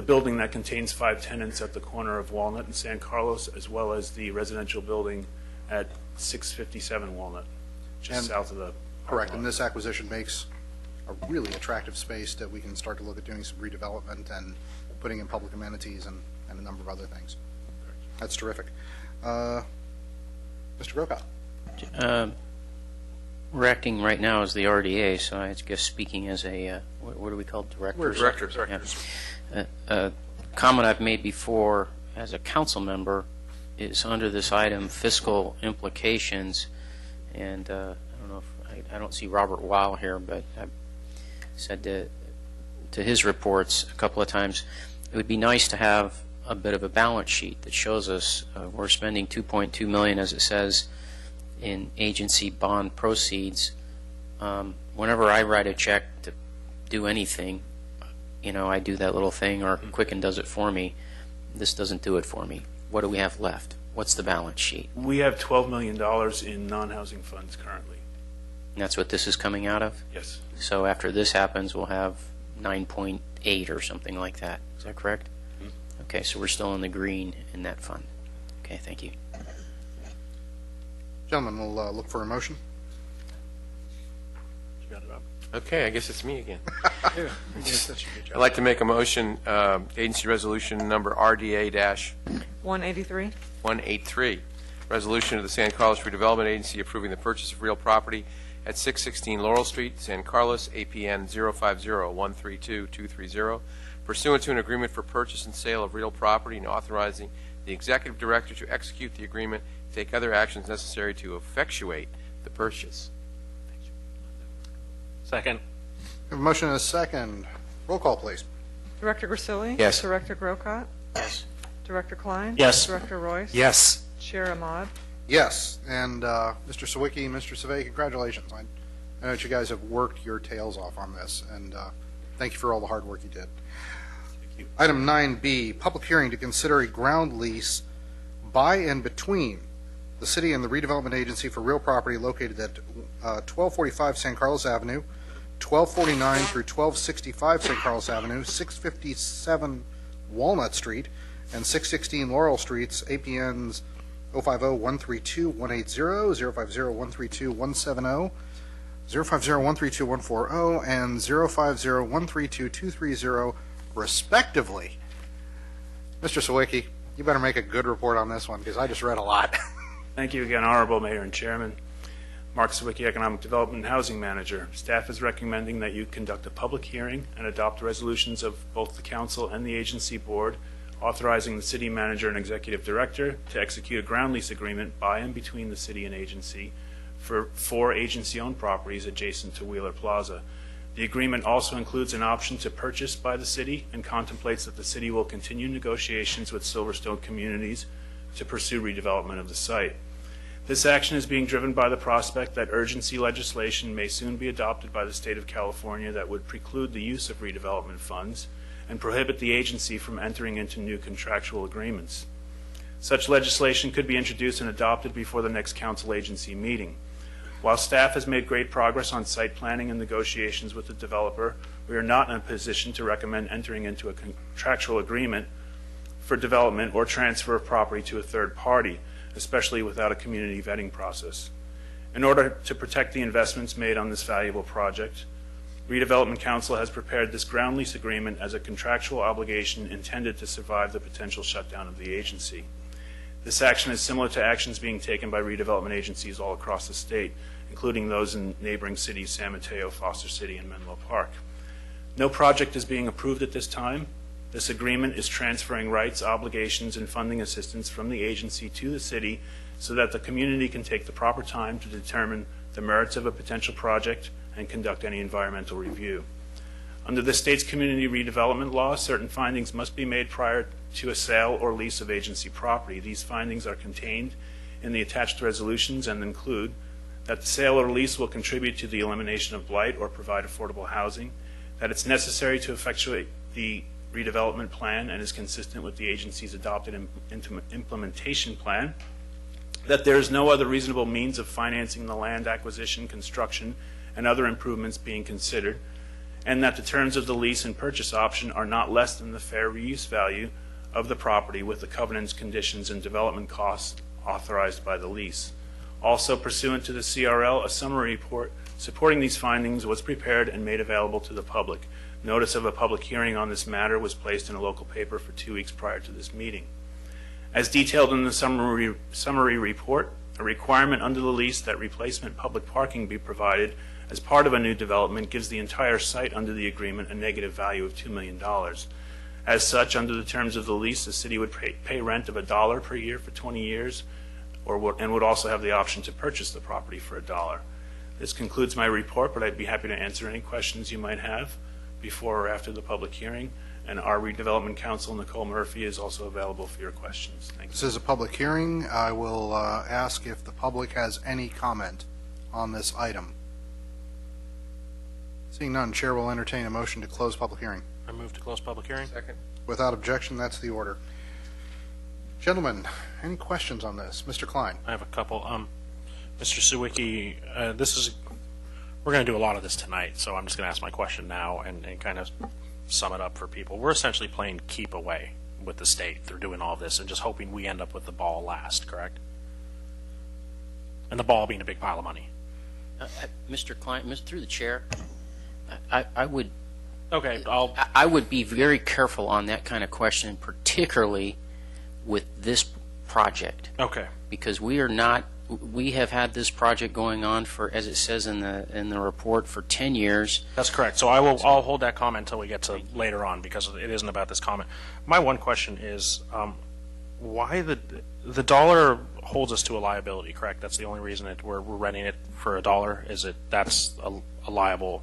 building that contains 5 tenants at the corner of Walnut and San Carlos, as well as the residential building at 657 Walnut, just And- south of the Correct, and this acquisition makes a really attractive space that we can start to look at doing some redevelopment and putting in public amenities and a number of other things. That's terrific. Mr. Grocott? We're acting right now as the RDA, so I guess speaking as a, what are we called, directors? We're directors. A comment I've made before as a council member is under this item, fiscal implications, and I don't know if, I don't see Robert Weil here, but I've said to his reports a couple of times, it would be nice to have a bit of a balance sheet that shows us we're spending $2.2 million, as it says, in agency bond proceeds. Whenever I write a check to do anything, I do that little thing, or Quicken does it for me. This doesn't do it for me. What do we have left? What's the balance sheet? We have $12 million in non-housing funds currently. And that's what this is coming out of? Yes. So after this happens, we'll have 9.8 or something like that. Is that correct? Okay, so we're still in the green in that fund. Okay, thank you. Gentlemen, we'll look for a motion. Okay, I guess it's me again. I'd like to make a motion, agency resolution number RDA-183, 183. resolution of the San Carlos Redevelopment Agency approving the purchase of real property at 616 Laurel Street, San Carlos, APN 050-132-230, pursuant to an agreement for purchase and sale of real property and authorizing the executive director to execute the agreement, take other actions necessary to effectuate the purchase. Second. We have a motion and a second. Roll call, please. Director Grisilli? Yes. Director Grocott? Yes. Director Klein? Yes. Director Royce? Yes. Chair Ahmad? Yes, and Mr. Sawicki, Mr. Savay, congratulations. I know that you guys have worked your tails off on this, and thank you for all the hard work you did. Item 9B, public hearing to consider a ground lease by and between the city and the redevelopment agency for real property located at 1245 San Carlos Avenue, 1249 through 1265 San Carlos Avenue, 657 Walnut Street, and 616 Laurel Streets, APNs 050-132-180, 050-132-170, 050-132-140, and 050-132-230, respectively. Mr. Sawicki, you better make a good report on this one, because I just read a lot. Thank you again, Honorable Mayor and Chairman. Mark Sawicki, Economic Development and Housing Manager. Staff is recommending that you conduct a public hearing and adopt resolutions of both the council and the agency board authorizing the city manager and executive director to execute a ground lease agreement by and between the city and agency for 4 agency-owned properties adjacent to Wheeler Plaza. The agreement also includes an option to purchase by the city and contemplates that the city will continue negotiations with Silverstone Communities to pursue redevelopment of the site. This action is being driven by the prospect that urgency legislation may soon be adopted by the state of California that would preclude the use of redevelopment funds and prohibit the agency from entering into new contractual agreements. Such legislation could be introduced and adopted before the next council agency meeting. While staff has made great progress on site planning and negotiations with the developer, we are not in a position to recommend entering into a contractual agreement for development or transfer of property to a third party, especially without a community vetting process. In order to protect the investments made on this valuable project, Redevelopment Council has prepared this ground lease agreement as a contractual obligation intended to survive the potential shutdown of the agency. This action is similar to actions being taken by redevelopment agencies all across the state, including those in neighboring cities San Mateo, Foster City, and Menlo Park. No project is being approved at this time. This agreement is transferring rights, obligations, and funding assistance from the agency to the city so that the community can take the proper time to determine the merits of a potential project and conduct any environmental review. Under the state's community redevelopment law, certain findings must be made prior to a sale or lease of agency property. These findings are contained in the attached resolutions and include that the sale or lease will contribute to the elimination of blight or provide affordable housing, that it's necessary to effectuate the redevelopment plan and is consistent with the agency's adopted implementation plan, that there is no other reasonable means of financing the land acquisition, construction, and other improvements being considered, and that the terms of the lease and purchase option are not less than the fair reuse value of the property with the covenants, conditions, and development costs authorized by the lease. Also, pursuant to the CRL, a summary report supporting these findings was prepared and made available to the public. Notice of a public hearing on this matter was placed in a local paper for 2 weeks prior to this meeting. As detailed in the summary report, a requirement under the lease that replacement public parking be provided as part of a new development gives the entire site under the agreement a negative value of $2 million. As such, under the terms of the lease, the city would pay rent of $1 per year for 20 years and would also have the option to purchase the property for $1. This concludes my report, but I'd be happy to answer any questions you might have before or after the public hearing. And our redevelopment counsel, Nicole Murphy, is also available for your questions. Thank you. This is a public hearing. I will ask if the public has any comment on this item. Seeing none, Chair will entertain a motion to close public hearing. I move to close public hearing. Second. Without objection, that's the order. Gentlemen, any questions on this? Mr. Klein. I have a couple. Mr. Sawicki, we're going to do a lot of this tonight, so I'm just going to ask my question now and kind of sum it up for people. We're essentially playing keep away with the state through doing all of this and just hoping we end up with the ball last, correct? And the ball being a big pile of money. Mr. Klein, through the chair, I would be very careful on that kind of question, particularly with this project. Okay. Because we are not we have had this project going on for, as it says in the report, for 10 years. That's correct. So I'll hold that comment until we get to later on, because it isn't about this comment. My one question is, why the dollar holds us to a liability, correct? That's the only reason that we're renting it for $1, is that's a liable,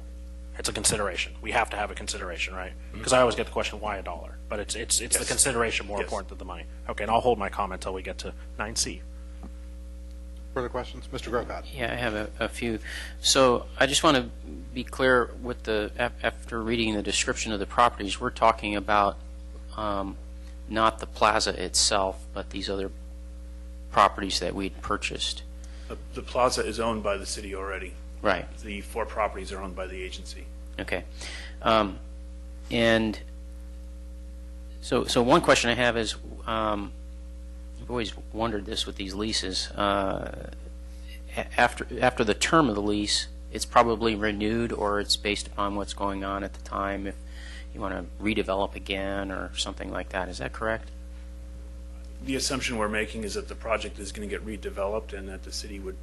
it's a consideration. We have to have a consideration, right? Because I always get the question, why $1? But it's the consideration more important than the money. Okay, and I'll hold my comment until we get to 9C. Further questions? Mr. Grocott. Yeah, I have a few. So I just want to be clear with after reading the description of the properties, we're talking about not the plaza itself, but these other properties that we'd purchased. The plaza is owned by the city already. Right. The 4 properties are owned by the agency. Okay. And so one question I have is, I've always wondered this with these leases. After the term of the lease, it's probably renewed, or it's based upon what's going on at the time, if you want to redevelop again or something like that. Is that correct? The assumption we're making is that the project is going to get redeveloped, and that the city would,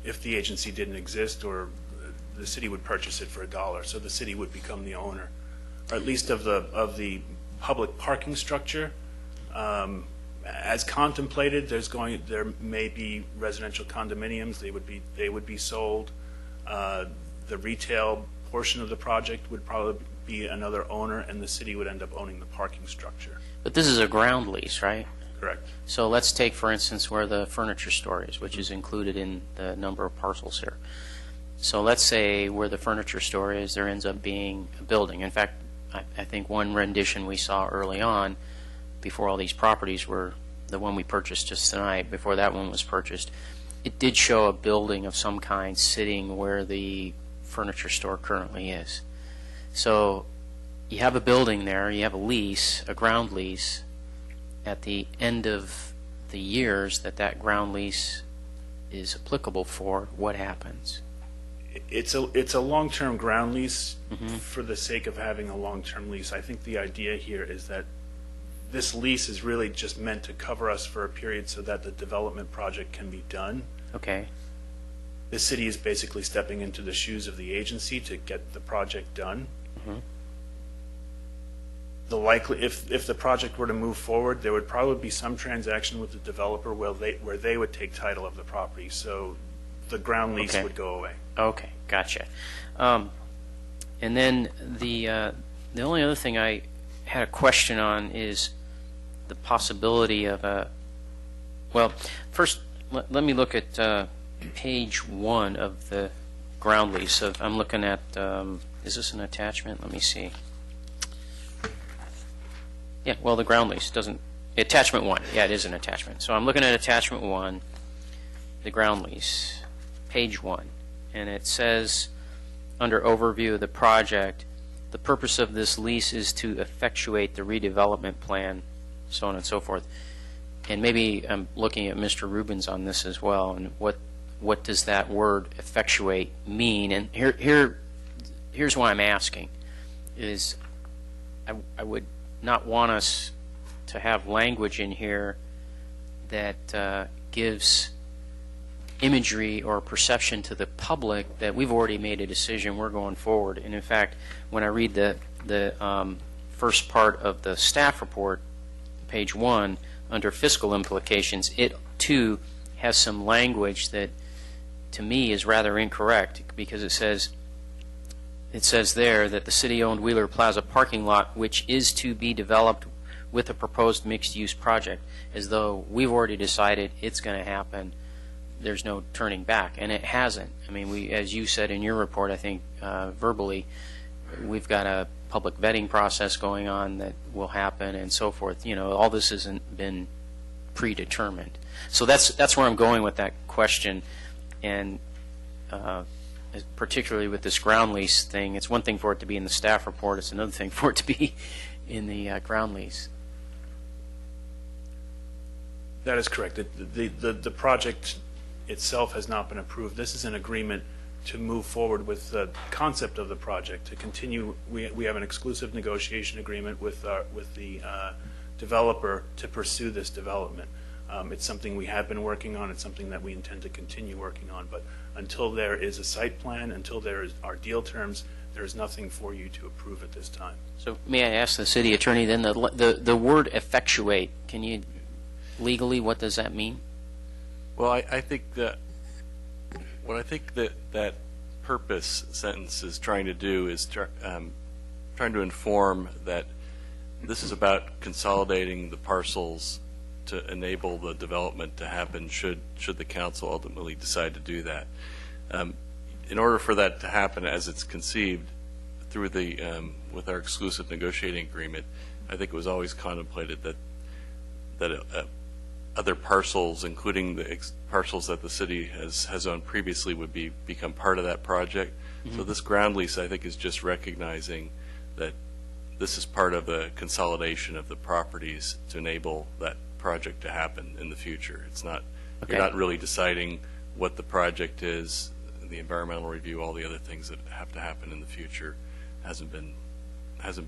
if the agency didn't exist, or the city would purchase it for $1. So the city would become the owner, or at least of the public parking structure. As contemplated, there may be residential condominiums. They would be sold. The retail portion of the project would probably be another owner, and the city would end up owning the parking structure. But this is a ground lease, right? Correct. So let's take, for instance, where the furniture store is, which is included in the number of parcels here. So let's say where the furniture store is, there ends up being a building. In fact, I think one rendition we saw early on, before all these properties were, the one we purchased just tonight, before that one was purchased, it did show a building of some kind sitting where the furniture store currently is. So you have a building there, you have a lease, a ground lease. At the end of the years that ground lease is applicable for, what happens? It's a long-term ground lease for the sake of having a long-term lease. I think the idea here is that this lease is really just meant to cover us for a period so that the development project can be done. Okay. The city is basically stepping into the shoes of the agency to get the project done. If the project were to move forward, there would probably be some transaction with the developer where they would take title of the property. So the ground lease would go away. Okay, gotcha. And then the only other thing I had a question on is the possibility of first let me look at page 1 of the ground lease. I'm looking at, is this an attachment? Let me see. Yeah, well, the ground lease doesn't, attachment 1. Yeah, it is an attachment. So I'm looking at attachment 1, the ground lease, page 1. And it says, under overview of the project, the purpose of this lease is to effectuate the redevelopment plan, so on and so forth. And maybe I'm looking at Mr. Rubens on this as well, and what does that word effectuate mean? And here's why I'm asking, is I would not want us to have language in here that gives imagery or perception to the public that we've already made a decision, we're going forward. And in fact, when I read the first part of the staff report, page 1, under fiscal implications, it too has some language that to me is rather incorrect, because it says there that the city-owned Wheeler Plaza parking lot, which is to be developed with a proposed mixed-use project, as though we've already decided it's going to happen. There's no turning back, and it hasn't. I mean, as you said in your report, I think verbally, we've got a public vetting process going on that will happen, and so forth. You know, all this hasn't been predetermined. So that's where I'm going with that question, and particularly with this ground lease thing. It's one thing for it to be in the staff report. It's another thing for it to be in the ground lease. That is correct. The project itself has not been approved. This is an agreement to move forward with the concept of the project, to continue. We have an exclusive negotiation agreement with the developer to pursue this development. It's something we have been working on. It's something that we intend to continue working on. But until there is a site plan, until there are deal terms, there is nothing for you to approve at this time. So may I ask the city attorney then, the word effectuate, can you, legally, what does that mean? Well, I think that what I think that purpose sentence is trying to do is trying to inform that this is about consolidating the parcels to enable the development to happen should the council ultimately decide to do that. In order for that to happen as it's conceived through the with our exclusive negotiating agreement, I think it was always contemplated that other parcels, including the parcels that the city has owned previously, would become part of that project. Mm-hmm. So this ground lease, I think, is just recognizing that this is part of a consolidation of the properties to enable that project to happen in the future. It's not, okay. You're not really deciding what the project is, the environmental review, all the other things that have to happen in the future hasn't been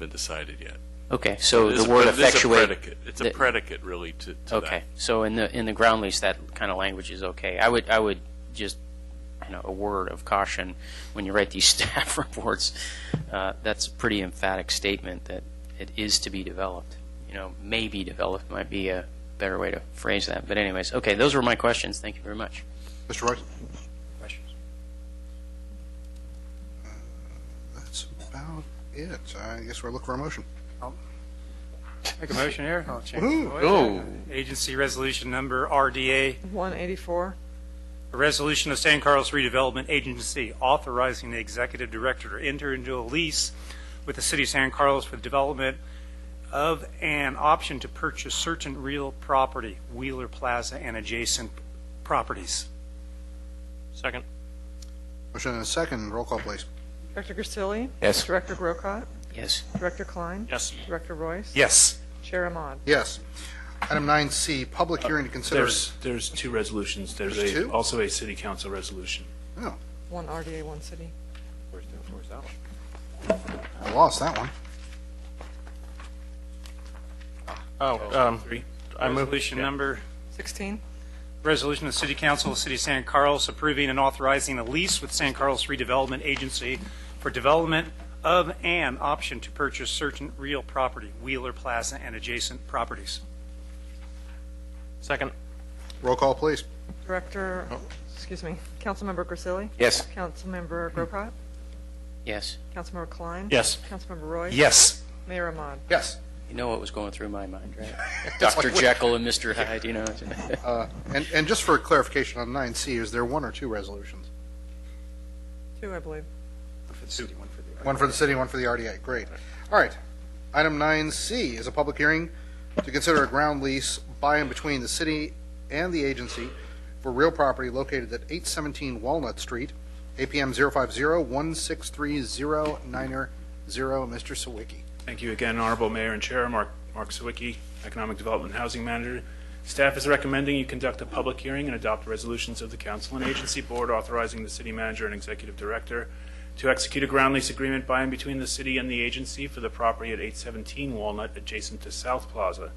decided yet. Okay, so the word effectuate. It's a predicate really to okay, that. So in the ground lease, that kind of language is okay. I would just, a word of caution when you write these staff reports. That's a pretty emphatic statement that it is to be developed. May be developed might be a better way to phrase that. But anyways, okay, those were my questions. Thank you very much. Mr. Royce? Questions? That's about it. I guess we're looking for a motion. Make a motion here. I'll change Woohoo. the voice. Go. Agency resolution number RDA 184. A resolution of San Carlos Redevelopment Agency authorizing the executive director to enter into a lease with the city of San Carlos for the development of an option to purchase certain real property, Wheeler Plaza and adjacent properties. Second. Motion and a second. Roll call, please. Director Grisilli? Yes. Director Grocott? Yes. Director Klein? Yes. Director Royce? Yes. Chair Ahmad? Yes. Item 9C, public hearing to consider. There's two resolutions. There's There's two? also a city council resolution. Oh, One RDA, one city. Where's that one? I lost that one. I move. Resolution number 16. Resolution of the City Council of the City of San Carlos approving and authorizing a lease with San Carlos Redevelopment Agency for development of an option to purchase certain real property, Wheeler Plaza and adjacent properties. Second. Roll call, please. Director, Councilmember Grisilli? Yes. Councilmember Grocott? Yes. Councilmember Klein? Yes. Councilmember Royce? Yes. Mayor Ahmad? Yes. You know what was going through my mind, right? Dr. Jekyll and Mr. Hyde, And just for clarification on 9C, is there one or two resolutions? Two, I believe. One for the city, one for the RDA. Great. All right. Item 9C is a public hearing to consider a ground lease by and between the city and the agency for real property located at 817 Walnut Street, APM 050-163-090. Mr. Sawicki. Thank you again, Honorable Mayor and Chair. Mark Sawicki, Economic Development and Housing Manager. Staff is recommending you conduct a public hearing and adopt resolutions of the Council and Agency Board authorizing the City Manager and Executive Director to execute a ground lease agreement by and between the City and the agency for the property at 817 Walnut adjacent to South Plaza.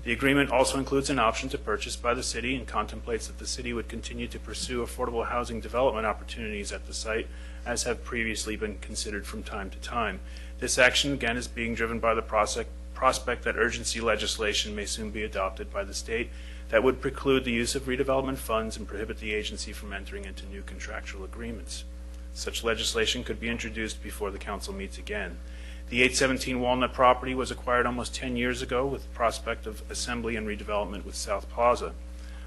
The agreement also includes an option to purchase by the City and contemplates that the City would continue to pursue affordable housing development opportunities at the site as have previously been considered from time to time. This action, again, is being driven by the prospect that urgency legislation may soon be adopted by the state that would preclude the use of redevelopment funds and prohibit the agency from entering into new contractual agreements. Such legislation could be introduced before the council meets again. The 817 Walnut property was acquired almost 10 years ago with the prospect of assembly and redevelopment with South Plaza.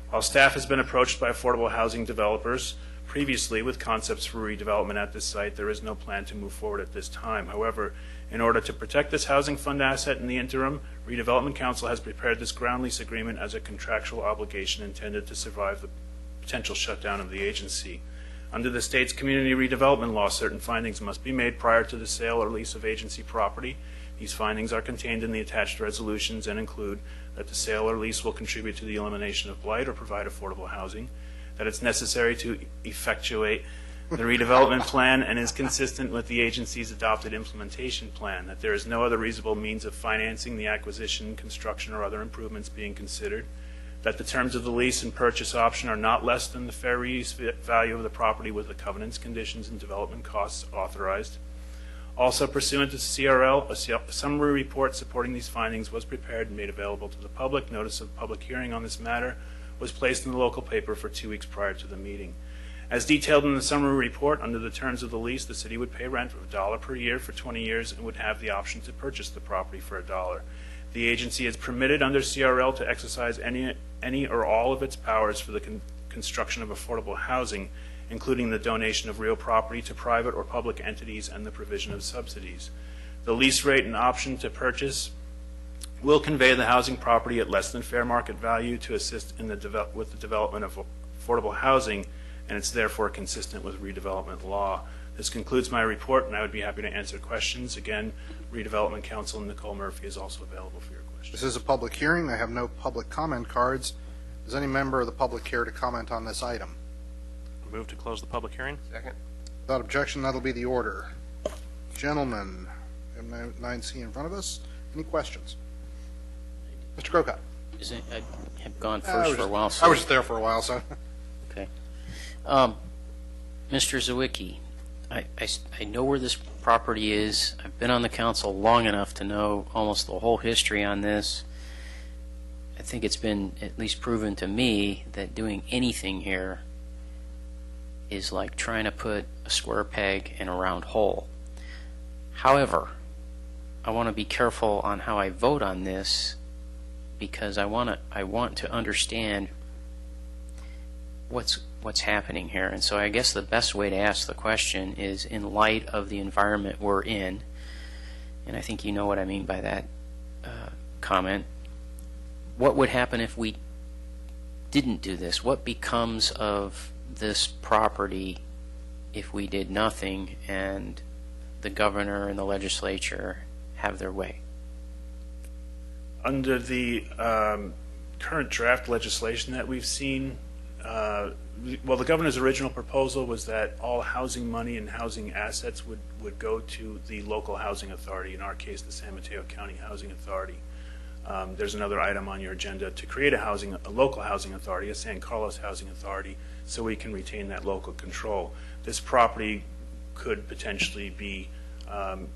While staff has been approached by affordable housing developers previously with concepts for redevelopment at this site, there is no plan to move forward at this time. However, in order to protect this housing fund asset in the interim, Redevelopment Council has prepared this ground lease agreement as a contractual obligation intended to survive the potential shutdown of the agency. Under the state's community redevelopment law, certain findings must be made prior to the sale or lease of agency property. These findings are contained in the attached resolutions and include that the sale or lease will contribute to the elimination of blight or provide affordable housing, that it's necessary to effectuate the redevelopment plan and is consistent with the agency's adopted implementation plan, that there is no other reasonable means of financing the acquisition, construction, or other improvements being considered, that the terms of the lease and purchase option are not less than the fair use value of the property with the covenants, conditions, and development costs authorized. Also pursuant to CRL, a summary report supporting these findings was prepared and made available to the public. Notice of public hearing on this matter was placed in the local paper for 2 weeks prior to the meeting. As detailed in the summary report, under the terms of the lease, the city would pay rent of $1 per year for 20 years and would have the option to purchase the property for $1. The agency is permitted under CRL to exercise any or all of its powers for the construction of affordable housing, including the donation of real property to private or public entities and the provision of subsidies. The lease rate and option to purchase will convey the housing property at less than fair market value to assist in with the development of affordable housing, and it's therefore consistent with redevelopment law. This concludes my report, and I would be happy to answer questions. Again, Redevelopment Counsel Nicole Murphy is also available for your questions. This is a public hearing. I have no public comment cards. Does any member of the public care to comment on this item? Move to close the public hearing. Second. Without objection, that'll be the order. Gentlemen, M9C in front of us. Any questions? Mr. Grocott. I have gone first for a while. I was just there for a while, so. Okay. Mr. Zawicki, I know where this property is. I've been on the council long enough to know almost the whole history on this. I think it's been at least proven to me that doing anything here is like trying to put a square peg in a round hole. However, I want to be careful on how I vote on this because I want to understand what's happening here. And so I guess the best way to ask the question is in light of the environment we're in, and I think you know what I mean by that comment, what would happen if we didn't do this? What becomes of this property if we did nothing and the governor and the legislature have their way? Under the current draft legislation that we've seen, well, the governor's original proposal was that all housing money and housing assets would go to the local housing authority, in our case, the San Mateo County Housing Authority. There's another item on your agenda to create a local housing authority, a San Carlos Housing Authority, so we can retain that local control. This property could potentially be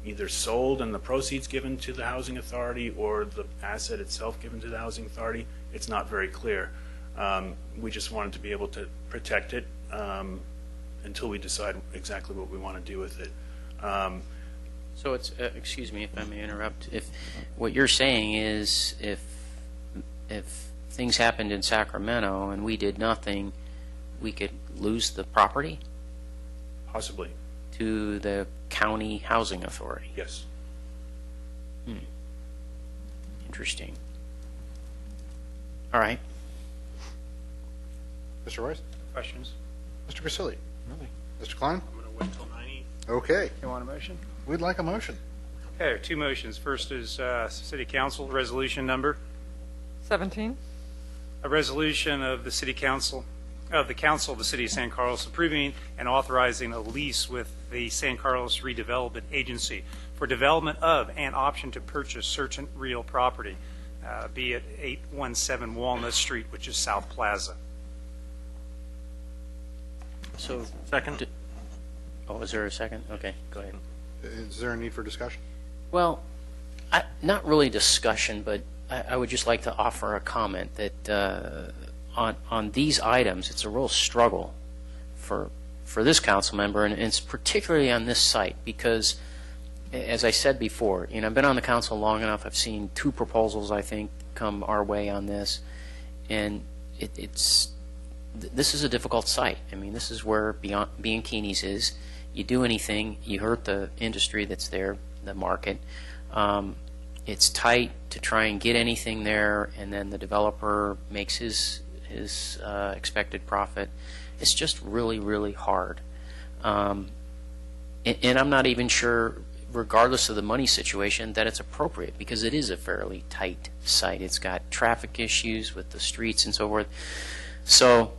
either sold and the proceeds given to the housing authority or the asset itself given to the housing authority. It's not very clear. We just wanted to be able to protect it until we decide exactly what we want to do with it. So it's, excuse me if I may interrupt, if what you're saying is if things happened in Sacramento and we did nothing, we could lose the property? Possibly. To the county housing authority? Yes. Interesting. All right. Mr. Royce? Questions? Mr. Grisilli? Mr. Klein? I'm going to wait till 9:00. Okay. You want a motion? We'd like a motion. Okay, two motions. First is City Council Resolution Number 17. A resolution of the City Council, of the Council of the City of San Carlos approving and authorizing a lease with the San Carlos Redevelopment Agency for development of and option to purchase certain real property, be it 817 Walnut Street, which is South Plaza. So, second. Oh, is there a second? Okay, go ahead. Is there a need for discussion? Well, not really discussion, but I would just like to offer a comment that on these items, it's a real struggle for this council member, and it's particularly on this site because, as I said before, I've been on the council long enough. I've seen two proposals, I think, come our way on this, and this is a difficult site. I mean, this is where Bianchini's is. You do anything, you hurt the industry that's there, the market. It's tight to try and get anything there, and then the developer makes his expected profit. It's just really, really hard. And I'm not even sure, regardless of the money situation, that it's appropriate because it is a fairly tight site. It's got traffic issues with the streets and so forth. So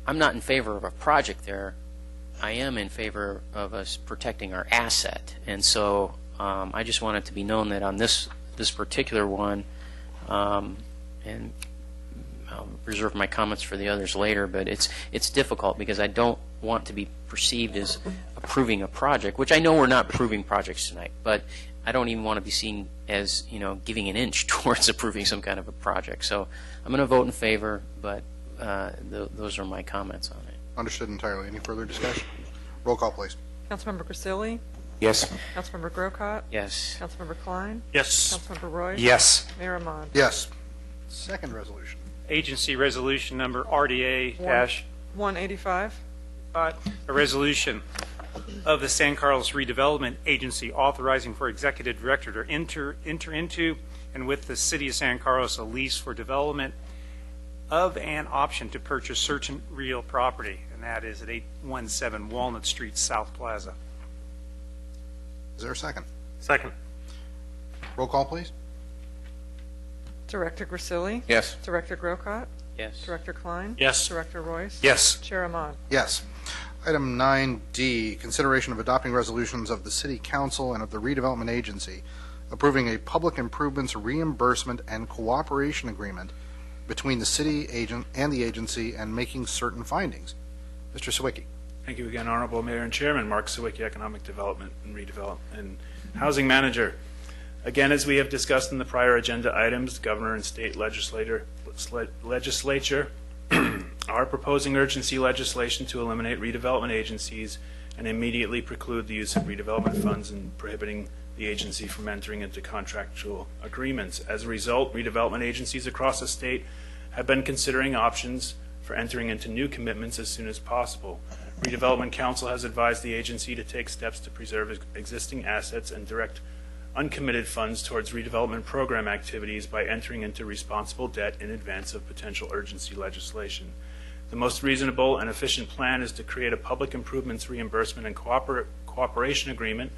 I'm not in favor of a project there. I am in favor of us protecting our asset. And so I just want it to be known that on this particular one, and I'll reserve my comments for the others later, but it's difficult because I don't want to be perceived as approving a project, which I know we're not approving projects tonight, but I don't even want to be seen as, giving an inch towards approving some kind of a project. So I'm going to vote in favor, but those are my comments on it. Understood entirely. Any further discussion? Roll call, please. Councilmember Grisilli? Yes. Councilmember Grocott? Yes. Councilmember Klein? Yes. Councilmember Royce? Yes. Mayor Ahmad? Yes. Second resolution. Agency Resolution Number RDA-185, 185. a resolution of the San Carlos Redevelopment Agency authorizing for executive director to enter into and with the City of San Carlos a lease for development of an option to purchase certain real property, and that is at 817 Walnut Street, South Plaza. Is there a second? Second. Roll call, please. Director Grisilli? Yes. Director Grocott? Yes. Director Klein? Yes. Director Royce? Yes. Chair Ahmad? Yes. Item 9D, consideration of adopting resolutions of the City Council and of the Redevelopment Agency approving a public improvements reimbursement and cooperation agreement between the city agent and the agency and making certain findings. Mr. Sawicki. Thank you again, Honorable Mayor and Chairman. Mark Sawicki, Economic Development and Redevelopment and Housing Manager. Again, as we have discussed in the prior agenda items, the governor and state legislature are proposing urgency legislation to eliminate redevelopment agencies and immediately preclude the use of redevelopment funds and prohibiting the agency from entering into contractual agreements. As a result, redevelopment agencies across the state have been considering options for entering into new commitments as soon as possible. Redevelopment Council has advised the agency to take steps to preserve existing assets and direct uncommitted funds towards redevelopment program activities by entering into responsible debt in advance of potential urgency legislation. The most reasonable and efficient plan is to create a public improvements reimbursement and cooperation agreement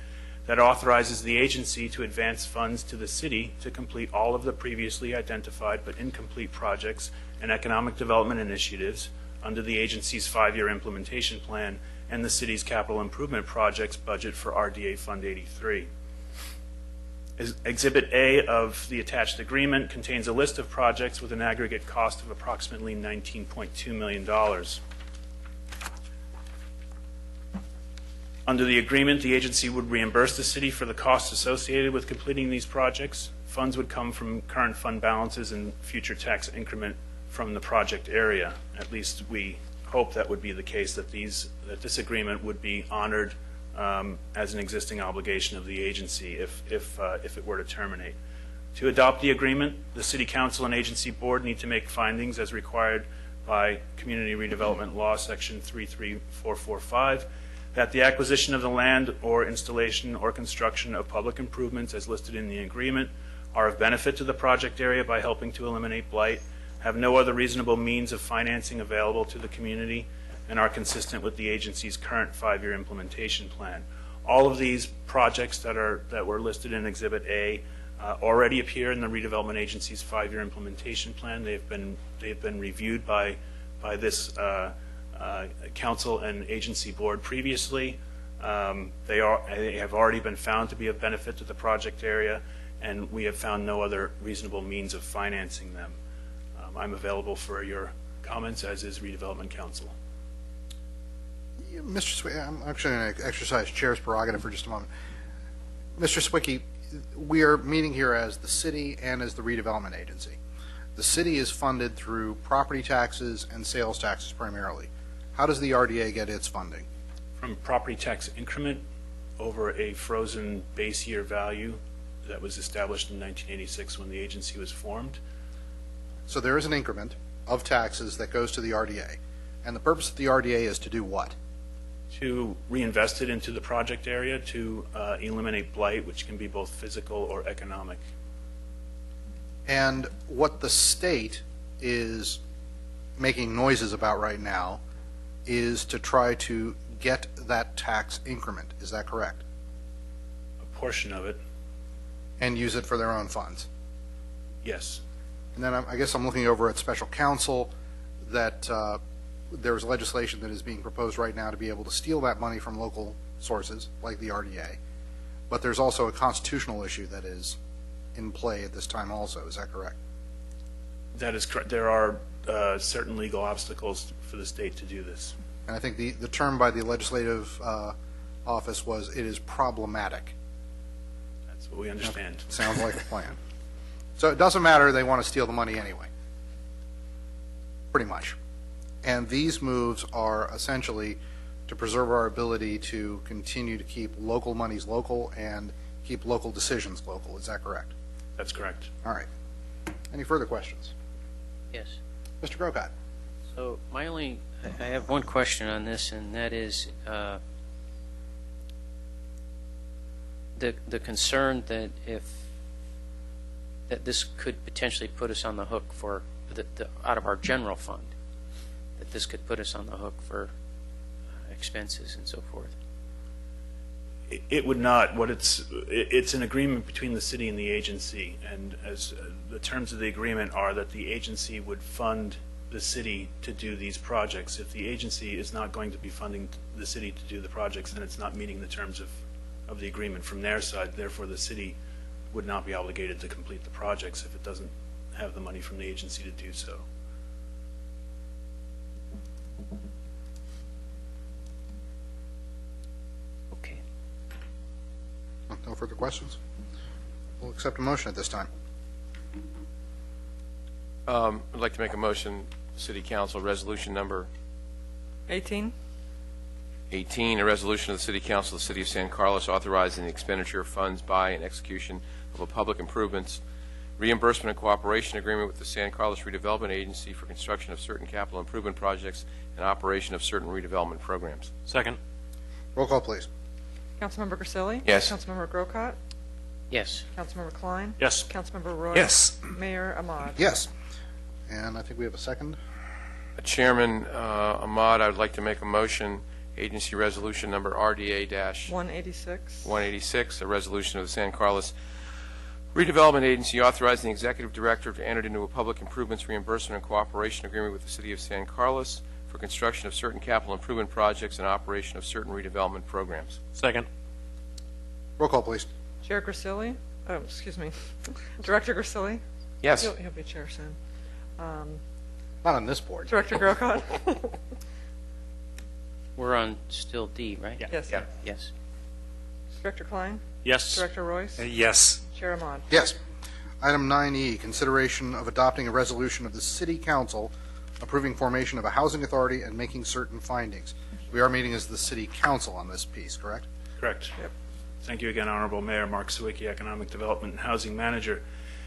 that authorizes the agency to advance funds to the city to complete all of the previously identified but incomplete projects and economic development initiatives under the agency's 5-year implementation plan and the city's capital improvement projects budget for RDA Fund 83. Exhibit A of the attached agreement contains a list of projects with an aggregate cost of approximately $19.2 million. Under the agreement, the agency would reimburse the city for the costs associated with completing these projects. Funds would come from current fund balances and future tax increment from the project area. At least we hope that would be the case, that this agreement would be honored as an existing obligation of the agency if it were to terminate. To adopt the agreement, the City Council and Agency Board need to make findings as required by Community Redevelopment Law, Section 33445, that the acquisition of the land or installation or construction of public improvements as listed in the agreement are of benefit to the project area by helping to eliminate blight, have no other reasonable means of financing available to the community, and are consistent with the agency's current 5-year implementation plan. All of these projects that were listed in Exhibit A already appear in the Redevelopment Agency's 5-year implementation plan. They've been reviewed by this council and agency board previously. They have already been found to be of benefit to the project area, and we have found no other reasonable means of financing them. I'm available for your comments, as is Redevelopment Council. Mr. Sawicki, I'm actually going to exercise chair's prerogative for just a moment. Mr. Sawicki, we are meeting here as the city and as the redevelopment agency. The city is funded through property taxes and sales taxes primarily. How does the RDA get its funding? From property tax increment over a frozen base year value that was established in 1986 when the agency was formed. So there is an increment of taxes that goes to the RDA. And the purpose of the RDA is to do what? To reinvest it into the project area to eliminate blight, which can be both physical or economic. And what the state is making noises about right now is to try to get that tax increment. Is that correct? A portion of it. And use it for their own funds? Yes. And then I guess I'm looking over at special counsel that there's legislation that is being proposed right now to be able to steal that money from local sources like the RDA. But there's also a constitutional issue that is in play at this time also. Is that correct? That is correct. There are certain legal obstacles for the state to do this. And I think the term by the legislative office was, it is problematic. That's what we understand. Sounds like a plan. So it doesn't matter, they want to steal the money anyway. Pretty much. And these moves are essentially to preserve our ability to continue to keep local monies local and keep local decisions local. Is that correct? That's correct. All right. Any further questions? Yes. Mr. Grocott. So I have one question on this, and that is the concern that that this could potentially put us on the hook for out of our general fund, that this could put us on the hook for expenses and so forth. It would not. It's an agreement between the city and the agency, and as the terms of the agreement are that the agency would fund the city to do these projects. If the agency is not going to be funding the city to do the projects, then it's not meeting the terms of the agreement from their side. Therefore, the city would not be obligated to complete the projects if it doesn't have the money from the agency to do so. Okay. No further questions? We'll accept a motion at this time. I'd like to make a motion, City Council Resolution Number 18. 18, a resolution of the City Council of the City of San Carlos authorizing the expenditure of funds by and execution of a public improvements reimbursement and cooperation agreement with the San Carlos Redevelopment Agency for construction of certain capital improvement projects and operation of certain redevelopment programs. Second. Roll call, please. Councilmember Grisilli? Yes. Councilmember Grocott? Yes. Councilmember Klein? Yes. Councilmember Roy? Yes. Mayor Ahmad? Yes. And I think we have a second. Chairman Ahmad, I would like to make a motion, Agency Resolution Number RDA-186, a resolution of the San Carlos Redevelopment Agency authorizing the Executive Director to enter into a public improvements reimbursement and cooperation agreement with the City of San Carlos for construction of certain capital improvement projects and operation of certain redevelopment programs. Second. Roll call, please. Chair Grisilli? Oh, excuse me. Director Grisilli? Yes. He'll be chair soon. Not on this board. Director Grocott? We're on still D, right? Yes. Yeah. Yes. Director Klein? Yes. Director Royce? Yes. Chair Ahmad? Yes. Item 9E, consideration of adopting a resolution of the City Council approving formation of a housing authority and making certain findings. We are meeting as the City Council on this piece, correct? Correct. Yep. Thank you again, Honorable Mayor Mark Sawicki, Economic Development and Housing Manager.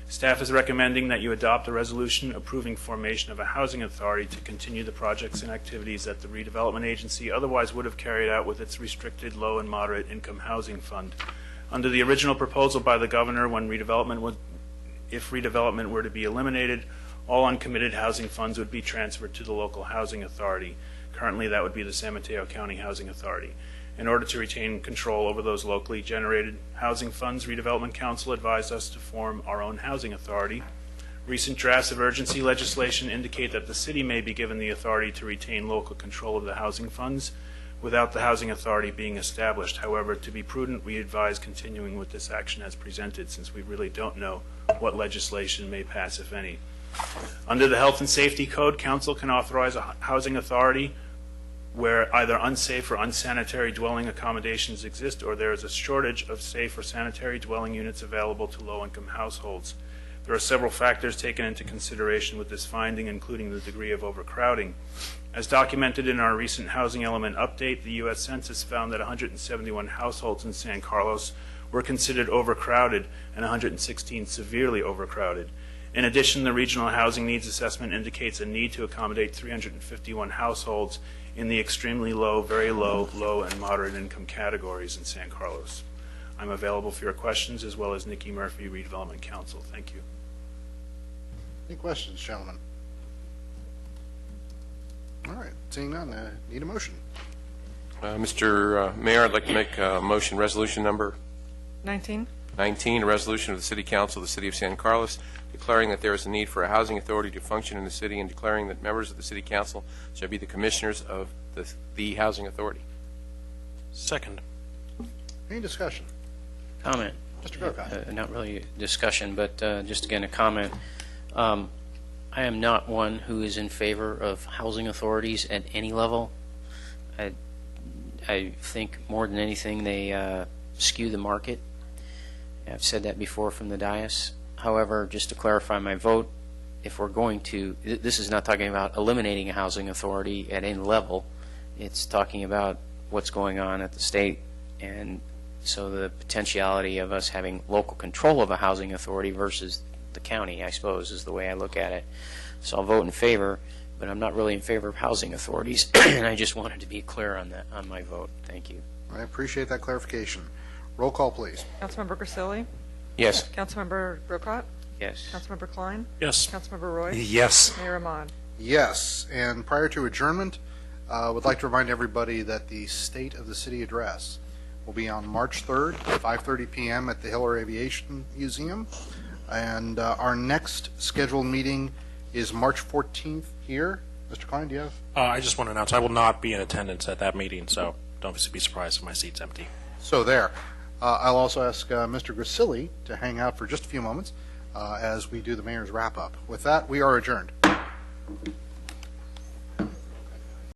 Staff is recommending that you adopt a resolution approving formation of a housing authority to continue the projects and activities that the redevelopment agency otherwise would have carried out with its restricted low and moderate income housing fund. Under the original proposal by the governor, if redevelopment were to be eliminated, all uncommitted housing funds would be transferred to the local housing authority. Currently, that would be the San Mateo County Housing Authority. In order to retain control over those locally generated housing funds, Redevelopment Council advised us to form our own housing authority. Recent drafts of urgency legislation indicate that the city may be given the authority to retain local control of the housing funds without the housing authority being established. However, to be prudent, we advise continuing with this action as presented, since we really don't know what legislation may pass, if any. Under the Health and Safety Code, Council can authorize a housing authority where either unsafe or unsanitary dwelling accommodations exist, or there is a shortage of safe or sanitary dwelling units available to low-income households. There are several factors taken into consideration with this finding, including the degree of overcrowding. As documented in our recent housing element update, the U.S. Census found that 171 households in San Carlos were considered overcrowded and 116 severely overcrowded. In addition, the Regional Housing Needs Assessment indicates a need to accommodate 351 households in the extremely low, very low, low, and moderate income categories in San Carlos. I'm available for your questions, as well as Nikki Murphy, Redevelopment Council. Thank you. Any questions, gentlemen? All right, seeing none, need a motion. Mr. Mayor, I'd like to make a motion, resolution number 19. 19, a resolution of the City Council of the City of San Carlos declaring that there is a need for a housing authority to function in the city and declaring that members of the City Council shall be the commissioners of the housing authority. Second. Any discussion? Comment. Mr. Grocott. Not really a discussion, but just again a comment. I I am not one who is in favor of housing authorities at any level. I think more than anything they skew the market. I've said that before from the dais. However, just to clarify my vote, if we're going to, this is not talking about eliminating a housing authority at any level. It's talking about what's going on at the state, and so the potentiality of us having local control of a housing authority versus the county, I suppose, is the way I look at it. So I'll vote in favor, but I'm not really in favor of housing authorities, and I just wanted to be clear on that on my vote. Thank you. I appreciate that clarification. Roll call, please. Councilmember Grisilli? Yes. Councilmember Grocott? Yes. Councilmember Klein? Yes. Councilmember Roy? Yes. Mayor Ahmad? Yes, and prior to adjournment, would like to remind everybody that the State of the City address will be on March 3rd, 5:30 p.m. at the Hiller Aviation Museum, and our next scheduled meeting is March 14th here. Mr. Klein, do you have? I just want to announce I will not be in attendance at that meeting, so don't be surprised if my seat's empty. So there. I'll also ask Mr. Grisilli to hang out for just a few moments as we do the mayor's wrap-up. With that, we are adjourned.